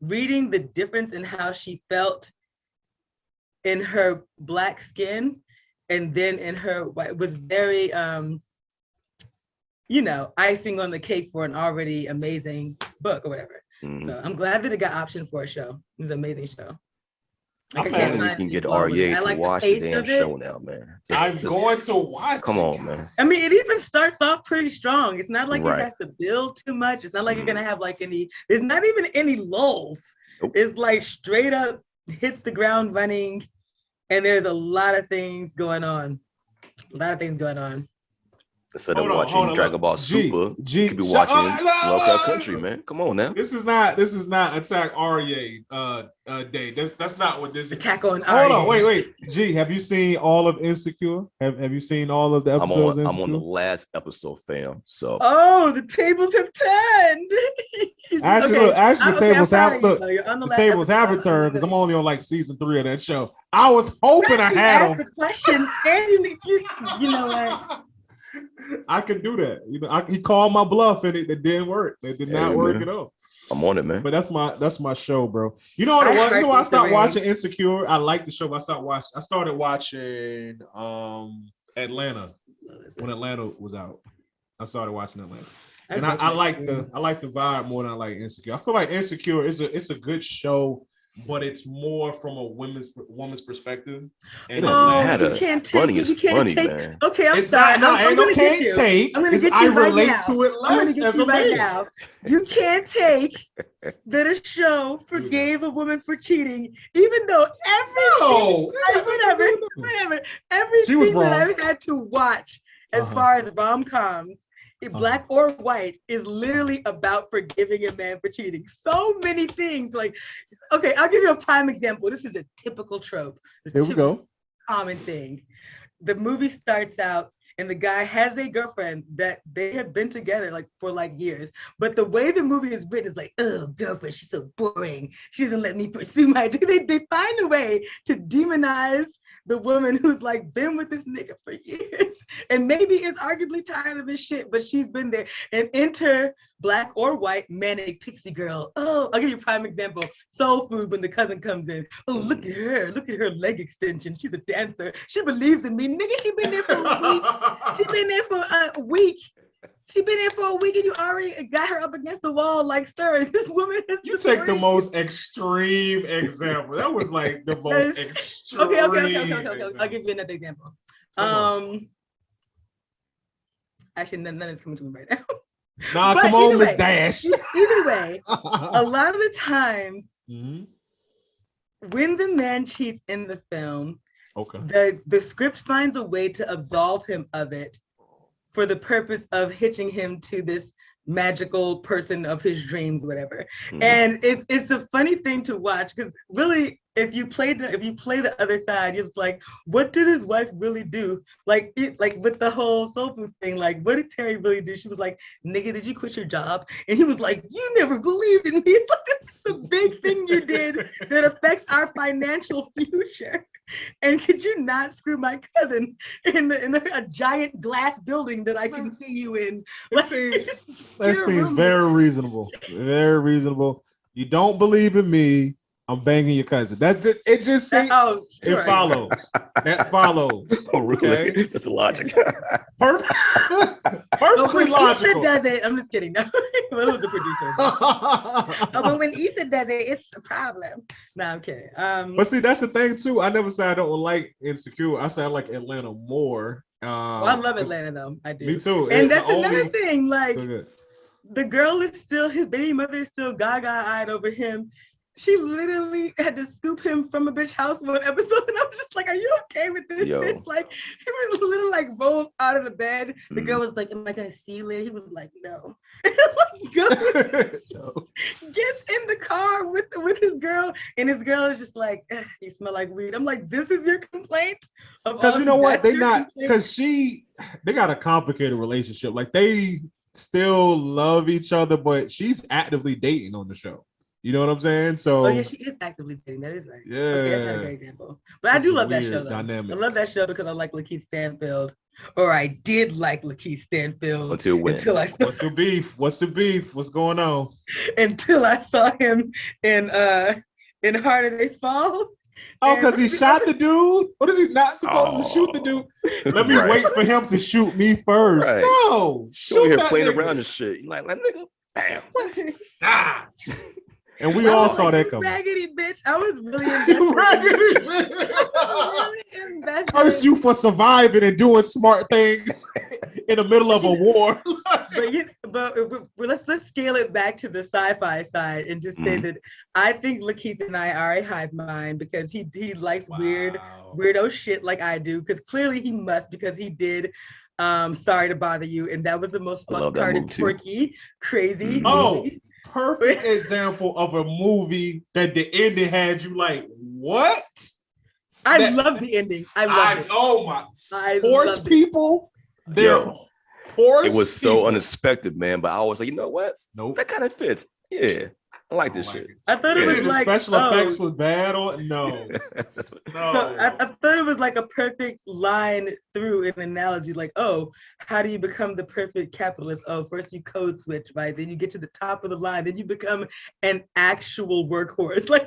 the difference in how she felt in her Black skin and then in her white was very, icing on the cake for an already amazing book or whatever. Mm-hmm. So I'm glad that it got optioned for a show. It was an amazing show. Like, I can't can get Arye to watch the damn show now, man. I'm going to watch. Come on, man. I mean, it even starts off pretty strong. It's not like it has to build too much. It's not like you're gonna have like there's not even any lulls. Nope. It's like straight up hits the ground running, and there's a lot of things going on. Instead of watching Dragon Ball Super, you could be watching Lovecraft Country, man. Come on now. This is not Attack Arye day. That's not what this is. Attack on Arye. Hold on, wait. G, have you seen all of Insecure? Have you seen all of the episodes? I'm on the last episode, fam. So the tables have turned. Actually, the tables have the tables have turned because I'm only on like season 3 of that show. I was hoping I had them. The question, and you know what? I could do that. He called my bluff and it didn't work. It did not work at all. I'm on it, man. But that's my show, bro. You know what it was? You know, I stopped watching Insecure. I like the show, but I started watching Atlanta when Atlanta was out. I started watching Atlanta. And I like the vibe more than I like Insecure. I feel like Insecure is a good show, but it's more from a woman's perspective. And funny is funny, man. Okay, I'm it's sorry. I'm gonna get you I relate to it less as a man. Now. You can't take that a show forgave a woman for cheating, even though everything that I've had to watch as far as rom-coms, Black or white, is literally about forgiving a man for cheating. So many things. Like, okay, I'll give you a prime example. This is a typical trope. Here we go. Common thing. The movie starts out and the guy has a girlfriend that they have been together for years. But the way the movie is written is like, oh, girlfriend, she's so boring. She doesn't let me pursue my dream. They find a way to demonize the woman who's been with this nigga for years and maybe is arguably tired of this shit, but she's been there. And enter Black or white manic pixie girl. Oh, I'll give you a prime example. Soul Food, when the cousin comes in. Oh, look at her leg extension. She's a dancer. She believes in me. Nigga, she been there for a week. She's been there for a week. She's been there for a week and you already got her up against the wall. Like, sir, this woman is. You take the most extreme example. That was the most extreme. Okay. I'll give you another example. Actually, none is coming to me right now. Nah, come on, Miss Dash. Either way, a lot of the times when the man cheats in the film, the script finds a way to absolve him of it, for the purpose of hitching him to this magical person of his dreams, whatever. Mhm. And it's a funny thing to watch because really, if you play the other side, you're just like, what did his wife really do? Like with the whole soul food thing, like what did Terry really do? She was like, nigga, did you quit your job? And he was like, you never believed in me. It's like it's a big thing you did that affects our financial future. And could you not screw my cousin in a giant glass building that I can see you in? That seems very reasonable. Very reasonable. You don't believe in me. I'm banging your cousin. That's it. It just seems. Sure. It follows. That follows. Oh, really? Okay? That's the logic. Perfectly when logical. Issa does it, I'm just kidding. No, that was the producer. But when Issa does it, it's a problem. No, I'm kidding. But see, that's the thing too. I never said I don't like Insecure. I said I like Atlanta more. I love Atlanta though. I do. Me too. And that's another thing. Like Okay. the girl is still, his baby mother is still gaga-eyed over him. She literally had to scoop him from a bitch house one episode, and I was just like, "Are you okay with this?" Bitch? Like he was literally like rolled out of the bed. The girl was like, "Am I gonna see you later?" He was like, "No." Like, go, No. gets in the car with his girl, and his girl is just like, "You smell like weed." I'm like, "This is your complaint?" Because you know what? They got a complicated relationship. Like they still love each other, but she's actively dating on the show. You know what I'm saying? So yeah, she is actively dating. That is right. Yeah, okay, that's not a great example. But I do love that show though. Dynamic. I love that show because I like Lakeith Stanfield, or I did like Lakeith Stanfield until I saw. What's the beef? What's the beef? What's going on? Until I saw him in Harder They Fall. Oh, because he shot the dude? What is he not supposed to shoot the dude? Let me wait for him to shoot me first. Right. No, shoot here playing around and shit. You like nigga, bam. Ah. And we all saw that coming. Raggedy bitch. I was really invested. Really invested. Curse you for surviving and doing smart things in the middle of a war. but let's scale it back to the sci-fi side and just say that I think Lakeith and I are a hive mind because he likes weirdo shit like I do, because clearly he must, because he did Sorry to Bother You, and that was the most fuck-carded, twerky, crazy movie. Perfect example of a movie that the ending had you like, what? I love the ending. I love it. Oh my! Horse people. It was so unexpected, man. But I was like, you know what? Nope. That kind of fits. Yeah, I like this shit. I thought it was the like special effects was bad on no. I thought it was like a perfect line through an analogy, like, oh, how do you become the perfect capitalist? Oh, first you code switch, right? Then you get to the top of the line, then you become an actual workhorse. Like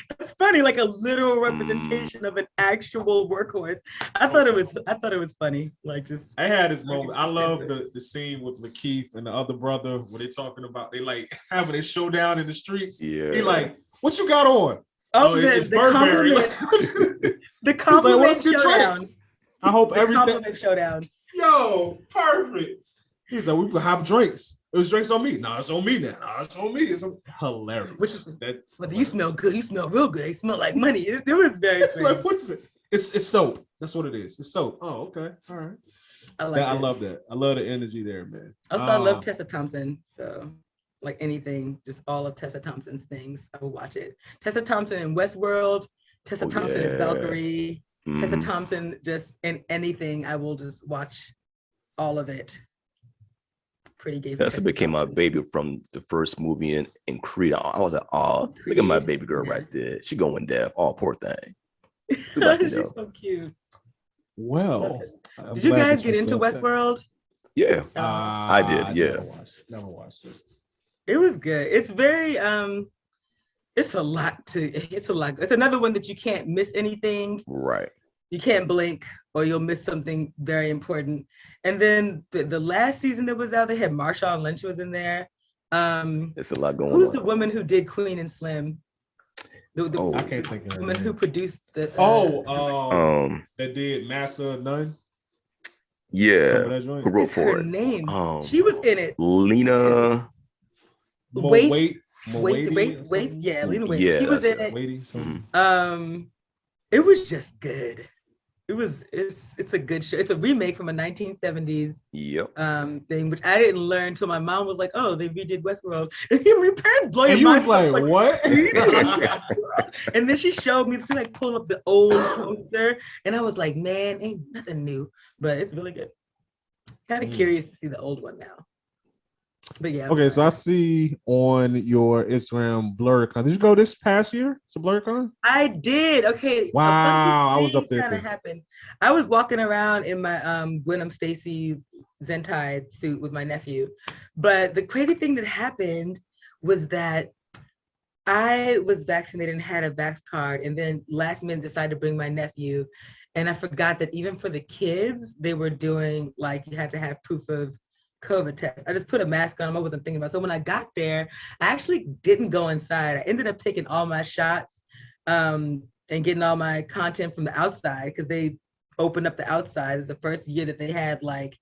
that's funny, like a literal representation of an actual workhorse. I thought it was funny. Like just I had this moment. I love the scene with Lakeith and the other brother when they talking about they like having a showdown in the streets. Yeah. He like, what you got on? It's Burberry. The compliment showdown. I hope everything. Compliment showdown. Yo, perfect. He's like, we can have drinks. It was drinks on me. No, it's on me now. No, it's on me. It's hilarious. Which is that? But you smell good. You smell real good. You smell like money. It was very strange. Like, what is it? It's soap. That's what it is. It's soap. Oh, okay. All right. I love that. I love the energy there, man. Also, I love Tessa Thompson. So, like anything, just all of Tessa Thompson's things, I will watch it. Tessa Thompson in Westworld, Tessa Thompson in Valkyrie, Tessa Thompson just in anything, I will just watch all of it. Pretty gay. Tessa became my baby from the first movie in Creed. I was like, oh, look at my baby girl right there. She going deaf. Oh, poor thing. She's so cute. Well, did you guys get into Westworld? Yeah, I did. Yeah, never watched it. It was good. It's very it's a lot. It's another one that you can't miss anything. Right. You can't blink or you'll miss something very important. And then the last season that was out, they had Marshawn Lynch was in there. It's a lot going on. Who's the woman who did Queen and Slim? I can't think of her woman name. who produced the that did Massa None. Yeah, who wrote for her it? Name. She was in it. Lena. Wait. Yeah, Lena Waithe. Yeah, she was in it. It was just good. it's a good show. It's a remake from a 1970s Yep. thing, which I didn't learn until my mom was like, "Oh, they redid Westworld." And my parents blow your And you mind. was like, what? And then she showed me, she like pulled up the old poster, and I was like, "Man, ain't nothing new, but it's really good." Kind of curious to see the old one now. But yeah. Okay, so I see on your Instagram BlurCon. Did you go this past year to BlurCon? I did. Okay. Wow, I was up there Kind of too. happened. I was walking around in my Gwen Stacy Zentide suit with my nephew, but the crazy thing that happened was that I was vaccinated and had a vax card, and then last minute decided to bring my nephew, and I forgot that even for the kids, they were doing like you had to have proof of COVID test. I just put a mask on them. I wasn't thinking about it. So when I got there, I actually didn't go inside. I ended up taking all my shots and getting all my content from the outside because they opened up the outside. It's the first year that they had like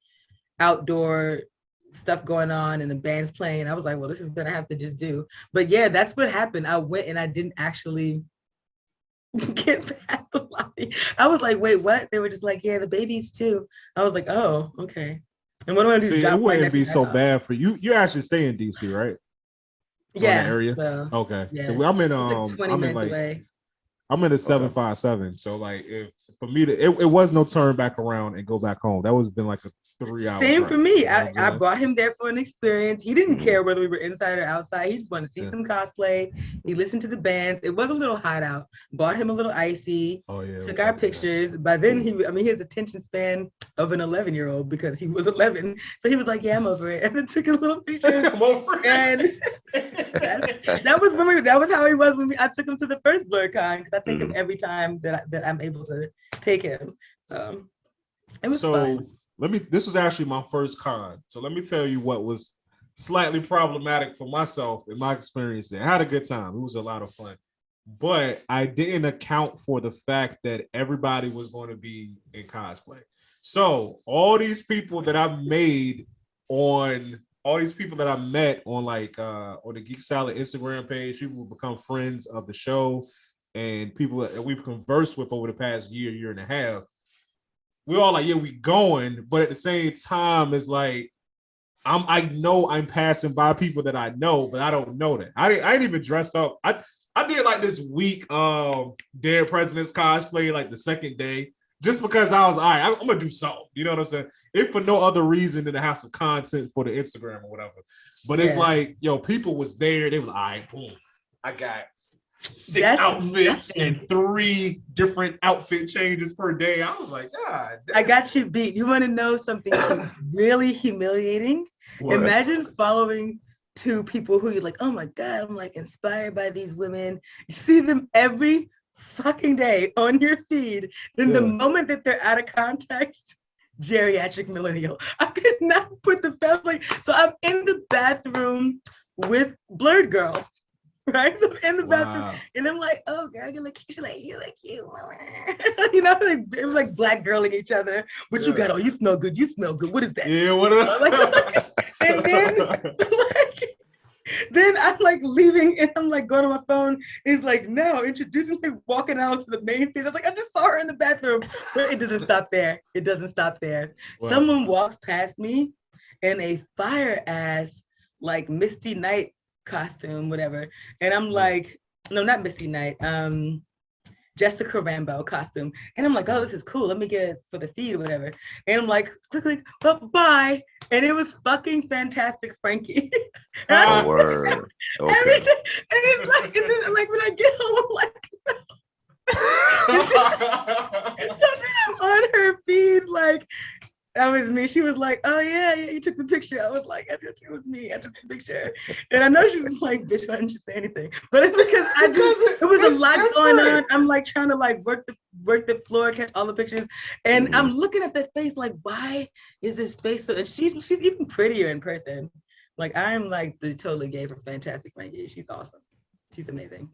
outdoor stuff going on and the band's playing. I was like, well, this is gonna have to just do. But yeah, that's what happened. I went and I didn't actually get past the lobby. I was like, wait, what? They were just like, yeah, the babies too. I was like, oh, okay. And what do I do? See, it wouldn't be so bad for you. You actually stay in DC, right? Yeah. Area. So, okay. Yeah. So I'm in like 20 I'm in minutes like away. I'm in a 757. So like if for me to it was no turn back around and go back home. That was been like a 3-hour Same drive, for me. you know I brought him there for an experience. He didn't Mhm. care whether we were inside or outside. He just wanted to see Yeah. some cosplay. He listened to the bands. It was a little hot out. Bought him a little icy. Oh yeah. Took our pictures. By then his attention span of an 11-year-old because he was 11. So he was like, yeah, I'm over it. And then took a little picture. I'm over it. And that was how he was when I took him to the first BlurCon because I take him every time that I'm able to take him. So it was fun. This was actually my first con. So let me tell you what was slightly problematic for myself in my experience there. I had a good time. It was a lot of fun. But I didn't account for the fact that everybody was going to be in cosplay. So all these people that I met on like on the Geek Salad Instagram page, people who become friends of the show and people that we've conversed with over the past year and a half. We're all like, yeah, we going, but at the same time, it's like I know I'm passing by people that I know, but I don't know that. I didn't even dress up. I did like this week Dead Presidents cosplay like the second day, just because I was all right, I'm gonna do something. You know what I'm saying? If for no other reason than to have some content for the Instagram or whatever. But it's like, yo, people was there. They was all right, boom. I got 6 outfits and 3 different outfit changes per day. I was like, God damn. I got you beat. You want to know something really humiliating? What? Imagine following 2 people who you're like, oh my God, I'm like inspired by these women. You see them every fucking day on your feed. Then the moment that they're out of context, geriatric millennial. I could not put the family. So I'm in the bathroom with Blurred Girl. Right, so in the bathroom, and I'm like, "Oh, girl, you look cute." She's like, "You look cute," you know, like it was like black girling each other. What you got on? You smell good. You smell good. What is that? Yeah, what? And then I'm like leaving, and I'm like going on my phone. He's like, "No," introducing me, walking out to the main thing. I was like, "I just saw her in the bathroom," but it doesn't stop there. It doesn't stop there. Wow. Someone walks past me in a fire ass like Misty Knight costume, whatever, and I'm like, no, not Missy Knight, Jessica Rambo costume, and I'm like, oh, this is cool, let me get it for the feed or whatever, and I'm like, click, oh, bye, and it was fucking Fantastic Frankie. Oh, word. Okay. And it's like, and then like when I get home, I'm like, so then I'm on her feed, like, that was me. She was like, oh yeah, you took the picture. I was like, it was me. I took the picture. And I know she's like, bitch, why didn't you say anything? But it's because it was a lot going on. I'm like trying to like work the floor, catch all the pictures. And I'm looking at that face like, why is this face so, and she's even prettier in person. Like I'm like the totally gay for Fantastic Frankie. She's awesome. She's amazing.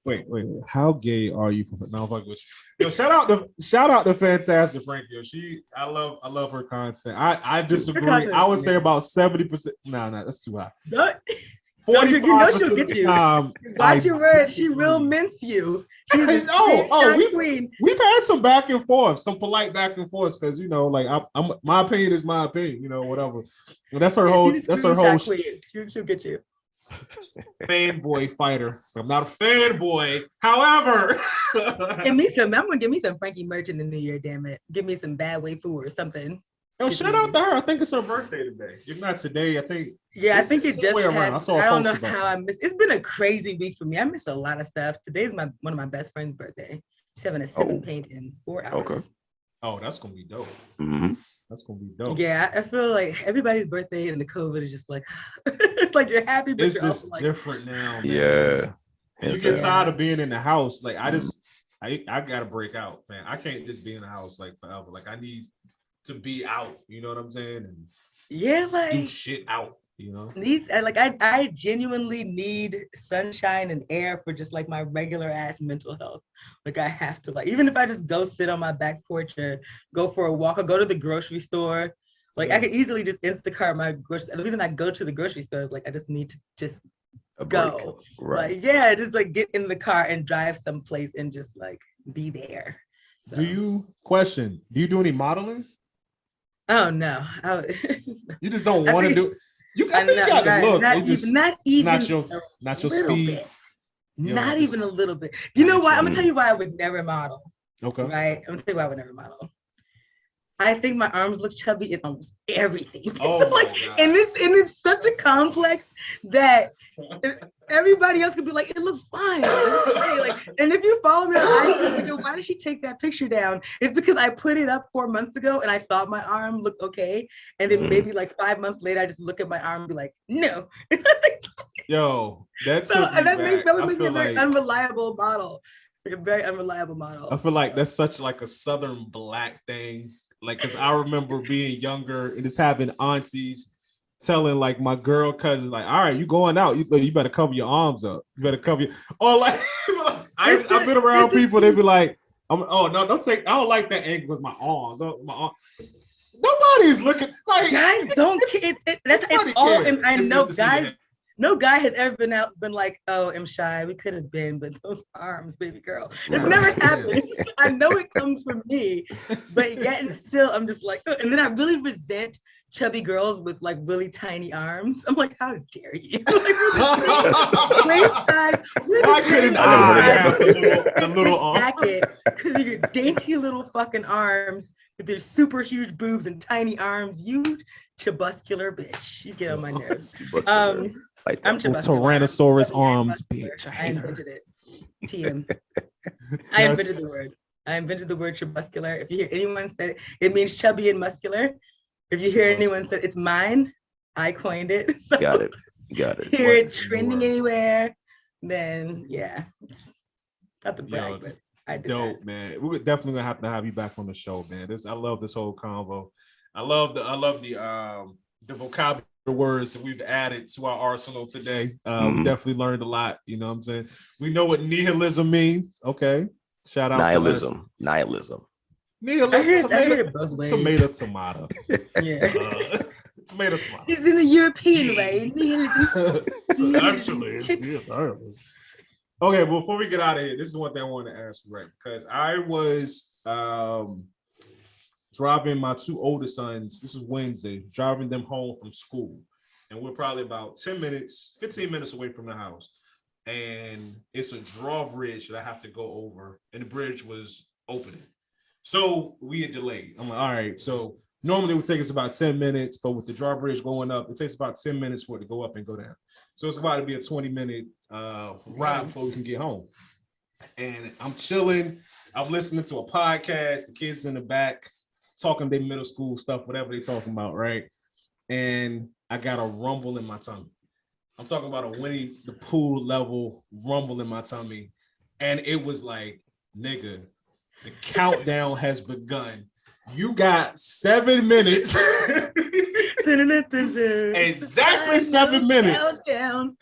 Wait. How gay are you? No, fuck with you. Yo, shout out to Fantastic Frankie. Yo, I love her content. I disagree. I would say about 70%. No, that's too high. 45% you know she'll get of the you. time. Watch your words. She will mince you. We've had some back and forth, some polite back and forth, because you know, like I'm my opinion is my opinion, you know, whatever. And that's her whole. That's her whole. She'll get you. Fanboy fighter. So I'm not a fanboy. However, give me some. I'm gonna give me some Frankie merch in the new year. Damn it! Give me some bad way food or something. Yo, shout out to her. I think it's her birthday today. If not today, I think. Yeah, I think it just around. I don't know how I missed. It's been a crazy week for me. I missed a lot of stuff. Today's one of my best friend's birthday. She's having a sip and paint in 4 hours. Okay. Oh, that's gonna be dope. Mm-hmm. That's gonna be dope. Yeah, I feel like everybody's birthday and the COVID is just like it's like you're happy, but it's you're just also like, different now. Man. Yeah. You get tired of being in the house. Like I gotta break out, man. I can't just be in the house like forever. Like I need to be out. You know what I'm saying? And like do shit out. You know, I genuinely need sunshine and air for just like my regular ass mental health. Like I have to, like, even if I just go sit on my back porch or go for a walk or go to the grocery store, like I could easily just Instacart my groceries. The reason I go to the grocery store is like I just need to just go. Right. Like just like get in the car and drive someplace and just like be there. So. Do you do any modeling? Oh no. You just don't want to do it. I think you got to look. Not your speed. Bit. Not even a little bit. You know why? I'm gonna tell you why I would never model. Okay. Right? I'm gonna tell you why I would never model. I think my arms look chubby in almost everything. Oh like, and it's such a complex that everybody else could be like, it looks fine. Like, and if you follow me on IG, why did she take that picture down? It's because I put it up 4 months ago and I thought my arm looked okay. And then maybe like 5 months later, I just look at my arm and be like, no. Yo, that would make me a very unreliable model. Like a very unreliable model. I feel like that's such like a Southern Black thing. Like, cause I remember being younger and just having aunties telling like my girl cousins, like, all right, you going out, you better cover your arms up. You better cover your, or like, I've been around people, they be like, don't take, I don't like that angle with my arms. Nobody's looking. Like, guys don't care. It's all, and I know guys. No guy has ever been like, oh, Mshai, we could have been, but those arms, baby girl. It's never happened. I know it comes from me, but yet and still, I'm just like, oh. And then I really resent chubby girls with like really tiny arms. I'm like, how dare you? Why couldn't I have the little arm? Because of your dainty little fucking arms with your super huge boobs and tiny arms, you chubuscular bitch. You get on my nerves. Like I'm Tyrannosaurus arms, bitch. I invented it. TM. I invented the word. I invented the word chubuscular. If you hear anyone say it means chubby and muscular. If you hear anyone say it's mine, I coined it. So got it. Hear it trending anywhere, then yeah. Not to brag, but I did dope, that. Man. We're definitely gonna have to have you back on the show, man. I love this whole convo. I love the vocabulary words that we've added to our arsenal today. We definitely learned a lot. You know what I'm saying? We know what nihilism means. Okay. Shout out nihilism. Nihilism. I heard it both ways. Tomato. Yeah. Tomato. It's in the European way. Actually, it's okay. Before we get out of here, this is one thing I want to ask you, right? Because I was driving my 2 older sons, this is Wednesday, driving them home from school. And we're probably about 15 minutes away from the house. And it's a drawbridge that I have to go over. And the bridge was opening. So we had delayed. I'm like, all right. So normally it would take us about 10 minutes, but with the drawbridge going up, it takes about 10 minutes for it to go up and go down. So it's about to be a 20-minute ride before we can get home. And I'm chilling. I'm listening to a podcast. The kids in the back talking their middle school stuff, whatever they talking about, right? And I got a rumble in my tummy. I'm talking about a Winnie the Pooh level rumble in my tummy. And it was like, nigga, the countdown has begun. You got 7 minutes. Exactly 7 minutes. Countdown.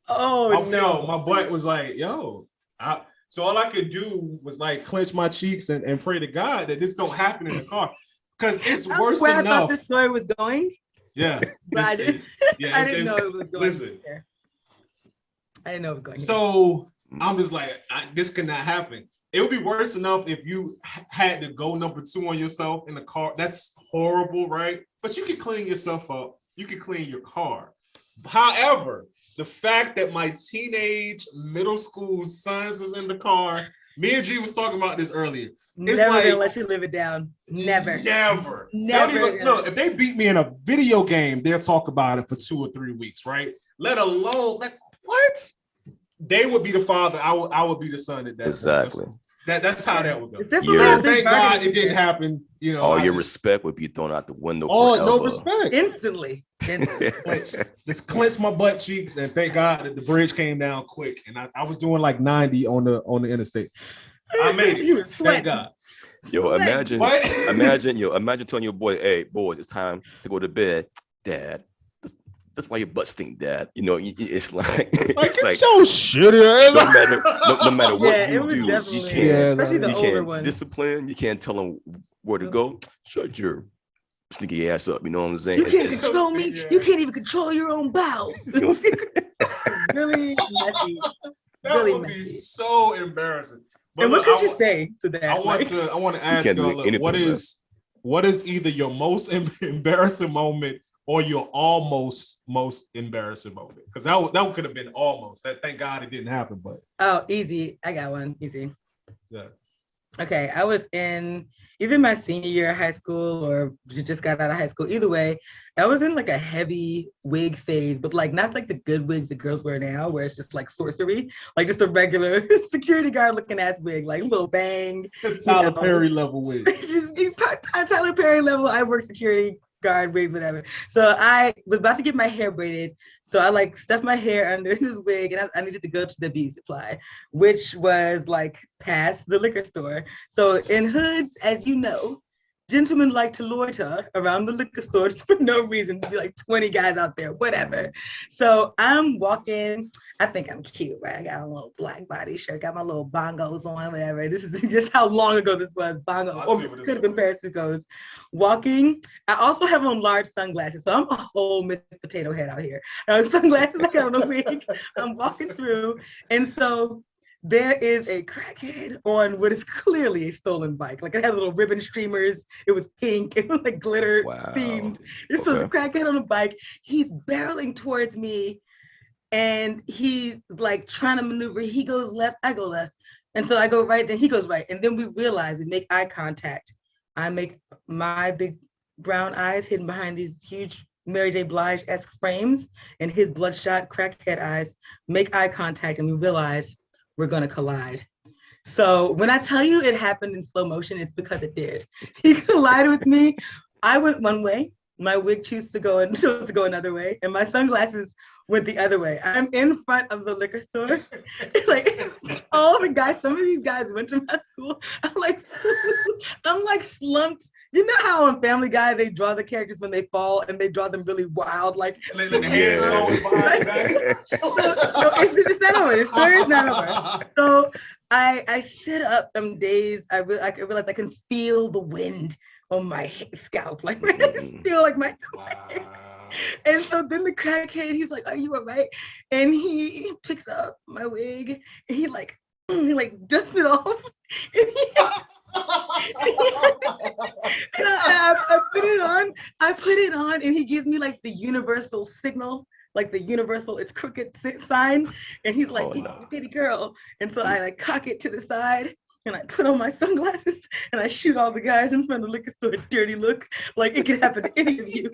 Oh, no. My butt was like, yo. So all I could do was like clench my cheeks and pray to God that this don't happen in the car. Because it's worse enough. I thought the story was going. Yeah. But I didn't know it was going. Listen. I didn't know it was going. So I'm just like, this cannot happen. It would be worse enough if you had to go number 2 on yourself in the car. That's horrible, right? But you can clean yourself up. You can clean your car. However, the fact that my teenage middle school sons was in the car, me and G was talking about this earlier. It's never like, gonna let you live it down. Never. Never. Never. Look, if they beat me in a video game, they'll talk about it for 2 or 3 weeks, right? Let alone, like, what? They would be the father. I would be the son at that. Exactly. That's how that would go. It's definitely So a big thank God bargaining it didn't chip. happen. You know, All your respect would be thrown out the window. Oh, forever. no respect. Instantly. Just clench my butt cheeks and thank God that the bridge came down quick. And I was doing like 90 on the interstate. I made it. Thank God. Yo, imagine telling your boy, hey, boys, it's time to go to bed. Dad, that's why your butt stink, Dad. You know, it's like it's like so shitty. No matter what Yeah, you it do, was you definitely- can't, especially the you older can't ones. discipline. You can't tell them where to go. Shut your sneaky ass up. You know what I'm saying? You can't control me. You can't even control your own bowels. You know what I'm saying? Really messy. That Really would be messy. so embarrassing. But And what look, could you say to that? I want to ask can't do y'all, look, anything what is either your most embarrassing moment or your almost most embarrassing moment? Because that could have been almost. Thank God it didn't happen, but Oh, easy. I got one. Easy. yeah. Okay, I was in either my senior year of high school or just got out of high school. Either way, I was in like a heavy wig phase, but like not like the good wigs that girls wear now, where it's just like sorcery, like just a regular security guard looking ass wig, like little bang. Tyler Perry level wig. Just Tyler Perry level. I work security guard wigs, whatever. So I was about to get my hair braided. So I like stuffed my hair under this wig and I needed to go to the beauty supply, which was like past the liquor store. So in hoods, as you know, gentlemen like to loiter around the liquor store just for no reason, to be like 20 guys out there, whatever. So I'm walking, I think I'm cute, right? I got a little black body shirt, got my little bongos on, whatever. This is just how long ago this was, bongos, or could have been Paris goes. Walking, I also have on large sunglasses, so I'm a whole Miss Potato Head out here. Sunglasses, I got on a wig, I'm walking through, and so there is a crackhead on what is clearly a stolen bike. Like it had little ribbon streamers. It was pink. It was like glitter themed. This was a crackhead on a bike. He's barreling towards me and he's like trying to maneuver. He goes left, I go left. And so I go right, then he goes right. And then we realize and make eye contact. I make my big brown eyes hidden behind these huge Mary J. Blige-esque frames and his bloodshot crackhead eyes make eye contact and we realize we're going to collide. So when I tell you it happened in slow motion, it's because it did. He collided with me. I went one way. My wig chose to go another way. And my sunglasses went the other way. I'm in front of the liquor store. Like all the guys, some of these guys went to my school. I'm like slumped. You know how on Family Guy, they draw the characters when they fall and they draw them really wild, like the hands it's not over. The story is not over. So I sit up, I'm dazed. I realize I can feel the wind on my scalp. Like I just feel like my And so then the crackhead, he's like, "Are you all right?" And he picks up my wig and he dusts it off. And I put it on and he gives me like the universal signal, like the universal it's crooked sign. And he's like, "Baby girl." And so I like cock it to the side and I put on my sunglasses and I shoot all the guys in front of the liquor store a dirty look, like it could happen to any of you.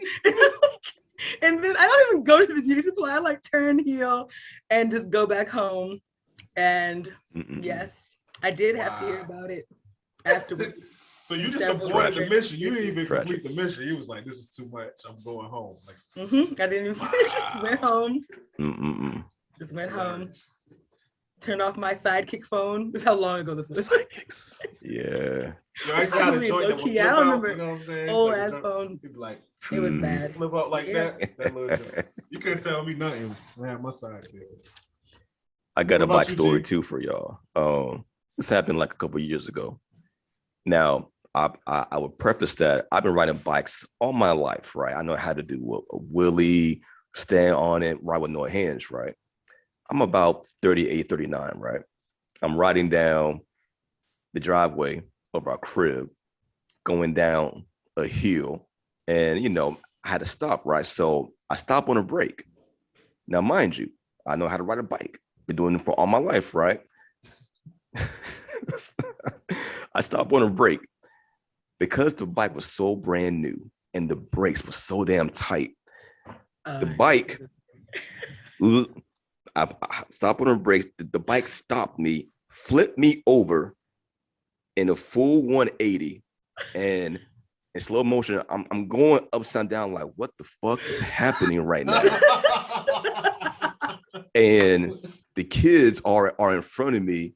And then I don't even go to the beauty supply. I like turn heel and just go back home. And yes, I did have to hear about it afterwards. So you just supported the mission. You didn't even complete the mission. You was like, "This is too much. I'm going home." Like, I didn't even finish. Just went home. Just went home. Turned off my sidekick phone. That's how long ago this was. Sidekicks. Yeah. Yo, I had a joint that would flip I don't out, remember. you know what I'm saying? Old like, ass phone. People like, it was bad. Flip out like that. That little joint. You couldn't tell me nothing. I had my sidekick. I got a bike story too for y'all. This happened like a couple of years ago. Now, I would preface that I've been riding bikes all my life, right? I know how to do a wheelie, stand on it, ride with no hands, right? I'm about 38, 39, right? I'm riding down the driveway of our crib, going down a hill, and I had to stop, right? So I stop on a break. Now, mind you, I know how to ride a bike. Been doing it for all my life, right? I stopped on a break because the bike was so brand new and the brakes were so damn tight. The bike, I stopped on a brakes. The bike stopped me, flipped me over in a full 180, and in slow motion, I'm going upside down like, what the fuck is happening right now? And the kids are in front of me.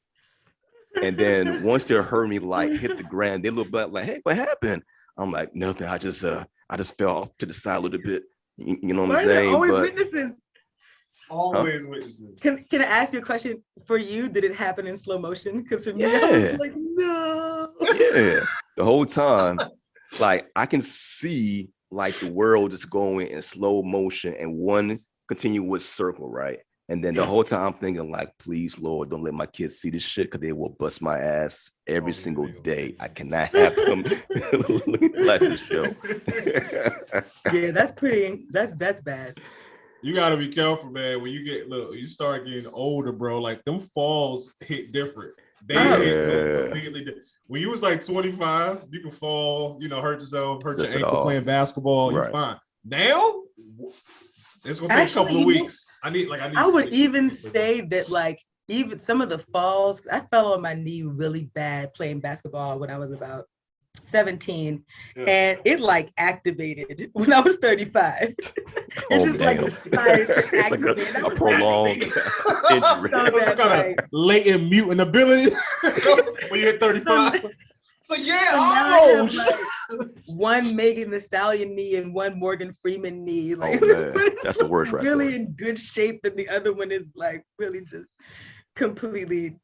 And then once they heard me like hit the ground, they look back like, hey, what happened? I'm like, nothing. I just fell off to the side a little bit. You know what I'm saying? Always witnesses. Always witnesses. Can I ask you a question? For you, did it happen in slow motion? Because for me, I was like, no. Yeah. The whole time, like I can see like the world is going in slow motion and one continuous circle, right? And then the whole time I'm thinking like, please, Lord, don't let my kids see this shit because they will bust my ass every single day. I cannot have them like this show. Yeah, that's bad. You gotta be careful, man. When you start getting older, bro, like them falls hit different. They hit completely different. When you was like 25, you can fall, hurt yourself, hurt your ankle playing basketball, you're fine. Now, it's gonna take a couple of weeks. I would even say that like even some of the falls, I fell on my knee really bad playing basketball when I was about 17, and it like activated when I was 35. It's just like a prolonged injury. Some kind of latent mutant ability when you hit 35. So yeah, like one Megan Thee Stallion knee and one Morgan Freeman knee. Like, that's the worst, right? Really there. In good shape, and the other one is like really just completely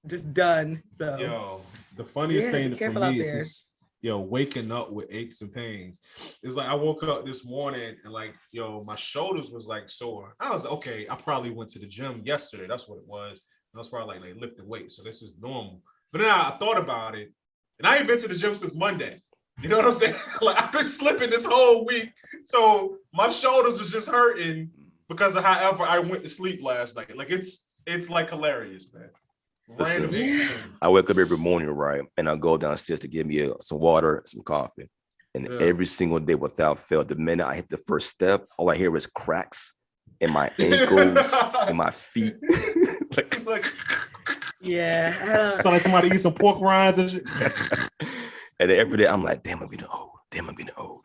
just done. So the funniest thing for me is just waking up with aches and pains. It's like I woke up this morning and like my shoulders was like sore. I was okay. I probably went to the gym yesterday. That's what it was. I was probably like lifting weights, so this is normal. But then I thought about it. And I ain't been to the gym since Monday. You know what I'm saying? Like I've been slipping this whole week. So my shoulders was just hurting because of however I went to sleep last night. Like it's like hilarious, man. Listen, I wake up every morning, right? And I go downstairs to get me some water, some coffee. And every single day without fail, the minute I hit the first step, all I hear is cracks in my ankles, in my feet. Yeah. So like somebody eat some pork rinds and shit. And then every day I'm like, damn, I'm getting old.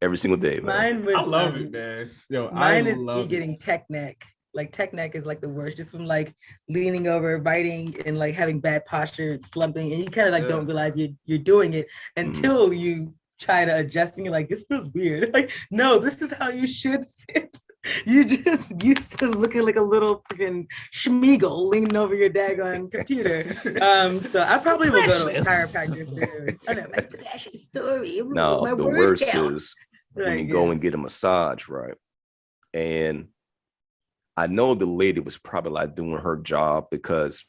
Every single day, man. I love it, man. Mine is me getting tech neck. Like tech neck is like the worst, just from like leaning over, biting, and like having bad posture, slumping, and you kind of like don't realize you're doing it until you try to adjust and you're like, this feels weird. Like, no, this is how you should sit. You just used to looking like a little freaking schmeagle leaning over your daggone computer. So I probably will go to a chiropractor soon. I know, like Precious story. No, the worst is when you go and get a massage, right? And I know the lady was probably like doing her job because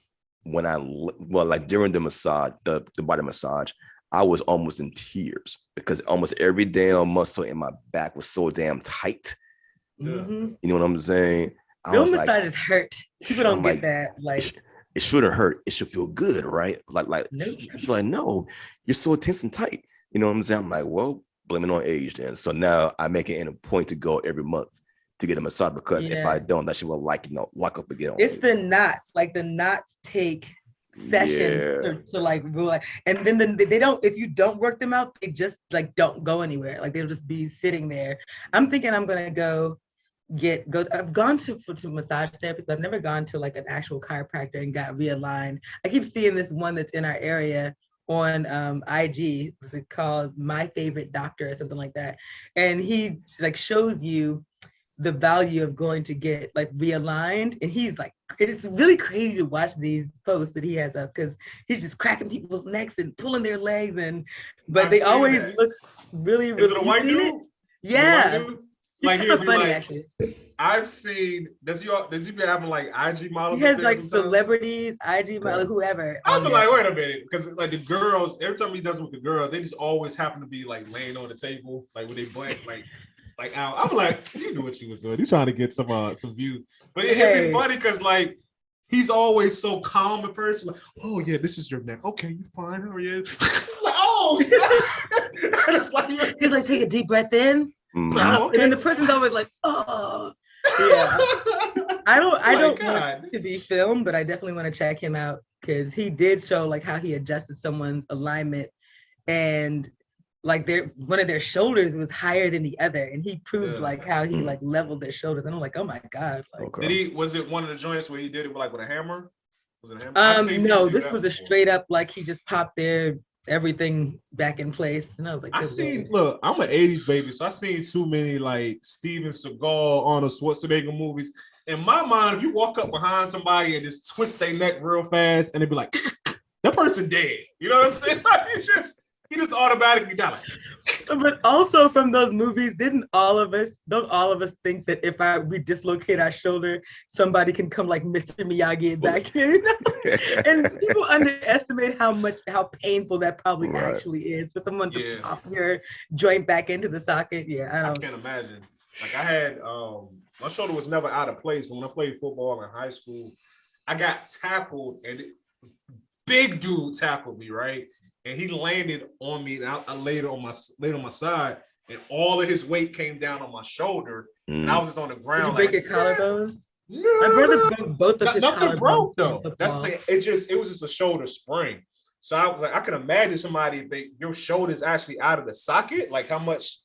when during the massage, the body massage, I was almost in tears because almost every damn muscle in my back was so damn tight. Mm-hmm. You know what I'm saying? Those massages hurt. People don't get that. Like it shouldn't hurt. It should feel good, right? She's like, no, you're so tense and tight. You know what I'm saying? I'm like, well, blame it on age then. So now I make it a point to go every month to get a massage because if I don't, that shit will lock up again. It's the knots. Like the knots take sessions to like rule. And then they don't, if you don't work them out, they just like don't go anywhere. Like they'll just be sitting there. I'm thinking I'm gonna go. I've gone to massage therapists, but I've never gone to like an actual chiropractor and got realigned. I keep seeing this one that's in our area on IG. Was it called My Favorite Doctor or something like that? And he like shows you the value of going to get like realigned. And he's like, it's really crazy to watch these posts that he has up because he's just cracking people's necks and pulling their legs, but they always look really, really. Is it a white dude? Yeah. Like He's he'll so be funny, like, actually. I've seen. Does he be having like IG models? He has up there like sometimes? celebrities, IG model, whoever. I'll on be there. like, wait a minute, because like the girls, every time he does it with the girls, they just always happen to be like laying on the table, like with their butt, like out. I'm like, you knew what you was doing. He's trying to get some views, but it'd be funny because like he's always so calm at first. Like, oh yeah, this is your neck. Okay, you fine? How are you? Like, oh, it's like he's like, take a deep breath in. Oh, okay. And then the person's always like, oh, yeah. I don't want it to be filmed, but I definitely want to check him out because he did show like how he adjusted someone's alignment, and like one of their shoulders was higher than the other, and he proved like how he like leveled their shoulders, and I'm like, oh my god! Like, was it one of the joints where he did it with a hammer? Was it a hammer? No, this was a straight up like he just popped everything back in place, and I was like, look, I'm an 80s baby, so I seen too many like Steven Seagal, Arnold Schwarzenegger movies. In my mind, if you walk up behind somebody and just twist their neck real fast, and they'd be like, that person dead. You know what I'm saying? Like, he just automatically got like. But also from those movies, don't all of us think that if we dislocate our shoulder, somebody can come like Mr. Miyagi and back in? And people underestimate how painful that probably actually is for someone to pop your joint back into the socket. Yeah, I can't imagine. Like I had my shoulder was never out of place. When I played football in high school, I got tackled, and big dude tackled me, right? And he landed on me, and I laid on my side, and all of his weight came down on my shoulder, and I was just on the ground. Did you break your collarbones? No, my brother broke both of his nothing collarbones. Broke though. It was just a shoulder spring. So I was like, I can imagine somebody your shoulder's actually out of the socket. Like how much,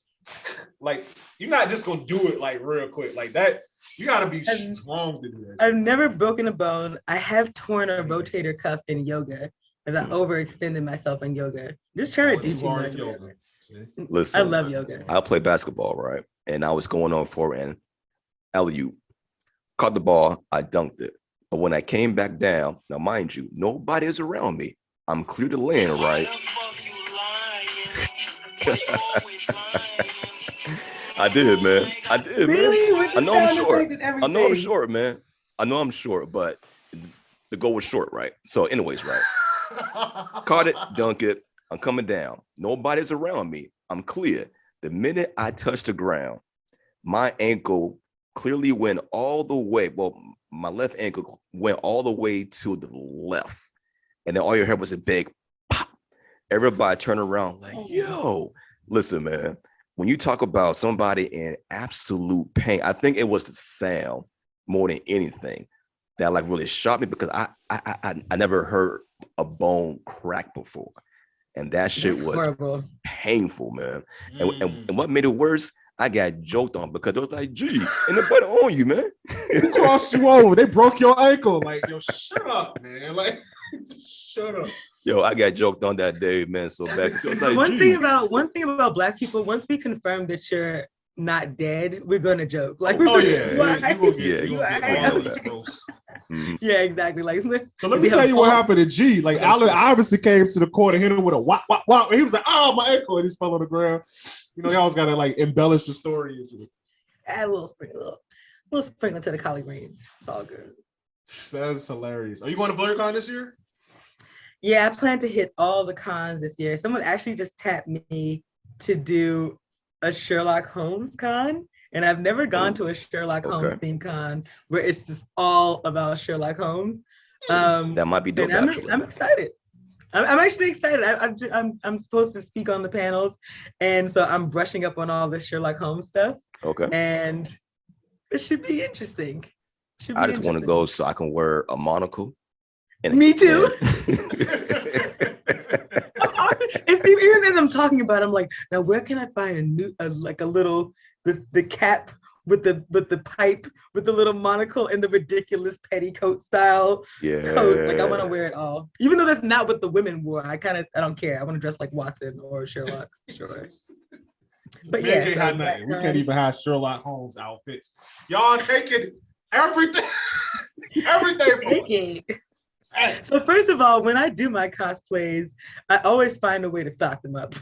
like you're not just gonna do it like real quick like that. You gotta be strong to do that. I've never broken a bone. I have torn a rotator cuff in yoga. As I overextended myself in yoga. Just trying to do too much. Yoga. Listen, I love yoga. I play basketball, right? And I was going on for an alley-oop. Caught the ball, I dunked it. But when I came back down, now mind you, nobody is around me. I'm clear to land, right? I did, man. Really? Man. I know I'm short. I know I'm short, man. I know I'm short, but the goal was short, right? So anyways, right? Caught it, dunk it. I'm coming down. Nobody's around me. I'm clear. The minute I touched the ground, my ankle clearly went all the way. Well, my left ankle went all the way to the left. And then all you heard was a big pop. Everybody turned around like, yo, listen, man. When you talk about somebody in absolute pain, I think it was the sound more than anything that like really shocked me because I never heard a bone crack before, and that shit was horrible. Painful, man. And what made it worse, I got joked on because it was like, gee, and nobody on you, man. Who crossed you over? They broke your ankle. Like, yo, shut up, man. Like, shut up. Yo, I got joked on that day, man. So back. Like, one thing about Black people, once we confirm that you're not dead, we're gonna joke. Like, yeah, exactly. Like, so let me tell you what happened to G. Like, Allen Iverson came to the court and hit him with a wop, wop, wop. And he was like, oh, my ankle. And he just fell on the ground. You know, you always got to like embellish the story. Add a little sprinkle to the collard greens. It's all good. That's hilarious. Are you going to BlurCon this year? Yeah, I plan to hit all the cons this year. Someone actually just tapped me to do a Sherlock Holmes con. And I've never gone to a Sherlock Holmes themed con where it's just all about Sherlock Holmes. That might be dope. I'm excited. I'm actually excited. I'm supposed to speak on the panels, and so I'm brushing up on all this Sherlock Holmes stuff. Okay. And it should be interesting. I just want to go so I can wear a monocle. Me too. Even as I'm talking about it, I'm like, now where can I find the cap with the pipe with the little monocle and the ridiculous petticoat style coat? Like, I want to wear it all, even though that's not what the women wore. I don't care. I want to dress like Watson or Sherlock. Sure. But we can't even have Sherlock Holmes outfits. Y'all taking everything. Everything. So first of all, when I do my cosplays, I always find a way to thought them up.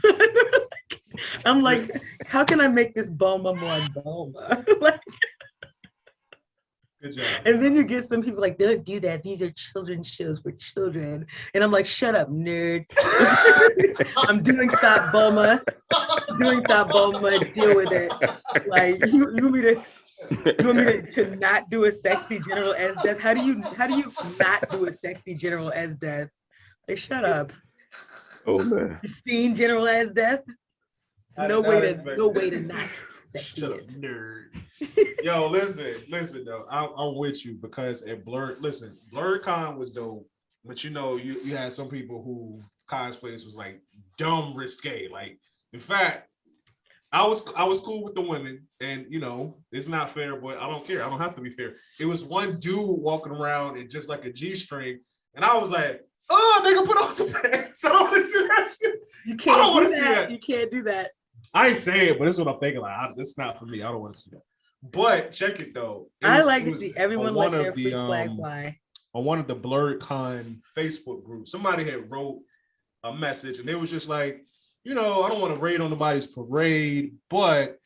I'm like, how can I make this Bulma more Bulma? Like, Good job. and then you get some people like, don't do that. These are children's shows for children. And I'm like, shut up, nerd. I'm doing Thought Bulma. Deal with it. Like, you want me to not do a sexy General as Death? How do you not do a sexy General as Death? Like, shut up. Oh man. You seen General as Death? There's no way to not sexy Shut up, it. nerd. Yo, listen though. I'm with you because at BlurredCon was dope, but you had some people who cosplays was like dumb risque. Like, in fact, I was cool with the women, and it's not fair, but I don't care. I don't have to be fair. It was one dude walking around in just like a G-string, and I was like, oh, nigga, put on some pants. I don't want to see that shit. You can't do that. You can't do that. I ain't saying it, but it's what I'm thinking. Like, it's not for me. I don't want to see that. But check it though. I like to see everyone like their free flag fly. On one of the BlurredCon Facebook groups, somebody had wrote a message, and it was just like, I don't want to raid on nobody's parade, but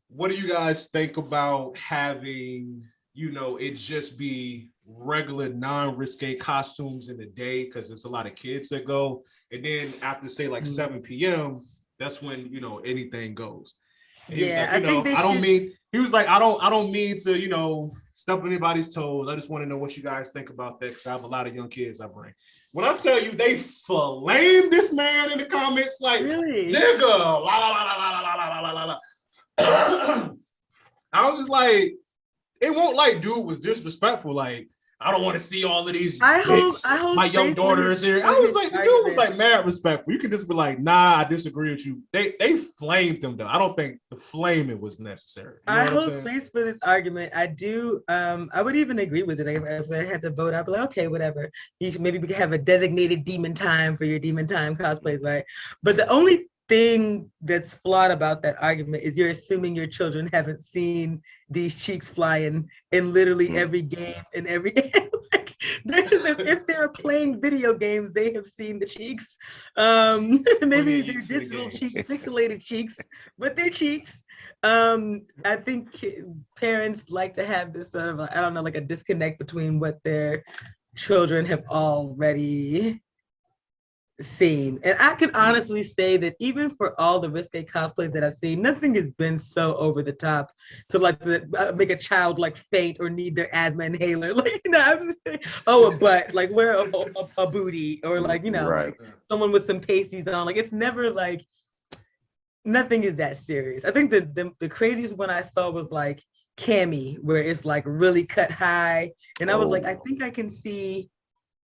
what do you guys think about having, it just be regular non-risque costumes in the day, because there's a lot of kids that go, and then after say like 7 p.m., that's when anything goes. And he was like, he was like, I don't mean to, step on anybody's toes. I just want to know what you guys think about that, because I have a lot of young kids I bring. When I tell you they flamed this man in the comments, like, really? Nigga, la la la la la la la la la la. I was just like, it won't like dude was disrespectful. Like, I don't want to see all of these. I hope my young daughter is here. I was like, the dude was like mad respectful. You can just be like, nah, I disagree with you. They flamed him though. I don't think the flaming was necessary. I hold space for this argument. I do. I would even agree with it. If I had to vote, I'd be like, okay, whatever. Maybe we could have a designated demon time for your demon time cosplays, right? But the only thing that's flawed about that argument is you're assuming your children haven't seen these cheeks flying in literally every game and every like, if they're playing video games, they have seen the cheeks. Maybe they're digital cheeks, pixelated cheeks, but they're cheeks. I think parents like to have this sort of like a disconnect between what their children have already seen. And I can honestly say that even for all the risque cosplays that I've seen, nothing has been so over the top to like make a child like faint or need their asthma inhaler. Like, I'm just saying, a butt, like wear a booty, or like, right. like someone with some pasties on. Like, it's never like, nothing is that serious. I think the craziest one I saw was like Cammy, where it's like really cut high. And I was like, I think I can see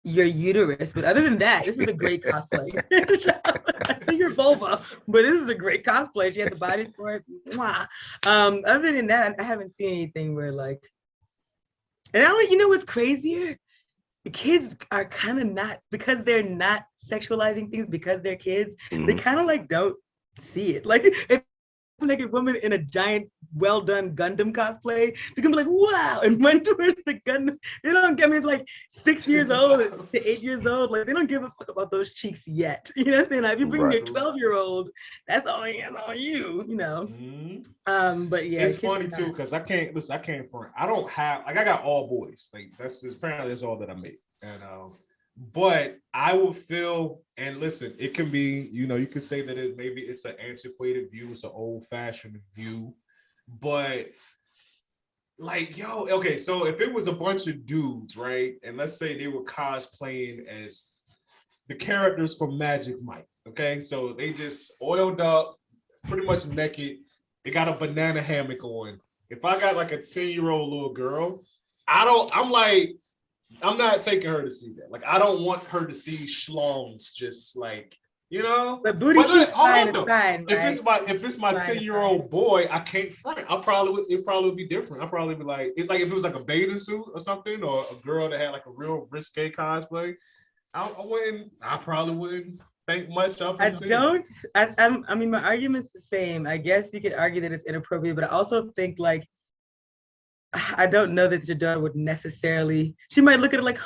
your uterus, but other than that, this is a great cosplay. I see your vulva, but this is a great cosplay. She had the body for it. Mwah. Other than that, I haven't seen anything where like, and what's crazier? The kids are kind of not, because they're not sexualizing things because they're kids, they kind of like don't see it. Like, if like a woman in a giant, well done Gundam cosplay, they can be like, wow, and run towards the Gundam. They don't get me like 6 years old to 8 years old. Like, they don't give a fuck about those cheeks yet. You know what I'm saying? Like, if you bring your 12-year-old, that's on you, But yeah, it's funny too, because I can't front. I don't have, like, I got all boys. Like, apparently that's all that I make. And but I will feel, and listen, it can be, you can say that maybe it's an antiquated view, it's an old-fashioned view, but like, okay, so if it was a bunch of dudes, right, and let's say they were cosplaying as the characters from Magic Mike, okay, so they just oiled up, pretty much naked, they got a banana hammock on. If I got like a 10-year-old little girl, I'm not taking her to see that. Like, I don't want her to see schlongs just like, But booty shoots fine, right? If it's my 10-year-old boy, I can't front. It probably would be different. I'll probably be like if it was like a bathing suit or something, or a girl that had like a real risque cosplay, I probably wouldn't think much of it. I mean, my argument's the same. I guess you could argue that it's inappropriate, but I also think like, I don't know that your daughter would necessarily, she might look at it like,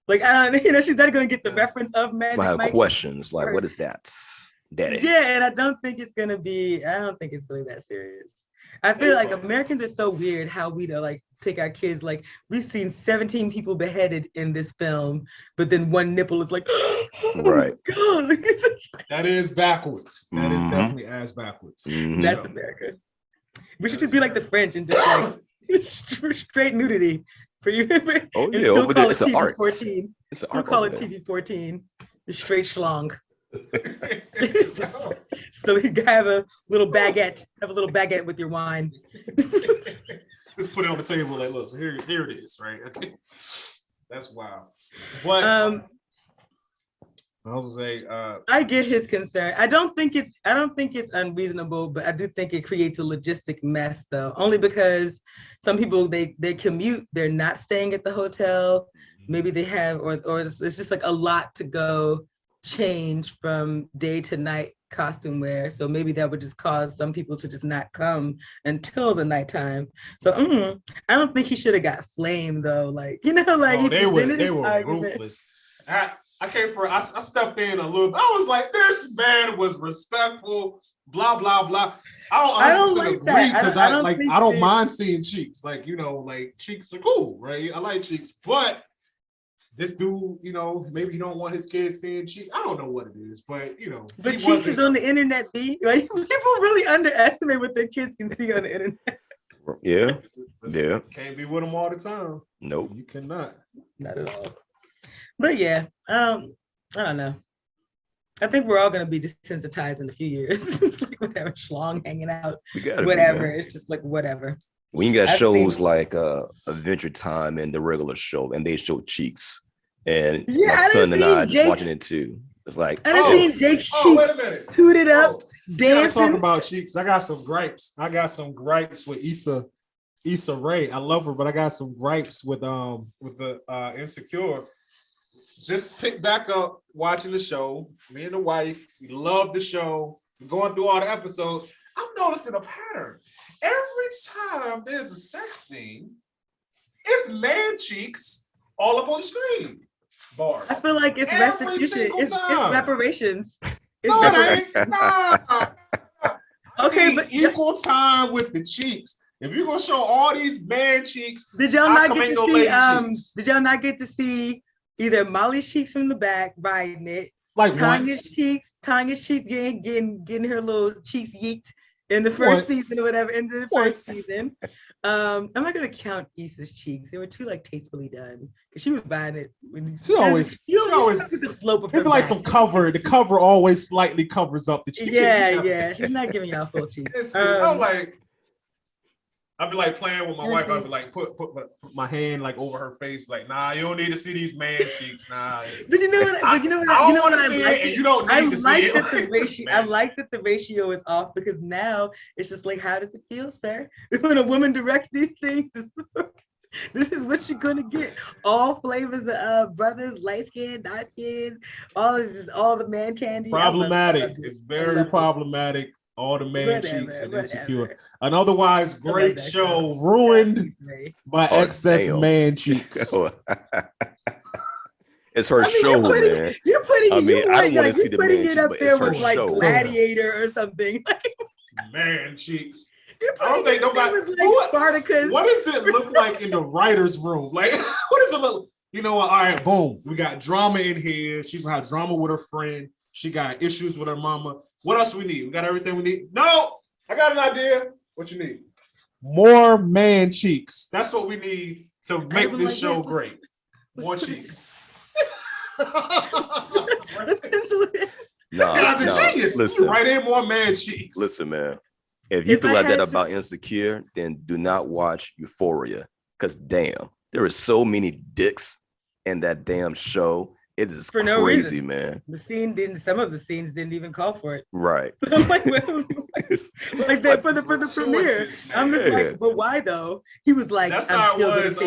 like, I don't, she's not going to get the reference of Magic Mike. I have Mike. questions like, what is that? Daddy. Yeah, and I don't think it's really that serious. I feel like Americans are so weird how we don't like take our kids. Like we've seen 17 people beheaded in this film, but then one nipple is like, oh Right. my God. That is backwards. That is Mhm. definitely ass backwards. Mhm. That's America. We should just be like the French and just like straight nudity for you. Oh, And yeah, still over call there, it it's an art. TV-14. It's an Still art call over it there. TV-14. The straight schlong. So we can have a little baguette. Have a little baguette with your wine. Just put it on the table. Like, look, so here it is, right? Okay. That's wild. But I was gonna say, I get his concern. I don't think it's unreasonable, but I do think it creates a logistic mess, though. Only because some people they commute, they're not staying at the hotel. Maybe they have, or it's just like a lot to go change from day to night costume wear. So maybe that would just cause some people to just not come until the nighttime. So I don't think he should have got flamed though. Like, you know, like they were ruthless. I stepped in a little bit. I was like, this man was respectful, blah, blah, blah. I don't 100% like agree that. because I don't mind seeing cheeks. Like, you know, like cheeks are cool, right? I like cheeks, but this dude, you know, maybe you don't want his kids seeing cheeks. I don't know what it is, but you know. But cheeks is on the internet, B. Like people really underestimate what their kids can see on the internet. Yeah. Yeah. Can't be with them all the time. Nope. You cannot. Not at all. But yeah, I don't know. I think we're all gonna be desensitized in a few years. Like whatever, schlong hanging out, whatever. It's just like whatever. When you got shows like Adventure Time and the regular show, and they show cheeks, and my son and I just watching it too. It's like I didn't see Jake's cheeks wait a minute. tooted up, dancing. Talk about cheeks. I got some gripes. With Issa Rae. I love her, but I got some gripes with the Insecure. Just pick back up watching the show. Me and the wife, we love the show. We're going through all the episodes. I'm noticing a pattern. Every time there's a sex scene, it's man cheeks all up on the screen. Bars. I feel like it's restitution. It's reparations. No, it ain't. Nah. Okay, but equal time with the cheeks. If you're gonna show all these man cheeks, did y'all not get to see? Did y'all not get to see either Molly's cheeks from the back riding it, like Tanya's cheeks getting her little cheeks yeeked in the first season or whatever, in the first season. I'm not gonna count Issa's cheeks. They were too like tastefully done because she was buying it. She always the slope of her like some cover. The cover always slightly covers up the cheeks. Yeah. She's not giving y'all full cheeks. I'd be like playing with my wife. I'd be like put my hand like over her face, like, nah, you don't need to see these man cheeks, nah. But you know what? I don't want to see it, and you don't need to see it. I like that the ratio is off because now it's just like, how does it feel, sir? When a woman directs these things, this is what you're gonna get. All flavors of brothers, light skin, dark skin, all the man candy. Problematic. It's very problematic. All the man cheeks and Insecure. An otherwise great show ruined by excess man cheeks. It's her show, man. You're putting it. I don't want to see the man cheeks, up but there it's her with like show. Gladiator or something. Man cheeks. I don't think nobody. What does it look like in the writer's room? Like, what does it look? You know what? All right, boom. We got drama in here. She's gonna have drama with her friend. She got issues with her mama. What else we need? We got everything we need. No, I got an idea. What you need? More man cheeks. That's what we need to make this show great. More cheeks. This guy's a genius. Listen, right in more man cheeks. Listen, man. If you feel like that about Insecure, then do not watch Euphoria. Because damn, there are so many dicks in that damn show. It is for no crazy, reason. Man. Some of the scenes didn't even call for it. Right. I'm like that for the premiere. I'm just like, but why though? He was like, that's how it was.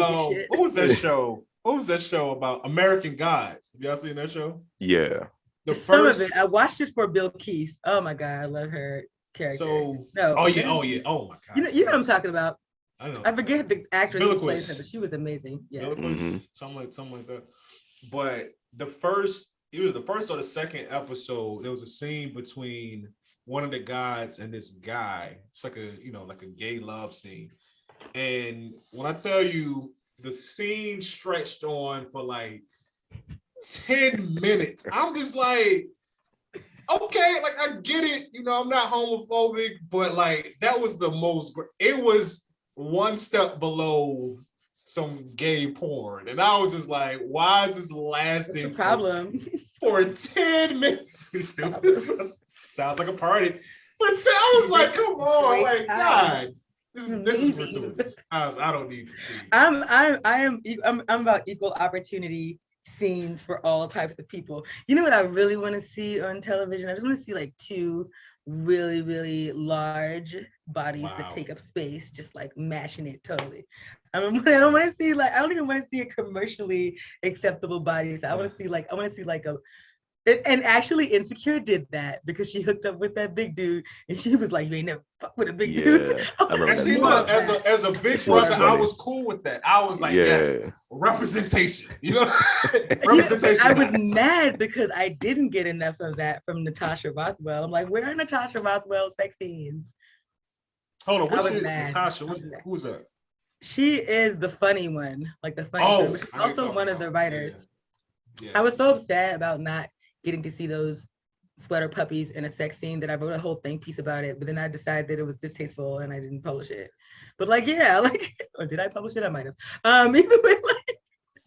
What was that show? What was that show about? American Gods. Have y'all seen that show? Yeah. Some of it. I watched it for Bill Keith. Oh my god, I love her character. So no. Oh yeah. Oh my god. You know what I'm talking about. I know. I forget the actress who plays her, but she was amazing. Yeah. Something like that. But the first either the first or the second episode, there was a scene between one of the gods and this guy. It's like a, like a gay love scene. And when I tell you the scene stretched on for like 10 minutes, I'm just like, okay, like I get it, I'm not homophobic, but like that was it was one step below some gay porn. And I was just like, why is this lasting What's the problem for 10 minutes? Sounds like a party. But I was like, come on, like, God, this is gratuitous. I don't need to see. I'm about equal opportunity scenes for all types of people. You know what I really want to see on television? I just want to see like two really, really large bodies that take up space, just like mashing it totally. I don't want to see I don't even want to see a commercially acceptable body. So I want to see like a. And actually, Insecure did that because she hooked up with that big dude, and she was like, "You ain't never fuck with a big dude." And see, look, as a big brother, I was cool with that. I was like, yes, representation. Representation. I was mad because I didn't get enough of that from Natasha Rothwell. I'm like, where are Natasha Rothwell sex scenes? Hold on, what's Natasha? Who's that? She is the funny one, like the funny one. She's also one of the writers. Yeah. I was so upset about not getting to see those sweater puppies in a sex scene that I wrote a whole think piece about it, but then I decided that it was distasteful and I didn't publish it. But or did I publish it? I might have. Either way,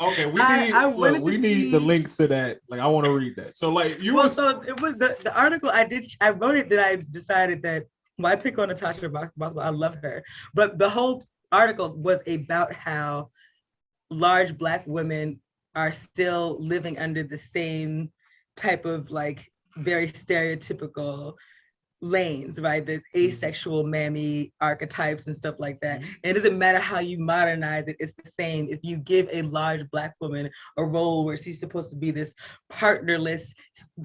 okay, we need the link to that. Like, I want to read that. So like so it was the article I wrote it that I decided that why pick on Natasha Rothwell? I love her. But the whole article was about how large Black women are still living under the same type of like very stereotypical lanes, right? The asexual mammy archetypes and stuff like that. And it doesn't matter how you modernize it, it's the same. If you give a large Black woman a role where she's supposed to be this partnerless,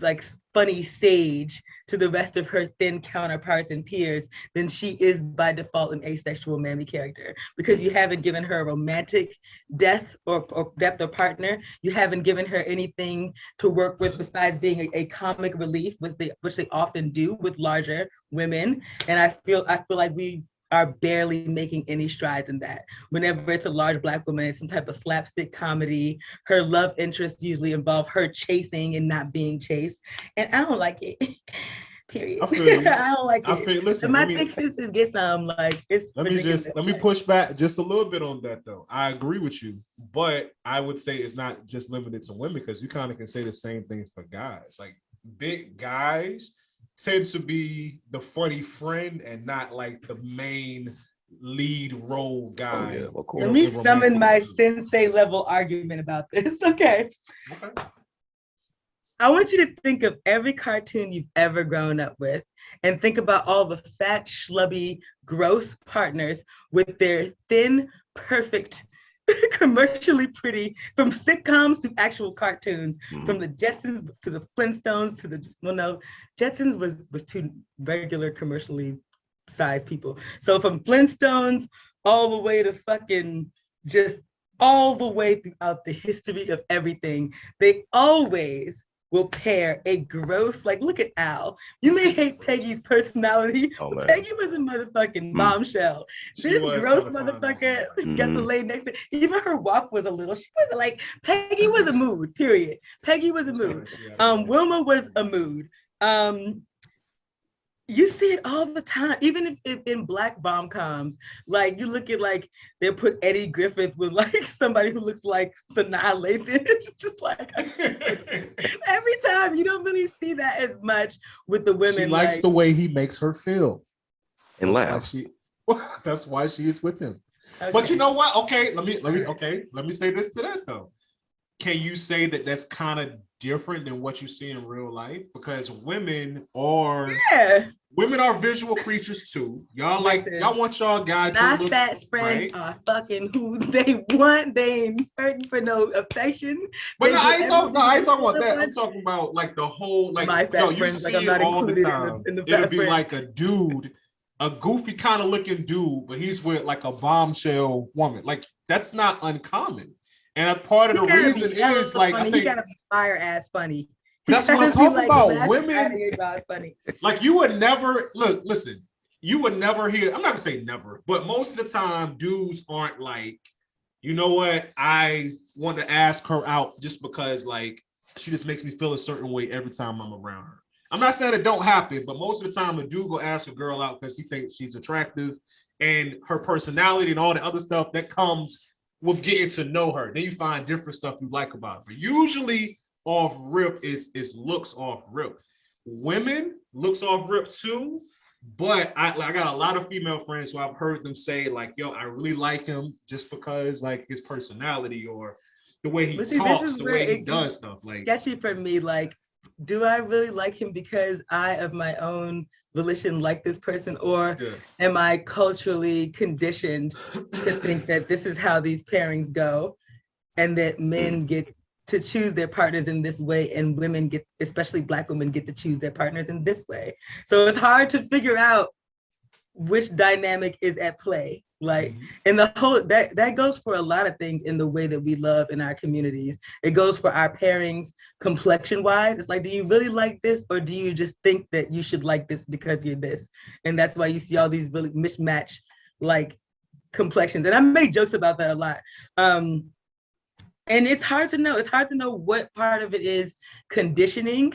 like funny sage to the rest of her thin counterparts and peers, then she is by default an asexual mammy character because you haven't given her a romantic depth or depth of partner. You haven't given her anything to work with besides being a comic relief, which they often do with larger women. And I feel like we are barely making any strides in that. Whenever it's a large Black woman, it's some type of slapstick comedy. Her love interests usually involve her chasing and not being chased. And I don't like it. Period. I don't like it. Listen, my big sisters get some like it's. Let me push back just a little bit on that though. I agree with you, but I would say it's not just limited to women because you kind of can say the same thing for guys. Like big guys tend to be the funny friend and not like the main lead role guy. Let me summon my sensei level argument about this. Okay. I want you to think of every cartoon you've ever grown up with and think about all the fat, schlubby, gross partners with their thin, perfect, commercially pretty, from sitcoms to actual cartoons, from the Jetsons to the Flintstones to Jetsons was too regular commercially sized people. So from Flintstones all the way to fucking just all the way throughout the history of everything, they always will pair a gross, like, look at Al. You may hate Peggy's personality. Peggy was a motherfucking bombshell. This gross motherfucker got to lay next to, even her walk was a little, she wasn't like, Peggy was a mood, period. Peggy was a mood. Wilma was a mood. You see it all the time, even if in Black bomb-coms, like you look at like, they put Eddie Griffith with like somebody who looks like Sanaa Lathan. It's just like, every time you don't really see that as much with the women. She likes the way he makes her feel. And laugh. That's why she is with him. Okay. But you know what? Okay, let me say this to that though. Can you say that that's kind of different than what you see in real life? Because women are visual creatures too. Y'all want y'all guys to look. My fat friends are fucking who they want. They ain't hurting for no affection. But I ain't talking about that. I'm talking about like the whole like my fat friends, like I'm not all the included time. in the It'll fat be friends. like a dude, a goofy kind of looking dude, but he's with like a bombshell woman. Like that's not uncommon. And a part of the reason is like, I think he gotta be fire ass funny. That's what I'm talking about. Women, it's funny. like you would never listen. You would never hear. I'm not gonna say never, but most of the time, dudes aren't like, you know what? I want to ask her out just because like she just makes me feel a certain way every time I'm around her. I'm not saying it don't happen, but most of the time, a dude will ask a girl out because he thinks she's attractive, and her personality and all the other stuff that comes with getting to know her. Then you find different stuff you like about her. But usually off rip is looks off rip. Women looks off rip too, but I got a lot of female friends who I've heard them say like, yo, I really like him just because like his personality or the way he talks, the way he does stuff. Like sketchy for me, like, do I really like him because I of my own volition like this person, or am I culturally conditioned to think that this is how these pairings go and that men get to choose their partners in this way and women get, especially Black women, get to choose their partners in this way? So it's hard to figure out which dynamic is at play. Like, and the whole, that goes for a lot of things in the way that we love in our communities. It goes for our pairings complexion wise. It's like, do you really like this, or do you just think that you should like this because you're this? And that's why you see all these really mismatch like complexions. And I made jokes about that a lot. And it's hard to know. It's hard to know what part of it is conditioning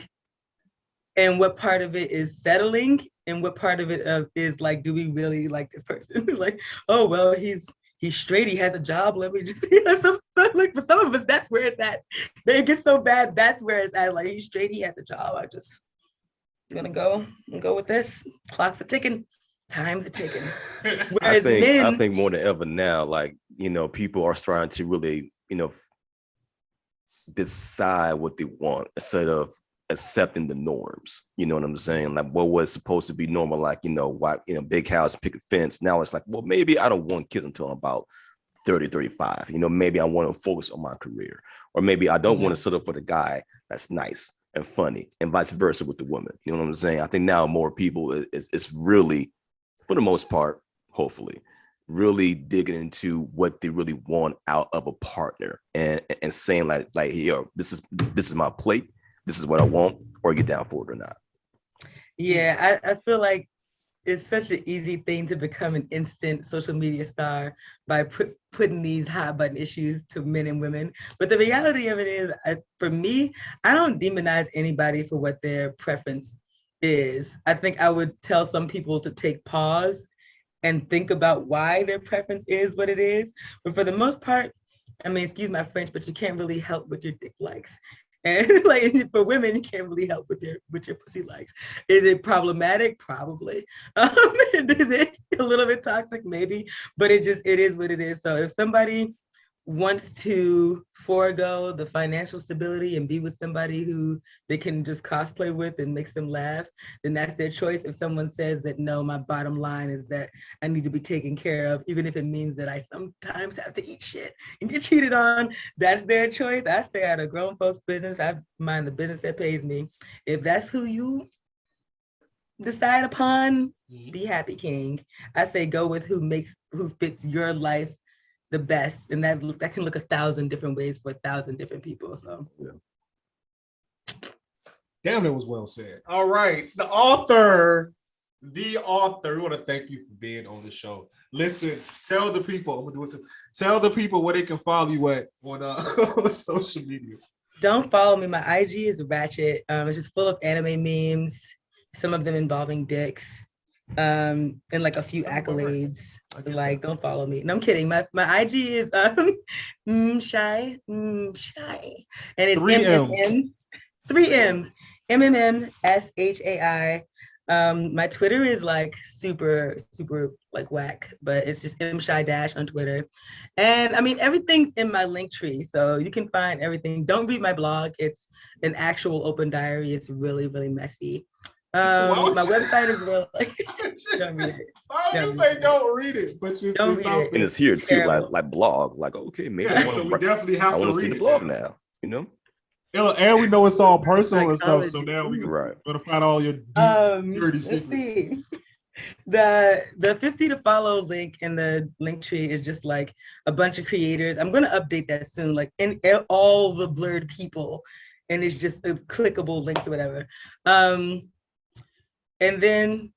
and what part of it is settling and what part of it is like, do we really like this person? Like, oh, well, he's straight, he has a job, let me just, like for some of us, that's where it's at. It gets so bad, that's where it's at. Like, he's straight, he has a job, I just gonna go with this. Clocks are ticking, time's are ticking. I think more than ever now, like, you know, people are starting to really, you know, decide what they want instead of accepting the norms. You know what I'm saying? Like, what was supposed to be normal, like, you know, why, you know, big house, picket fence. Now it's like, well, maybe I don't want kids until I'm about 30, 35. You know, maybe I want to focus on my career, or maybe I don't want to settle for the guy that's nice and funny, and vice versa with the woman. You know what I'm saying? I think now more people is really, for the most part, hopefully, really digging into what they really want out of a partner, and saying like, yo, this is my plate, this is what I want, or get down for it or not. Yeah, I feel like it's such an easy thing to become an instant social media star by putting these hot button issues to men and women. But the reality of it is, for me, I don't demonize anybody for what their preference is. I think I would tell some people to take pause and think about why their preference is what it is. But for the most part, I mean, excuse my French, but you can't really help what your dick likes. And like, for women, you can't really help with your pussy likes. Is it problematic? Probably. Is it a little bit toxic? Maybe. But it is what it is. So if somebody wants to forego the financial stability and be with somebody who they can just cosplay with and makes them laugh, then that's their choice. If someone says that, no, my bottom line is that I need to be taken care of, even if it means that I sometimes have to eat shit and get cheated on, that's their choice. I stay out of grown folks' business. I mind the business that pays me. If that's who you decide upon, be happy, king. I say go with who fits your life the best, and that can look 1,000 different ways for 1,000 different people. So damn, that was well said. All right, the author, we want to thank you for being on the show. Listen, tell the people where they can follow you at on social media. Don't follow me. My IG is ratchet. It's just full of anime memes, some of them involving dicks, and like a few accolades. Like, don't follow me. No, I'm kidding. My IG is Mshai, and it's 3 M's. 3 M's. MMMSHAI. My Twitter is like super like whack, but it's just MshaiDash on Twitter. And I mean, everything's in my link tree, so you can find everything. Don't read my blog. It's an actual open diary. It's really, really messy. My website is real, like, don't read it. I would just say don't read it, but you don't read it. And it's here too, like blog. Like, okay, maybe we definitely have to read see the blog now, you know. And we know it's all personal and stuff, so now we gonna find all your dirty secrets. The 50 to follow link in the link tree is just like a bunch of creators. I'm gonna update that soon, like in all the blurred people and it's just a clickable links or whatever. And then,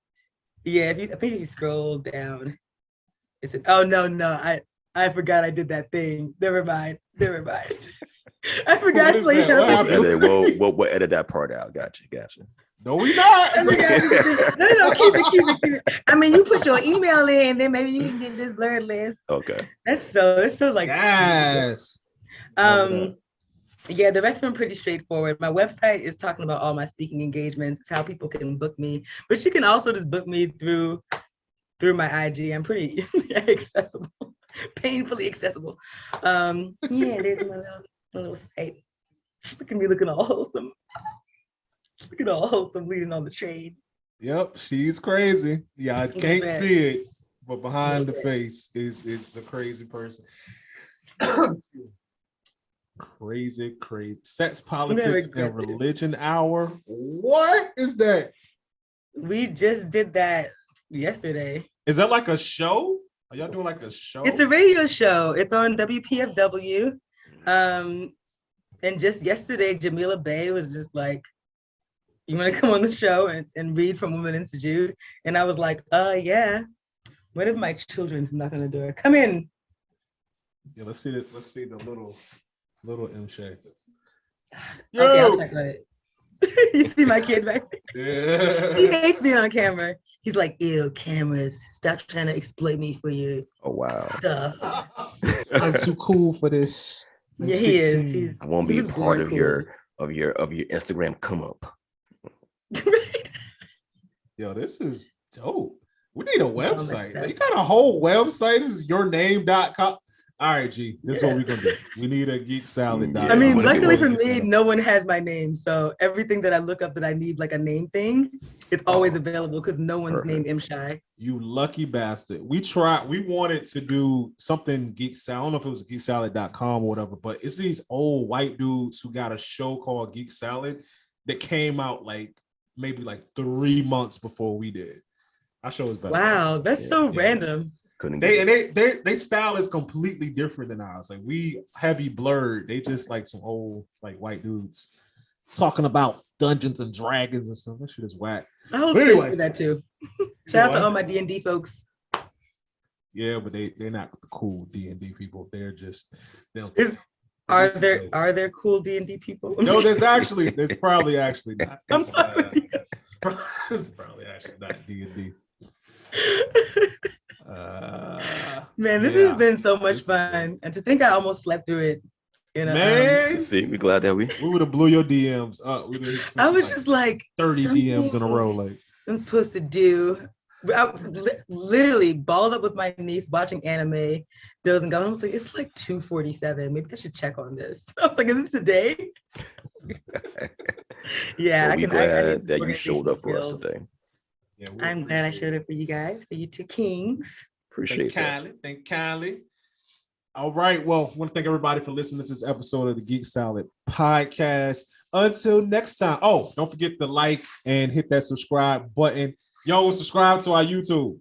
yeah, I think if you scroll down, it's oh no, I forgot I did that thing. Never mind. I forgot. What is that? We'll edit that part out. Gotcha. No, we not. No, keep it. I mean, you put your email in, then maybe you can get this blurred list. Okay. It's so like yes. Yeah, the rest of them are pretty straightforward. My website is talking about all my speaking engagements. It's how people can book me, but you can also just book me through my IG. I'm pretty accessible, painfully accessible. Yeah, there's my little site. Look at me looking all wholesome. Look at all wholesome leading on the trade. Yep, she's crazy. Yeah, I can't see it, but behind the face is the crazy person. Crazy. Sex, politics, and religion hour. What is that? We just did that yesterday. Is that like a show? Are y'all doing like a show? It's a radio show. It's on WPFW. And just yesterday, Jamila Bay was just like, you want to come on the show and read from Women Institute? And I was like, yeah. What if my children knock on the door? Come in. Yeah, let's see the little Mshay. Yo! Okay, I'll check on it. You see my kid back there? Yeah. He hates being on camera. He's like, ew, cameras. Stop trying to exploit me for your stuff. I'm too cool for this. Yeah, he is. I won't be a part of your Instagram come up. Yo, this is dope. We need a website. You got a whole website. This is yourname.com. All right, G. This is what we're gonna do. We need a Geek Salad. I mean, luckily for me, no one has my name. So everything that I look up that I need like a name thing, it's always available because no one's named Mshai. You lucky bastard. We wanted to do something Geek Salad. I don't know if it was geeksalad.com or whatever, but it's these old white dudes who got a show called Geek Salad that came out maybe 3 months before we did. Our show is better. Wow, that's so random. They style is completely different than ours. Like we heavy blurred. They just like some old white dudes talking about Dungeons and Dragons and stuff. That shit is whack. I hope they do that too. Shout out to all my D&D folks. Yeah, but they're not the cool D&D people. They're just Are there cool D&D people? No, there's probably actually not. I'm sorry. It's probably actually not D&D. Man, this has been so much fun, and to think I almost slept through it. Man, see, we're glad that we would have blew your DMs up. I was just like 30 DMs in a row. Like I'm supposed to do. I was literally balled up with my niece watching anime, dozing off. I was like, it's like 2:47. Maybe I should check on this. I was like, is it today? Yeah, I'm glad that you showed up for us today. Yeah, I'm glad I showed up for you guys, for you two kings. Appreciate that. Thank kindly. All right. Well, I want to thank everybody for listening to this episode of the Geek Salad podcast. Until next time. Oh, don't forget to like and hit that subscribe button. Yo, subscribe to our YouTube.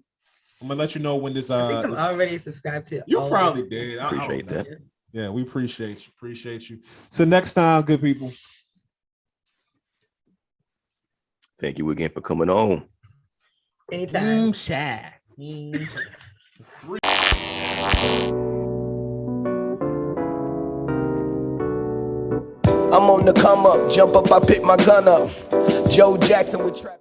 I'm gonna let you know when this. I think I'm already subscribed to. You probably did. Appreciate that. Yeah, we appreciate you. Till next time, good people. Thank you again for coming on. Anytime. Shy. I'm on the come up, jump up, I pick my gun up. Joe Jackson with trap.